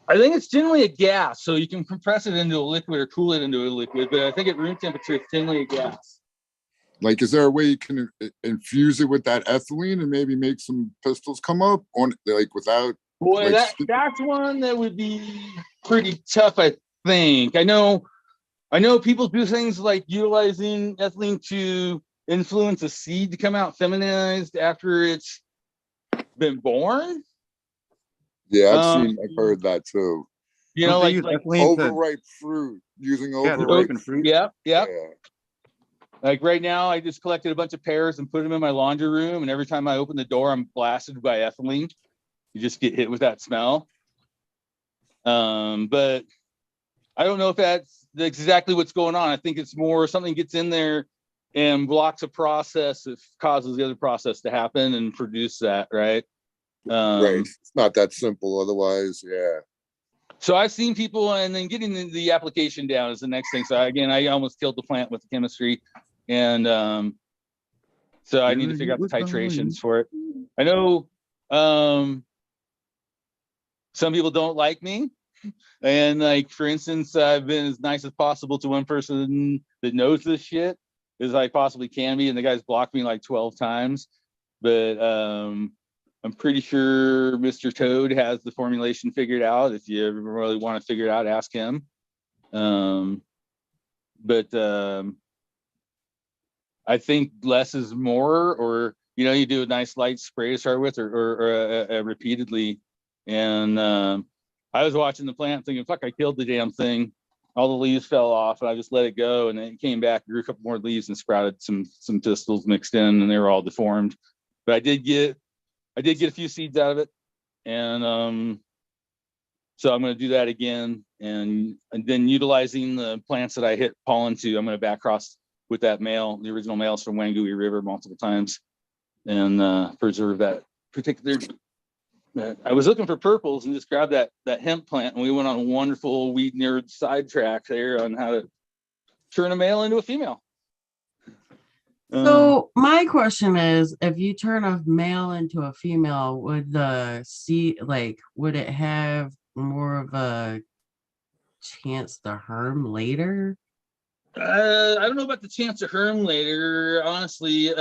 I think it's generally a gas, so you can compress it into a liquid or cool it into a liquid. But I think at room temperature, it's generally a gas. Like, is there a way you can infuse it with that ethylene and maybe make some pistols come up on like without? Boy, like, that's one that would be pretty tough, I think. I know people do things like utilizing ethylene to influence a seed to come out feminized after it's been born. Yeah, I've heard that too. You know, like overripe fruit, using overripe fruit. Yep. Yeah. Like right now, I just collected a bunch of pears and put them in my laundry room, and every time I open the door, I'm blasted by ethylene. You just get hit with that smell. But I don't know if that's exactly what's going on. I think it's more something gets in there and blocks a process that causes the other process to happen and produce that, right? Right. It's not that simple otherwise, yeah. So I've seen people, and then getting the application down is the next thing. So I almost killed the plant with the chemistry, and so I need to figure out the titrations for it. I know some people don't like me, and like for instance, I've been as nice as possible to one person that knows this shit as I possibly can be, and the guy's blocked me like 12 times, but I'm pretty sure Mr. Toad has the formulation figured out. If you ever really want to figure it out, ask him. But I think less is more, or you do a nice light spray to start with, or repeatedly. And I was watching the plant thinking, fuck, I killed the damn thing. All the leaves fell off, and I just let it go, and then it came back, grew a couple more leaves, and sprouted some pistils mixed in, and they were all deformed. But I did get a few seeds out of it, and so I'm going to do that again, and then utilizing the plants that I hit pollen to, I'm going to back cross with that male, the original males from Wangui River multiple times, and preserve that particular. I was looking for purples and just grabbed that hemp plant, and we went on a wonderful weed nerd sidetrack there on how to turn a male into a female. So my question is, if you turn a male into a female, would the seed, would it have more of a chance to herm later? I don't know about the chance to herm later, honestly.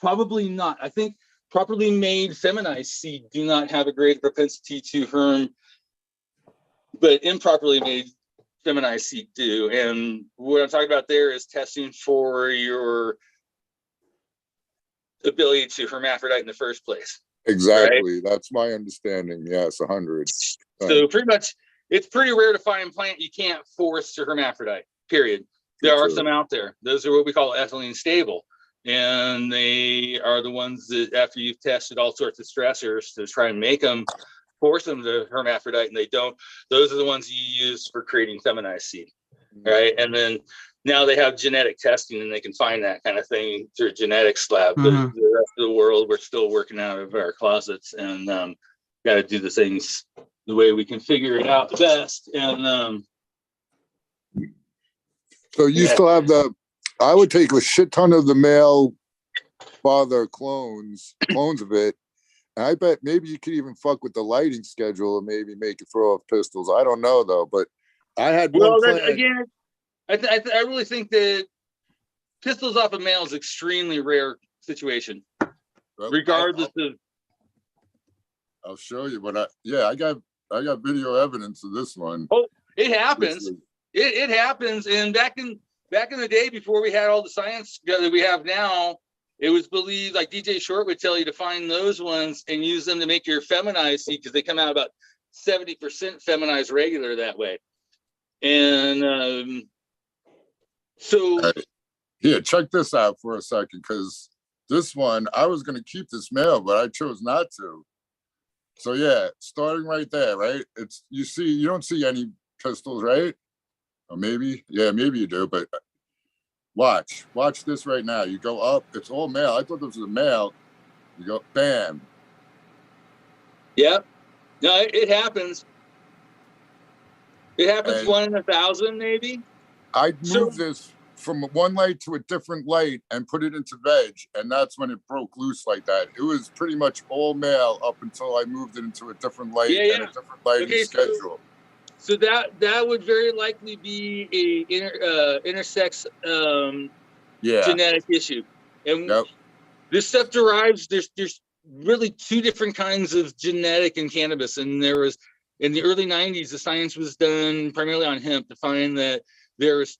Probably not. I think properly made feminized seed do not have a great propensity to herm, but improperly made feminized seed do. And what I'm talking about there is testing for your ability to hermaphrodite in the first place. Exactly. Right? That's my understanding. Yes, 100. So pretty much, it's pretty rare to find a plant you can't force to hermaphrodite, period. There are some out there. Those are what we call ethylene stable. And they are the ones that, after you've tested all sorts of stressors to try and make them, force them to hermaphrodite, and they don't. Those are the ones you use for creating feminized seed, right? And then now they have genetic testing, and they can find that kind of thing through a genetics lab. But the rest of the world, we're still working out of our closets, and got to do the things the way we can figure it out best. And so you still have I would take a shit ton of the male father clones of it. And I bet maybe you could even fuck with the lighting schedule and maybe make it throw off pistils. I don't know though, but I had one plant. Again, I really think that pistils off a male is extremely rare situation, regardless of. I'll show you, but I got video evidence of this one. Oh, it happens. It happens, and back in the day, before we had all the science that we have now, it was believed, like DJ Short would tell you, to find those ones and use them to make your feminized seed, because they come out about 70% feminized regular that way. And so here, check this out for a second, because this one, I was going to keep this male, but I chose not to. So yeah, starting right there, right? You don't see any pistils, right? Or maybe you do, but watch this right now. You go up, it's all male. I thought this was a male. You go, bam. Yep. No, it happens. It happens 1 in 1,000, maybe. I moved this from one light to a different light and put it into veg, and that's when it broke loose like that. It was pretty much all male up until I moved it into a different light and a different lighting schedule. So that would very likely be a intersex genetic issue, and this stuff derives. There's really 2 different kinds of genetic in cannabis, and there was in the early '90s, the science was done primarily on hemp to find that there's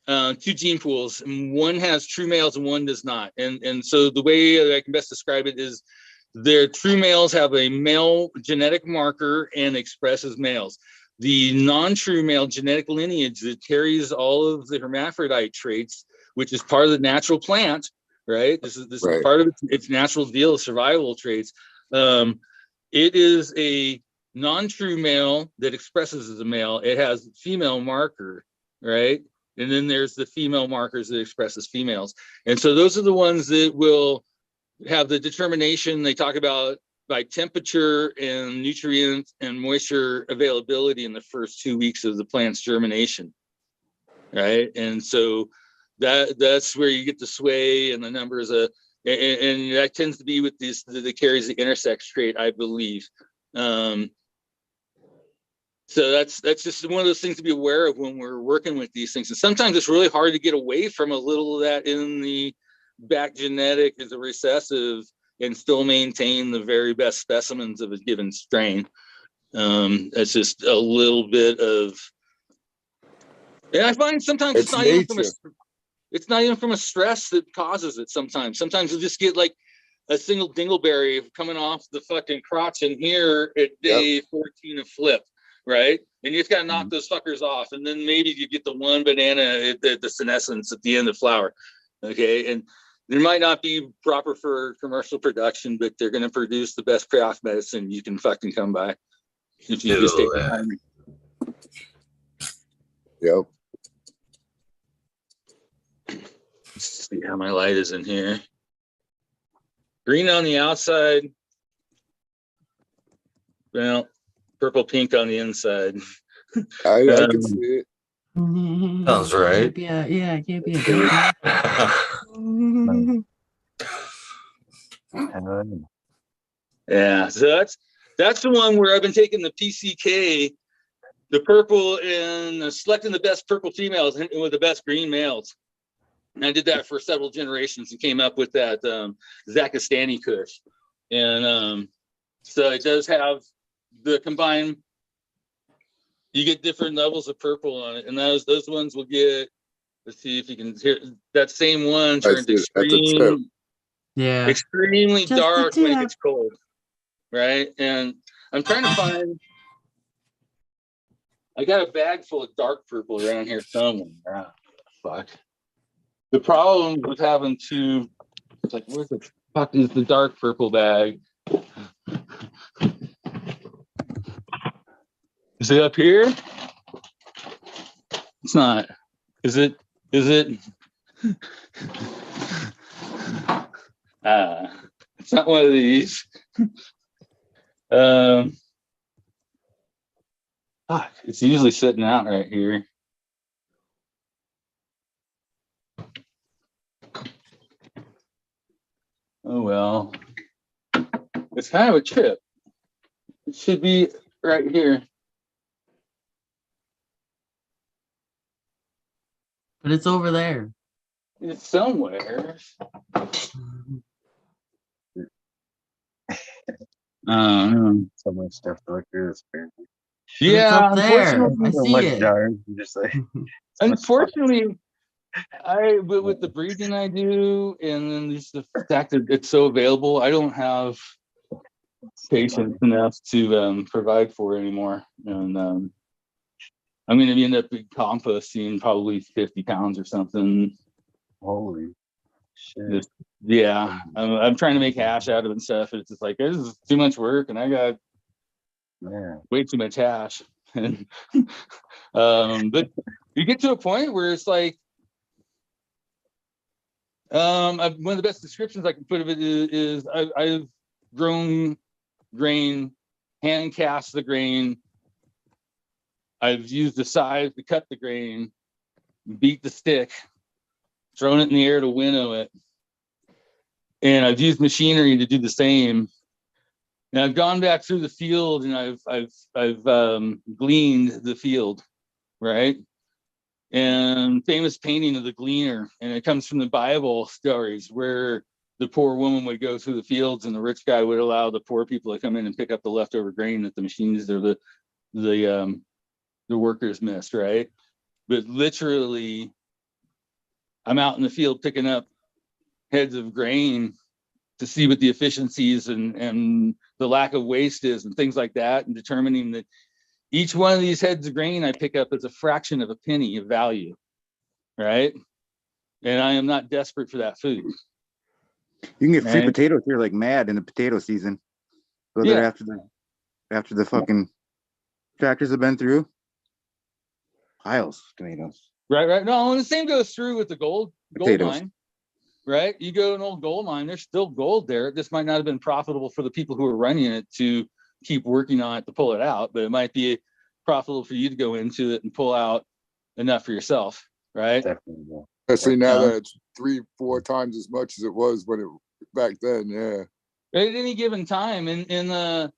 two gene pools, and one has true males and one does not. And so the way that I can best describe it is their true males have a male genetic marker and express as males. The non-true male genetic lineage that carries all of the hermaphrodite traits, which is part of the natural plant, right? This is Right. part of its natural deal of survival traits. It is a non-true male that expresses as a male. It has female marker, right? And then there's the female markers that express as females. And so those are the ones that will have the determination they talk about by temperature and nutrient and moisture availability in the first 2 weeks of the plant's germination, right? And so that's where you get the sway and the numbers of, and that tends to be with this that carries the intersex trait, I believe. So that's just one of those things to be aware of when we're working with these things. And sometimes it's really hard to get away from a little of that in the back genetic as a recessive and still maintain the very best specimens of a given strain. It's just a little bit of, and I find sometimes it's not even from a stress that causes it. Sometimes you'll just get like a single dingleberry coming off the fucking crotch in here at day 14 of flip, right? And you just gotta knock those fuckers off, and then maybe you get the one banana at the senescence at the end of the flower, okay? And they might not be proper for commercial production, but they're gonna produce the best pre-off medicine you can fucking come by if you just take the time. Yep. Let's see how my light is in here. Green on the outside. Well, purple pink on the inside. I can see it. Sounds right. Yeah, it can't be a baby. Yeah, so that's the one where I've been taking the PCK, the purple, and selecting the best purple females with the best green males. And I did that for several generations and came up with that Zakistani Kush. And so it does have the combined, you get different levels of purple on it. And those ones will get, let's see if you can hear, that same one turned extremely dark when it gets cold, right? And I'm trying to find, I got a bag full of dark purple around here somewhere. Ah, fuck. The problem with having to, it's like, where the fuck is the dark purple bag? Is it up here? It's not. Is it? It's not one of these. Fuck, it's usually sitting out right here. Oh well, it's kind of a chip. It should be right here. But it's over there. It's somewhere. So much stuff to look through this apparently. Yeah, it's up there. I So see much it. jars, you just like Unfortunately, but with the breeding I do, and then just the fact that it's so available, I don't have patience enough to provide for it anymore. And I'm going to end up composting probably 50 pounds or something. Holy shit. Just, yeah, I'm trying to make hash out of it and stuff. And it's just like, this is too much work, and I got way too much hash. And but you get to a point where it's like, one of the best descriptions I can put of it is I've grown grain, hand cast the grain. I've used the scythe to cut the grain, beat the stick, thrown it in the air to winnow it. And I've used machinery to do the same. And I've gone back through the field and I've gleaned the field, right? And famous painting of the gleaner, and it comes from the Bible stories where the poor woman would go through the fields and the rich guy would allow the poor people to come in and pick up the leftover grain that the machines or the workers missed, right? But literally I'm out in the field picking up heads of grain to see what the efficiencies and the lack of waste is and things like that, and determining that each one of these heads of grain I pick up is a fraction of a penny of value, right? And I am not desperate for that food. You can get free Right. potatoes here like mad in the potato season. Go there after the fucking tractors have been through. Piles of tomatoes. Right. No, and the same goes through with the gold Potatoes. mine, right? You go to an old gold mine, there's still gold there. This might not have been profitable for the people who are running it to keep working on it to pull it out, but it might be profitable for you to go into it and pull out enough for yourself, right? Definitely. Especially now that it's 3-4 times as much as it was when it back then. Yeah. At any given time in the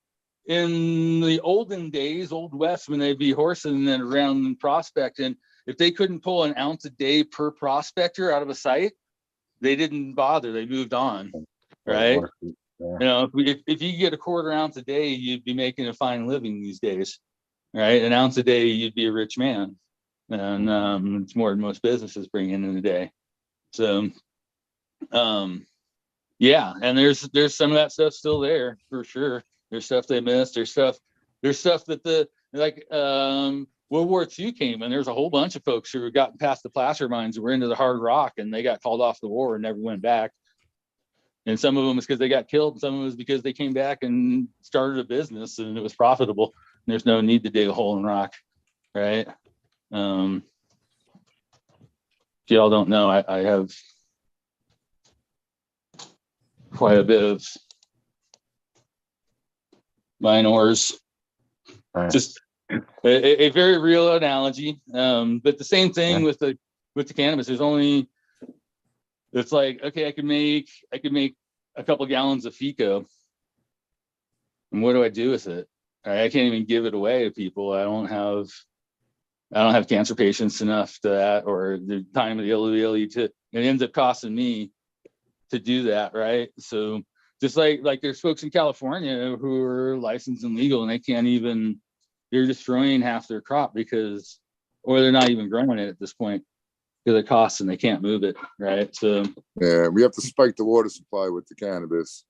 olden days, Old West, when they'd be horsing and around prospecting, if they couldn't pull an ounce a day per prospector out of a site, they didn't bother. They moved on, right? Yeah. You know, if you get a quarter ounce a day, you'd be making a fine living these days, right? An ounce a day, you'd be a rich man, and it's more than most businesses bring in a day. So, yeah, and there's some of that stuff still there for sure. There's stuff they missed. There's stuff that World War II came, and there's a whole bunch of folks who had gotten past the placer mines and were into the hard rock, and they got called off the war and never went back. And some of them is because they got killed, and some of them is because they came back and started a business and it was profitable. And there's no need to dig a hole in rock, right? If y'all don't know, I have quite a bit of mine ores. Right. Just a very real analogy, but the same thing with the cannabis. There's only, it's like, okay, I could make a couple gallons of FICO, and what do I do with it? I can't even give it away to people. I don't have cancer patients enough to that, or the time of the ability to. It ends up costing me to do that, right? So just like there's folks in California who are licensed and legal, and they can't even. They're destroying half their crop or they're not even growing it at this point because it costs and they can't move it, right? So yeah, we have to spike the water supply with the cannabis.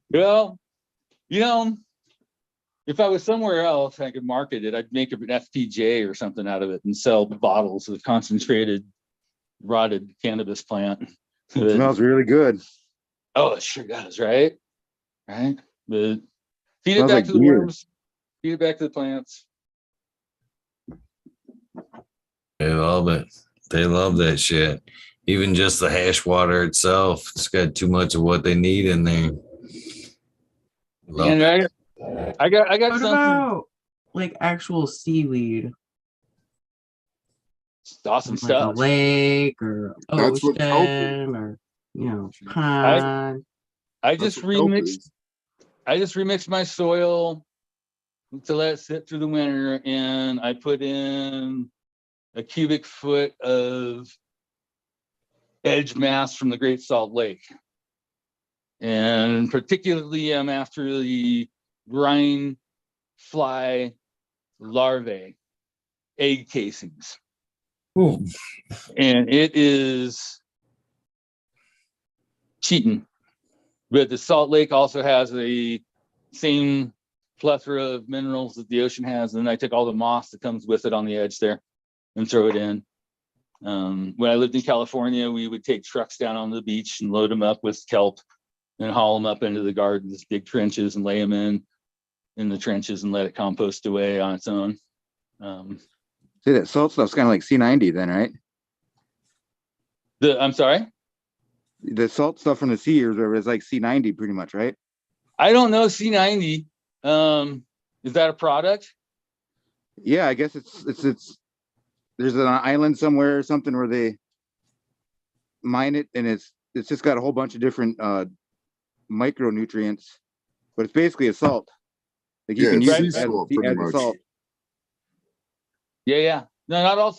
Well, if I was somewhere else, I could market it. I'd make an FPJ or something out of it and sell bottles of concentrated rotted cannabis plant. It smells really good. Oh, it sure does, right? Right? But feed it Smells back like to the beer. worms, feed it back to the plants. They love it. They love that shit. Even just the hash water itself, it's got too much of what they need in there. Love And it. I got What something. about like actual seaweed? Awesome Like stuff. a lake or That's what kelp is. ocean or pond. I just remixed my soil to let it sit through the winter, and I put in a cubic foot of edge mass from the Great Salt Lake. And particularly I'm after the brine fly larvae, egg casings. Ooh. And it is cheating. But the Salt Lake also has the same plethora of minerals that the ocean has. And then I took all the moss that comes with it on the edge there and throw it in. When I lived in California, we would take trucks down on the beach and load them up with kelp and haul them up into the gardens, big trenches, and lay them in the trenches and let it compost away on its own. See, that salt stuff's kind of like C90 then, right? I'm sorry? The salt stuff from the sea or whatever is like C90 pretty much, right? I don't know C90. Is that a product? Yeah, I guess it's there's an island somewhere or something where they mine it, and it's just got a whole bunch of different micronutrients, but it's basically a salt. Like you can use it as a salt. Yeah. No, not all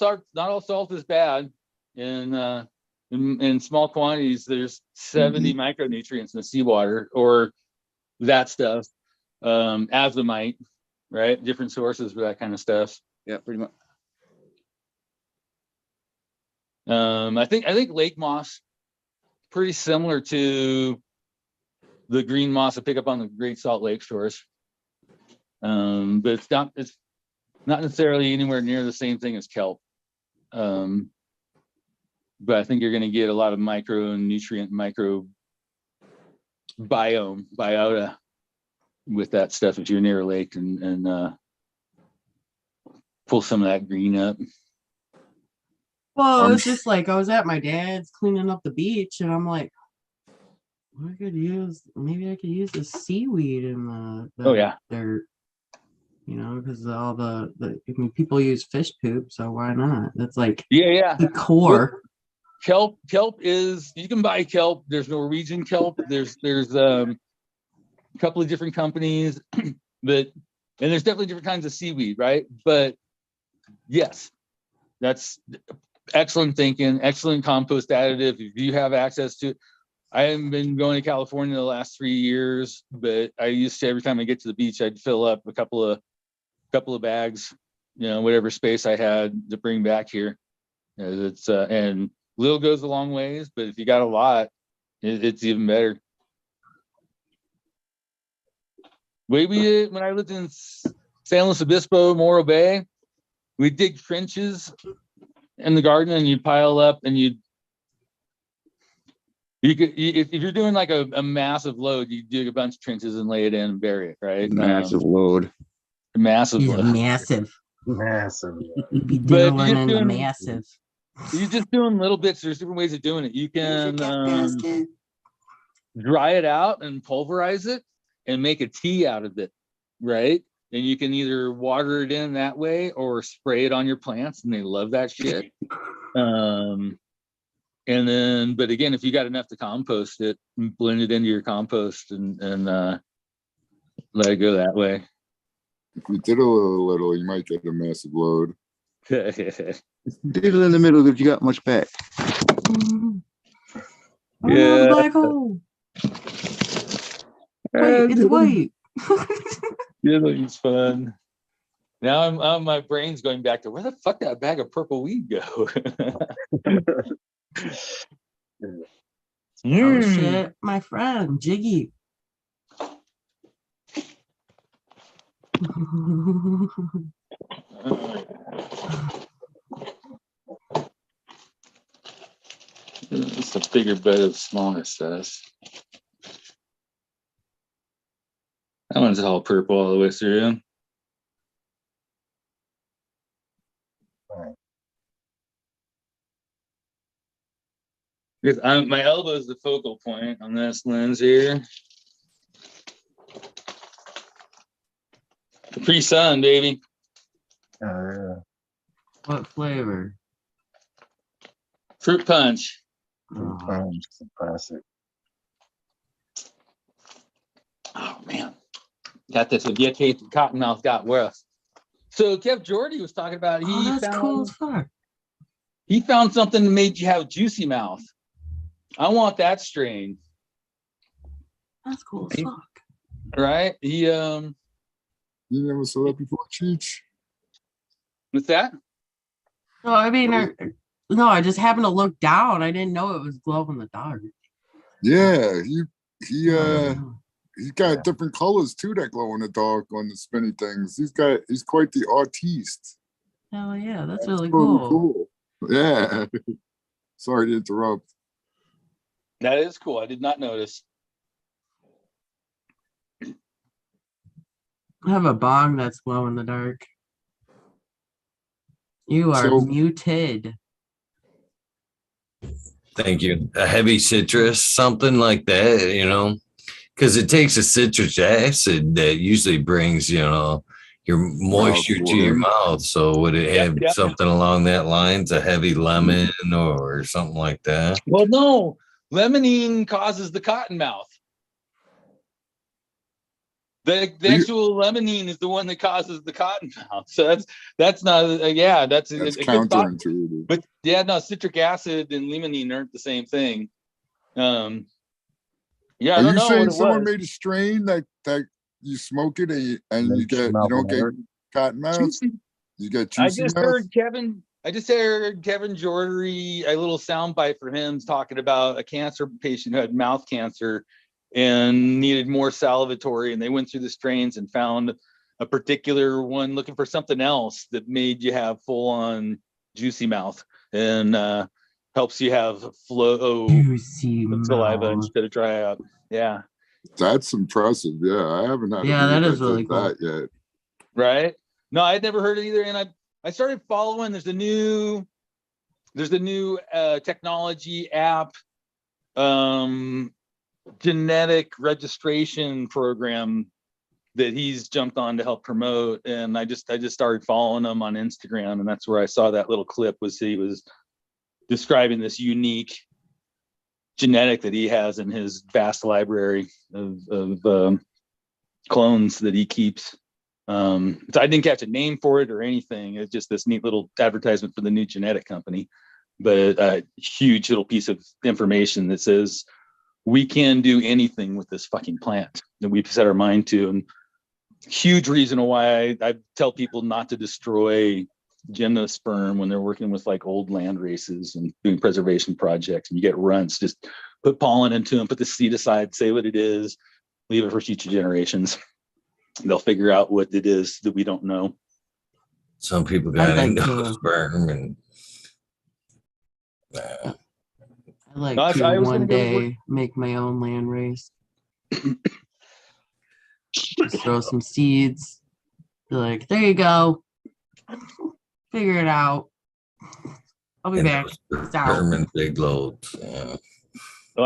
salt is bad. In small quantities, there's 70 micronutrients in the seawater or that stuff. Azomite, right? Different sources for that kind of stuff. Yeah, pretty much. I think lake moss, pretty similar to the green moss I pick up on the Great Salt Lake shores. But it's not necessarily anywhere near the same thing as kelp. But I think you're going to get a lot of micronutrient, biota with that stuff if you're near a lake and pull some of that green up. Well, it's just like I was at my dad's cleaning up the beach, and I'm like, maybe I could use the seaweed in the Oh yeah, dirt, because all the people use fish poop, so why not? That's like the core. Well, kelp is, you can buy kelp. There's Norwegian kelp. There's a couple of different companies, and there's definitely different kinds of seaweed, right? But yes, that's excellent thinking, excellent compost additive. If you have access to it. I haven't been going to California the last 3 years, but I used to, every time I get to the beach, I'd fill up a couple of bags, whatever space I had to bring back here. It's and little goes a long ways, but if you got a lot, it's even better. When I lived in San Luis Obispo, Morro Bay, we dig trenches in the garden, and you'd pile up, and if you're doing like a massive load, you dig a bunch of trenches and lay it in and bury it, right? Massive load. Massive. Be diddling in the massive. You're just doing little bits. There's different ways of doing it. You can dry it out and pulverize it and make a tea out of it, right? And you can either water it in that way or spray it on your plants, and they love that shit. And then, but again, if you got enough to compost it, blend it into your compost and let it go that way. If you diddle a little, you might get a massive load. Diddle in the middle if you got much back. Yeah. Black hole. Wait, it's white. Diddling's fun. Now my brain's going back to where the fuck that bag of purple weed go? Oh shit, my friend Jiggy. It's a bigger bed of smaller stuff. That one's all purple all the way through. Because my elbow is the focal point on this lens here. Capri Sun, baby. Oh yeah. What flavor? Fruit punch. Fruit punch, it's a classic. Oh man, got this with Yeti Cottonmouth got worse. So Kev Jordy was talking about cool as fuck. He found something that made you have juicy mouth. I want that strain. That's cool as fuck. Right? You never saw that before, Cheech? What's that? No, I mean, I just happened to look down. I didn't know it was glow in the dark. Yeah, he's got different colors too that glow in the dark on the spinny things. He's quite the artiste. Hell yeah, that's really cool. Yeah. Sorry to interrupt. That is cool. I did not notice. I have a bong that's glow in the dark. You are muted. Thank you. A heavy citrus, something like that, because it takes a citric acid that usually brings, your moisture to your mouth. So would it have something along that lines, a heavy lemon or something like that? Well, no. Limonene causes the cotton mouth. The actual limonene is the one that causes the cotton mouth. So that's not that's counterintuitive. But citric acid and limonene aren't the same thing. Are you saying someone made a strain that you smoke it and you don't get cotton mouth? You get juicy I just mouth? heard Kevin I just heard Kevin Jordy, a little soundbite for him talking about a cancer patient who had mouth cancer and needed more salivatory, and they went through the strains and found a particular one looking for something else that made you have full-on juicy mouth and helps you have flow Juicy of saliva mouth. instead of dry out. Yeah. That's impressive. Yeah, I haven't had Yeah, a that weed is really did cool. that yet. Right? No, I'd never heard it either, and I started following. There's a new technology app, genetic registration program that he's jumped on to help promote, and I just started following him on Instagram, and that's where I saw that little clip. Was he was describing this unique genetic that he has in his vast library of clones that he keeps. So I didn't catch a name for it or anything. It's just this neat little advertisement for the new genetic company, but a huge little piece of information that says we can do anything with this fucking plant that we've set our mind to. And huge reason why I tell people not to destroy gymnosperm when they're working with like old land races and doing preservation projects, and you get runts. Just put pollen into them, put the seed aside, say what it is, leave it for future generations. They'll figure out what it is that we don't know. Some people got like endosperm and I like No, to I was one gonna go to work. day make my own land race. Just throw some seeds. Be like, there you go. Figure it out. I'll be back. It's out. permanent big loads. Yeah. So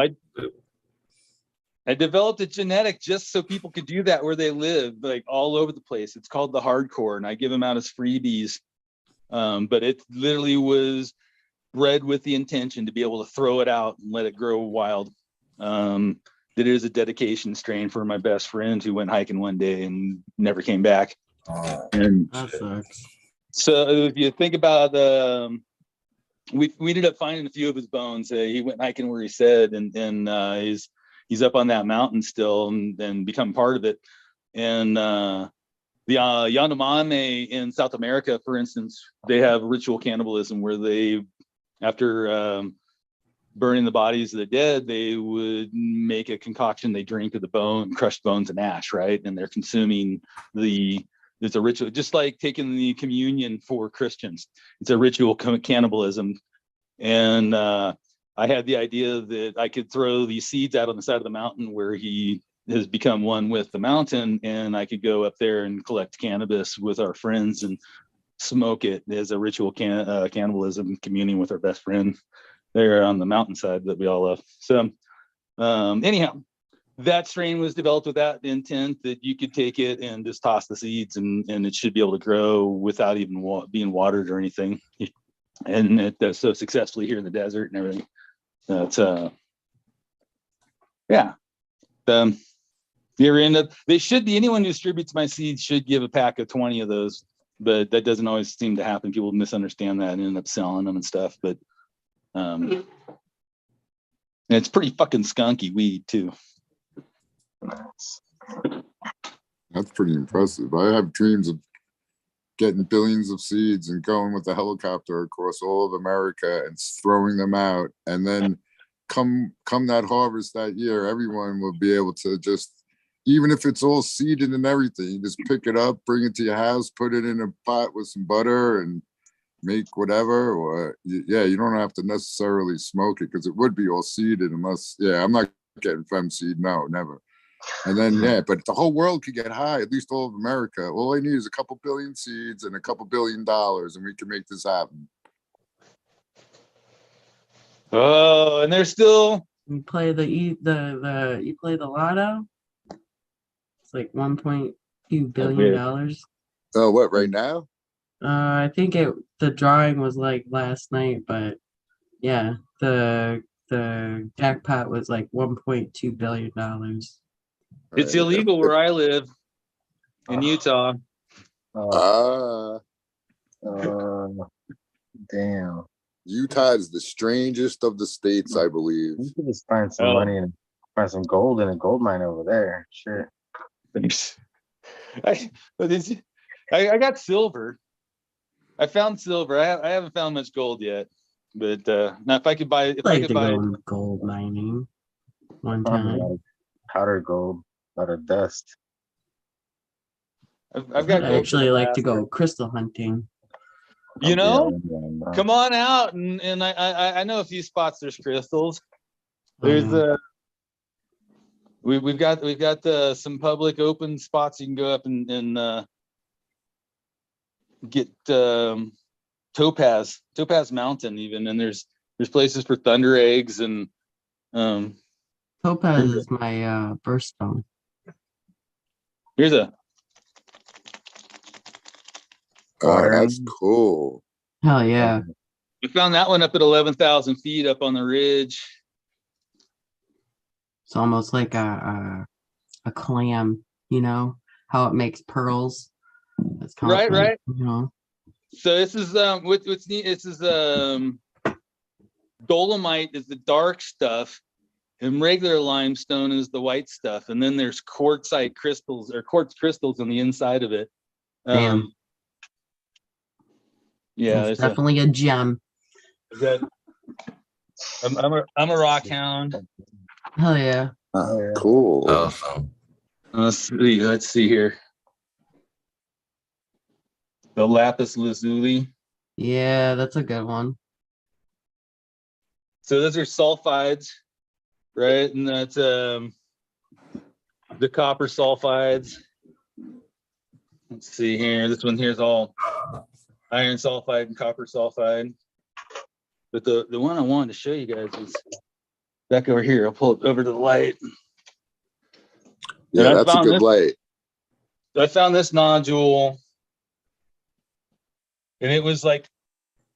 I developed a genetic just so people could do that where they live, like all over the place. It's called the hardKor, and I give them out as freebies. But it literally was bred with the intention to be able to throw it out and let it grow wild. That is a dedication strain for my best friend who went hiking one day and never came back. And that sucks. So if you think about we ended up finding a few of his bones. He went hiking where he said, and he's up on that mountain still and become part of it. And the Yanomami in South America, for instance, they have ritual cannibalism where they, after burning the bodies of the dead, they would make a concoction they drink of the bone, crushed bones and ash, right? And they're consuming it's a ritual, just like taking the communion for Christians. It's a ritual cannibalism. And I had the idea that I could throw these seeds out on the side of the mountain where he has become one with the mountain, and I could go up there and collect cannabis with our friends and smoke it as a ritual cannibalism, communing with our best friend there on the mountainside that we all love. So anyhow, that strain was developed with that intent that you could take it and just toss the seeds and it should be able to grow without even being watered or anything. And it does so successfully here in the desert and everything. That's yeah. If you ever end up, anyone who distributes my seeds should give a pack of 20 of those, but that doesn't always seem to happen. People misunderstand that and end up selling them and stuff. But and it's pretty fucking skunky weed too. That's pretty impressive. I have dreams of getting billions of seeds and going with a helicopter across all of America and throwing them out. And then come that harvest that year, everyone will be able to just, even if it's all seeded and everything, you just pick it up, bring it to your house, put it in a pot with some butter and make whatever. Or you don't have to necessarily smoke it because it would be all seeded unless, I'm not getting fem seed. No, never. And then, but the whole world could get high, at least all of America. All I need is a couple billion seeds and a couple $1 billion, and we can make this happen. Oh, and there's still you play you play the lotto. It's like $1.2 billion. Oh, what, right now? I think the drawing was like last night, but yeah, the jackpot was like $1.2 billion. It's illegal where I live in Utah. Damn. Utah is the strangest of the states, I believe. You could just find some money and find some gold in a gold mine over there. Sure. Thanks. I got silver. I found silver. I haven't found much gold yet, but now if I could buy, if I I like could to buy, go in gold mining one Found a lot time. of powder gold, a lot of dust. I've got I gold. actually like to go crystal hunting. You know, Yeah, come on out, and I know a few spots. There's crystals. There's we've got some public open spots you can go up and get topaz mountain even, and there's places for thunder eggs and Topaz is my birthstone. here's a Oh, that's cool. Hell yeah. we found that one up at 11,000 feet up on the ridge. It's almost like a clam, you know, how it makes pearls. It's kind of Right. you know. So this is what's neat. This is dolomite is the dark stuff, and regular limestone is the white stuff, and then there's quartzite crystals or quartz crystals on the inside of it. Damn. Yeah, it's definitely a gem. I'm a rock hound. Hell yeah. Cool. Awesome. Let's see here. The lapis lazuli. Yeah, that's a good one. So those are sulfides, right? And that's the copper sulfides. Let's see here. This one here is all iron sulfide and copper sulfide. But the one I wanted to show you guys is back over here. I'll pull it over to the light. Yeah, that's a good light. I found this nodule, and it was like,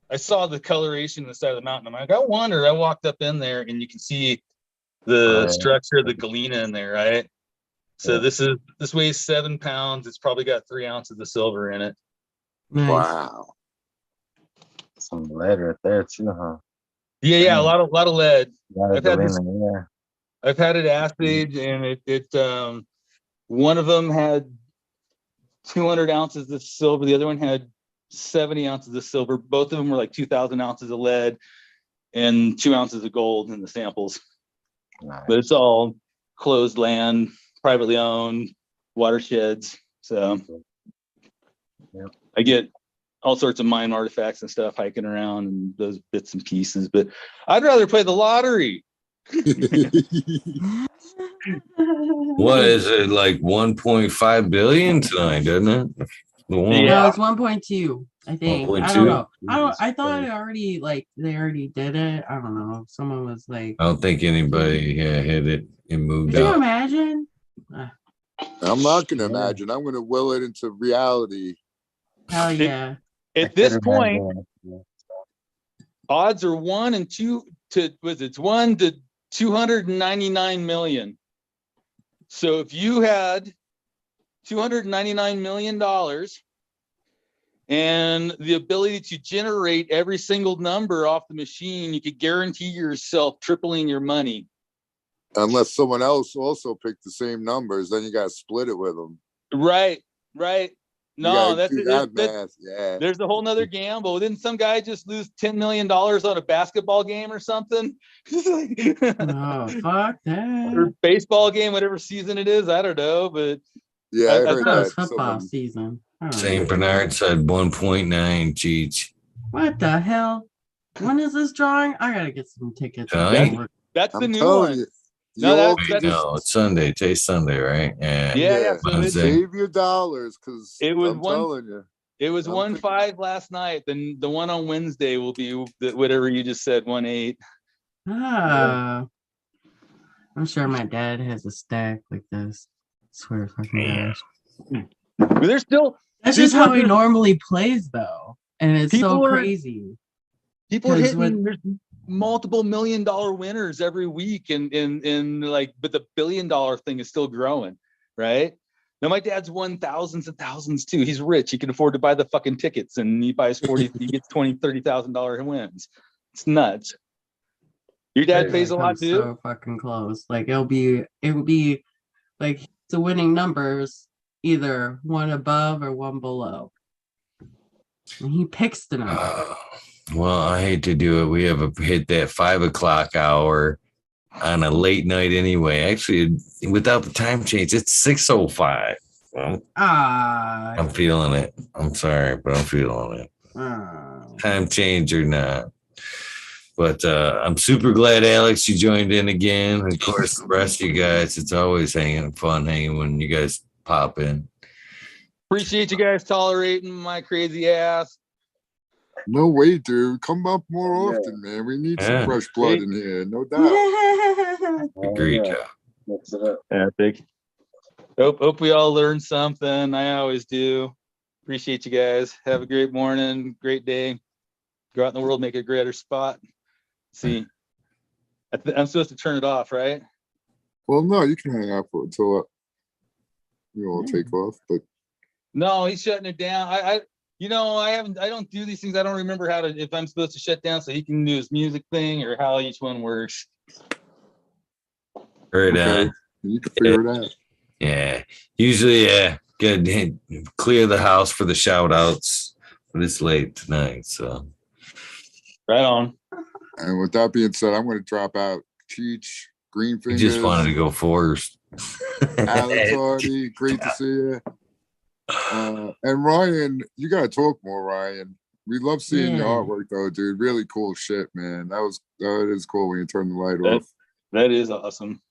I saw the coloration on the side of the mountain. I'm like, I wonder. I walked up in there, and you can see the structure of the galena in there, right? So this weighs 7 pounds. It's probably got 3 ounces of silver in it. Nice. Wow. Some lead right there too, huh? Yeah, a lot of lead. I've had it assayed, and it one of them had 200 ounces of silver. The other one had 70 ounces of silver. Both of them were like 2,000 ounces of lead and 2 ounces of gold in the samples. Nice. But it's all closed land, privately owned, watersheds. So I get all sorts of mine artifacts and stuff hiking around and those bits and pieces. But I'd rather play the lottery. What is it, like 1.5 billion tonight, doesn't it? No, it's 1.2, I think. 1.2? I don't know. I thought they already did it. I don't know. Someone was like, I don't think anybody hit it and moved could you out. imagine? I'm not gonna imagine. I'm gonna will it into reality. Hell yeah. At this point, odds are 1 to 299 million. So if you had $299 million and the ability to generate every single number off the machine, you could guarantee yourself tripling your money. Unless someone else also picked the same numbers, then you got to split it with them. Right. No, that's math. Yeah. There's a whole nother gamble. Didn't some guy just lose $10 million on a basketball game or something? Oh, fuck that. Or baseball game, whatever season it is. I don't know, but yeah, I heard that. Football season. St. Bernard said 1.9 cheats. What the hell? When is this drawing? I gotta get some tickets. That's the new one. No, it's Sunday. Today's Sunday, right? Yeah. So save your dollars, because I'm telling you. It was 1.5 last night. Then the one on Wednesday will be whatever you just said, 1.8. I'm sure my dad has a stack like this. I swear to fucking gosh. But there's still. That's just how he normally plays, though, and it's so crazy. People are hitting. There's multiple $1 million winners every week, and but the $1 billion thing is still growing, right? Now my dad's won thousands and thousands too. He's rich. He can afford to buy the fucking tickets, and he buys he gets $20,000-$30,000 wins. It's nuts. Your dad pays a lot too. So fucking close. Like it would be like the winning numbers, either one above or one below. And he picks the number. Well, I hate to do it. We have hit that 5 o'clock hour on a late night anyway. Actually, without the time change, it's 6:05. Well, I'm feeling it. I'm sorry, but I'm feeling it. Time change or not. But I'm super glad, Alex, you joined in again. Of course, the rest of you guys, it's always fun hanging when you guys pop in. Appreciate you guys tolerating my crazy ass. No way, dude. Come up more often, man. We need some fresh blood in here, no doubt. Agreed, Joe. Epic. Hope we all learned something. I always do. Appreciate you guys. Have a great morning, great day. Go out in the world, make it a greater spot. See, I'm supposed to turn it off, right? Well, no, you can hang out for until you all take off. But no, he's shutting it down. I don't do these things. I don't remember if I'm supposed to shut down so he can do his music thing or how each one works. Right on. You can figure it out. Yeah. Usually, good. Clear the house for the shout outs, but it's late tonight, so. Right on. And with that being said, I'm going to drop out. Cheech, Greenfingers. You just wanted to go first. Alex Hardy, great to see you. And Ryan, you got to talk more, Ryan. We love seeing your artwork, though, dude. Really cool shit, man. That is cool when you turn the light off. That is awesome.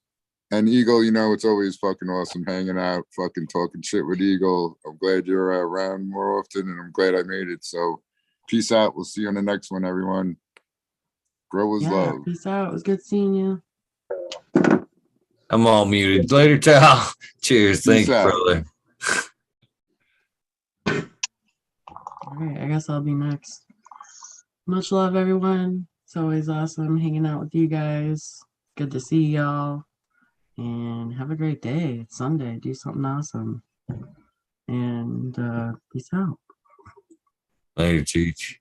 And Eagle, it's always fucking awesome hanging out, fucking talking shit with Eagle. I'm glad you're around more often, and I'm glad I made it. So, peace out. We'll see you on the next one, everyone. Grow with love. Peace out. It was good seeing you. I'm all muted. Later, Tal. Cheers. Thanks, brother. All right, I guess I'll be next. Much love, everyone. It's always awesome hanging out with you guys. Good to see y'all. And have a great day. It's Sunday. Do something awesome. And peace out. Later, Cheech.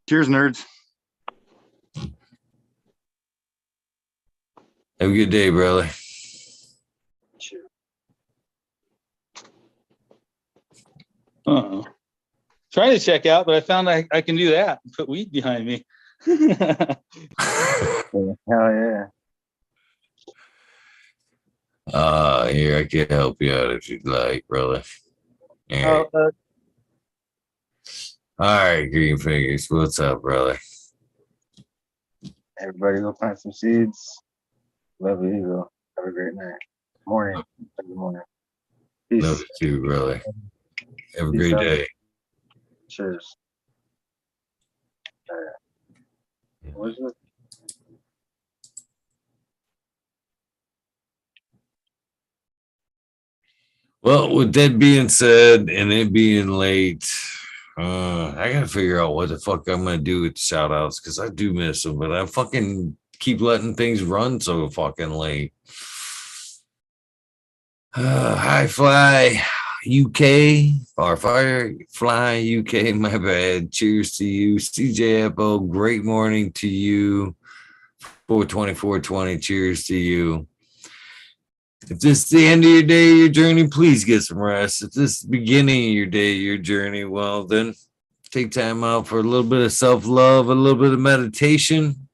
Cheers, nerds. Have a good day, brother. Trying to check out, but I found I can do that. Put weed behind me. Hell yeah. Here, I can help you out if you'd like, brother. All right, Green Fingers. What's up, brother? Everybody go plant some seeds. Love you, Eagle. Have a great night. Morning. Good morning. Peace. Love you too, brother. Have a great day. Cheers. What is it? Well, with that being said, and it being late, I gotta figure out what the fuck I'm gonna do with the shout outs because I do miss them, but I fucking keep letting things run so fucking late. Hi Fly UK or Firefly UK, my bad. Cheers to you. CJFO, great morning to you. 420. Cheers to you. If this is the end of your day, your journey, please get some rest. If this is the beginning of your day, your journey, well, then take time out for a little bit of self-love, a little bit of meditation.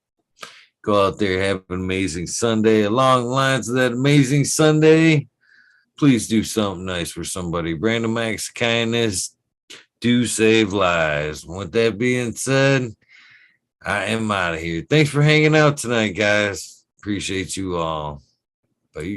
Go out there, have an amazing Sunday. Along the lines of that amazing Sunday, please do something nice for somebody. Random acts of kindness do save lives. With that being said, I am out of here. Thanks for hanging out tonight, guys. Appreciate you all. Peace.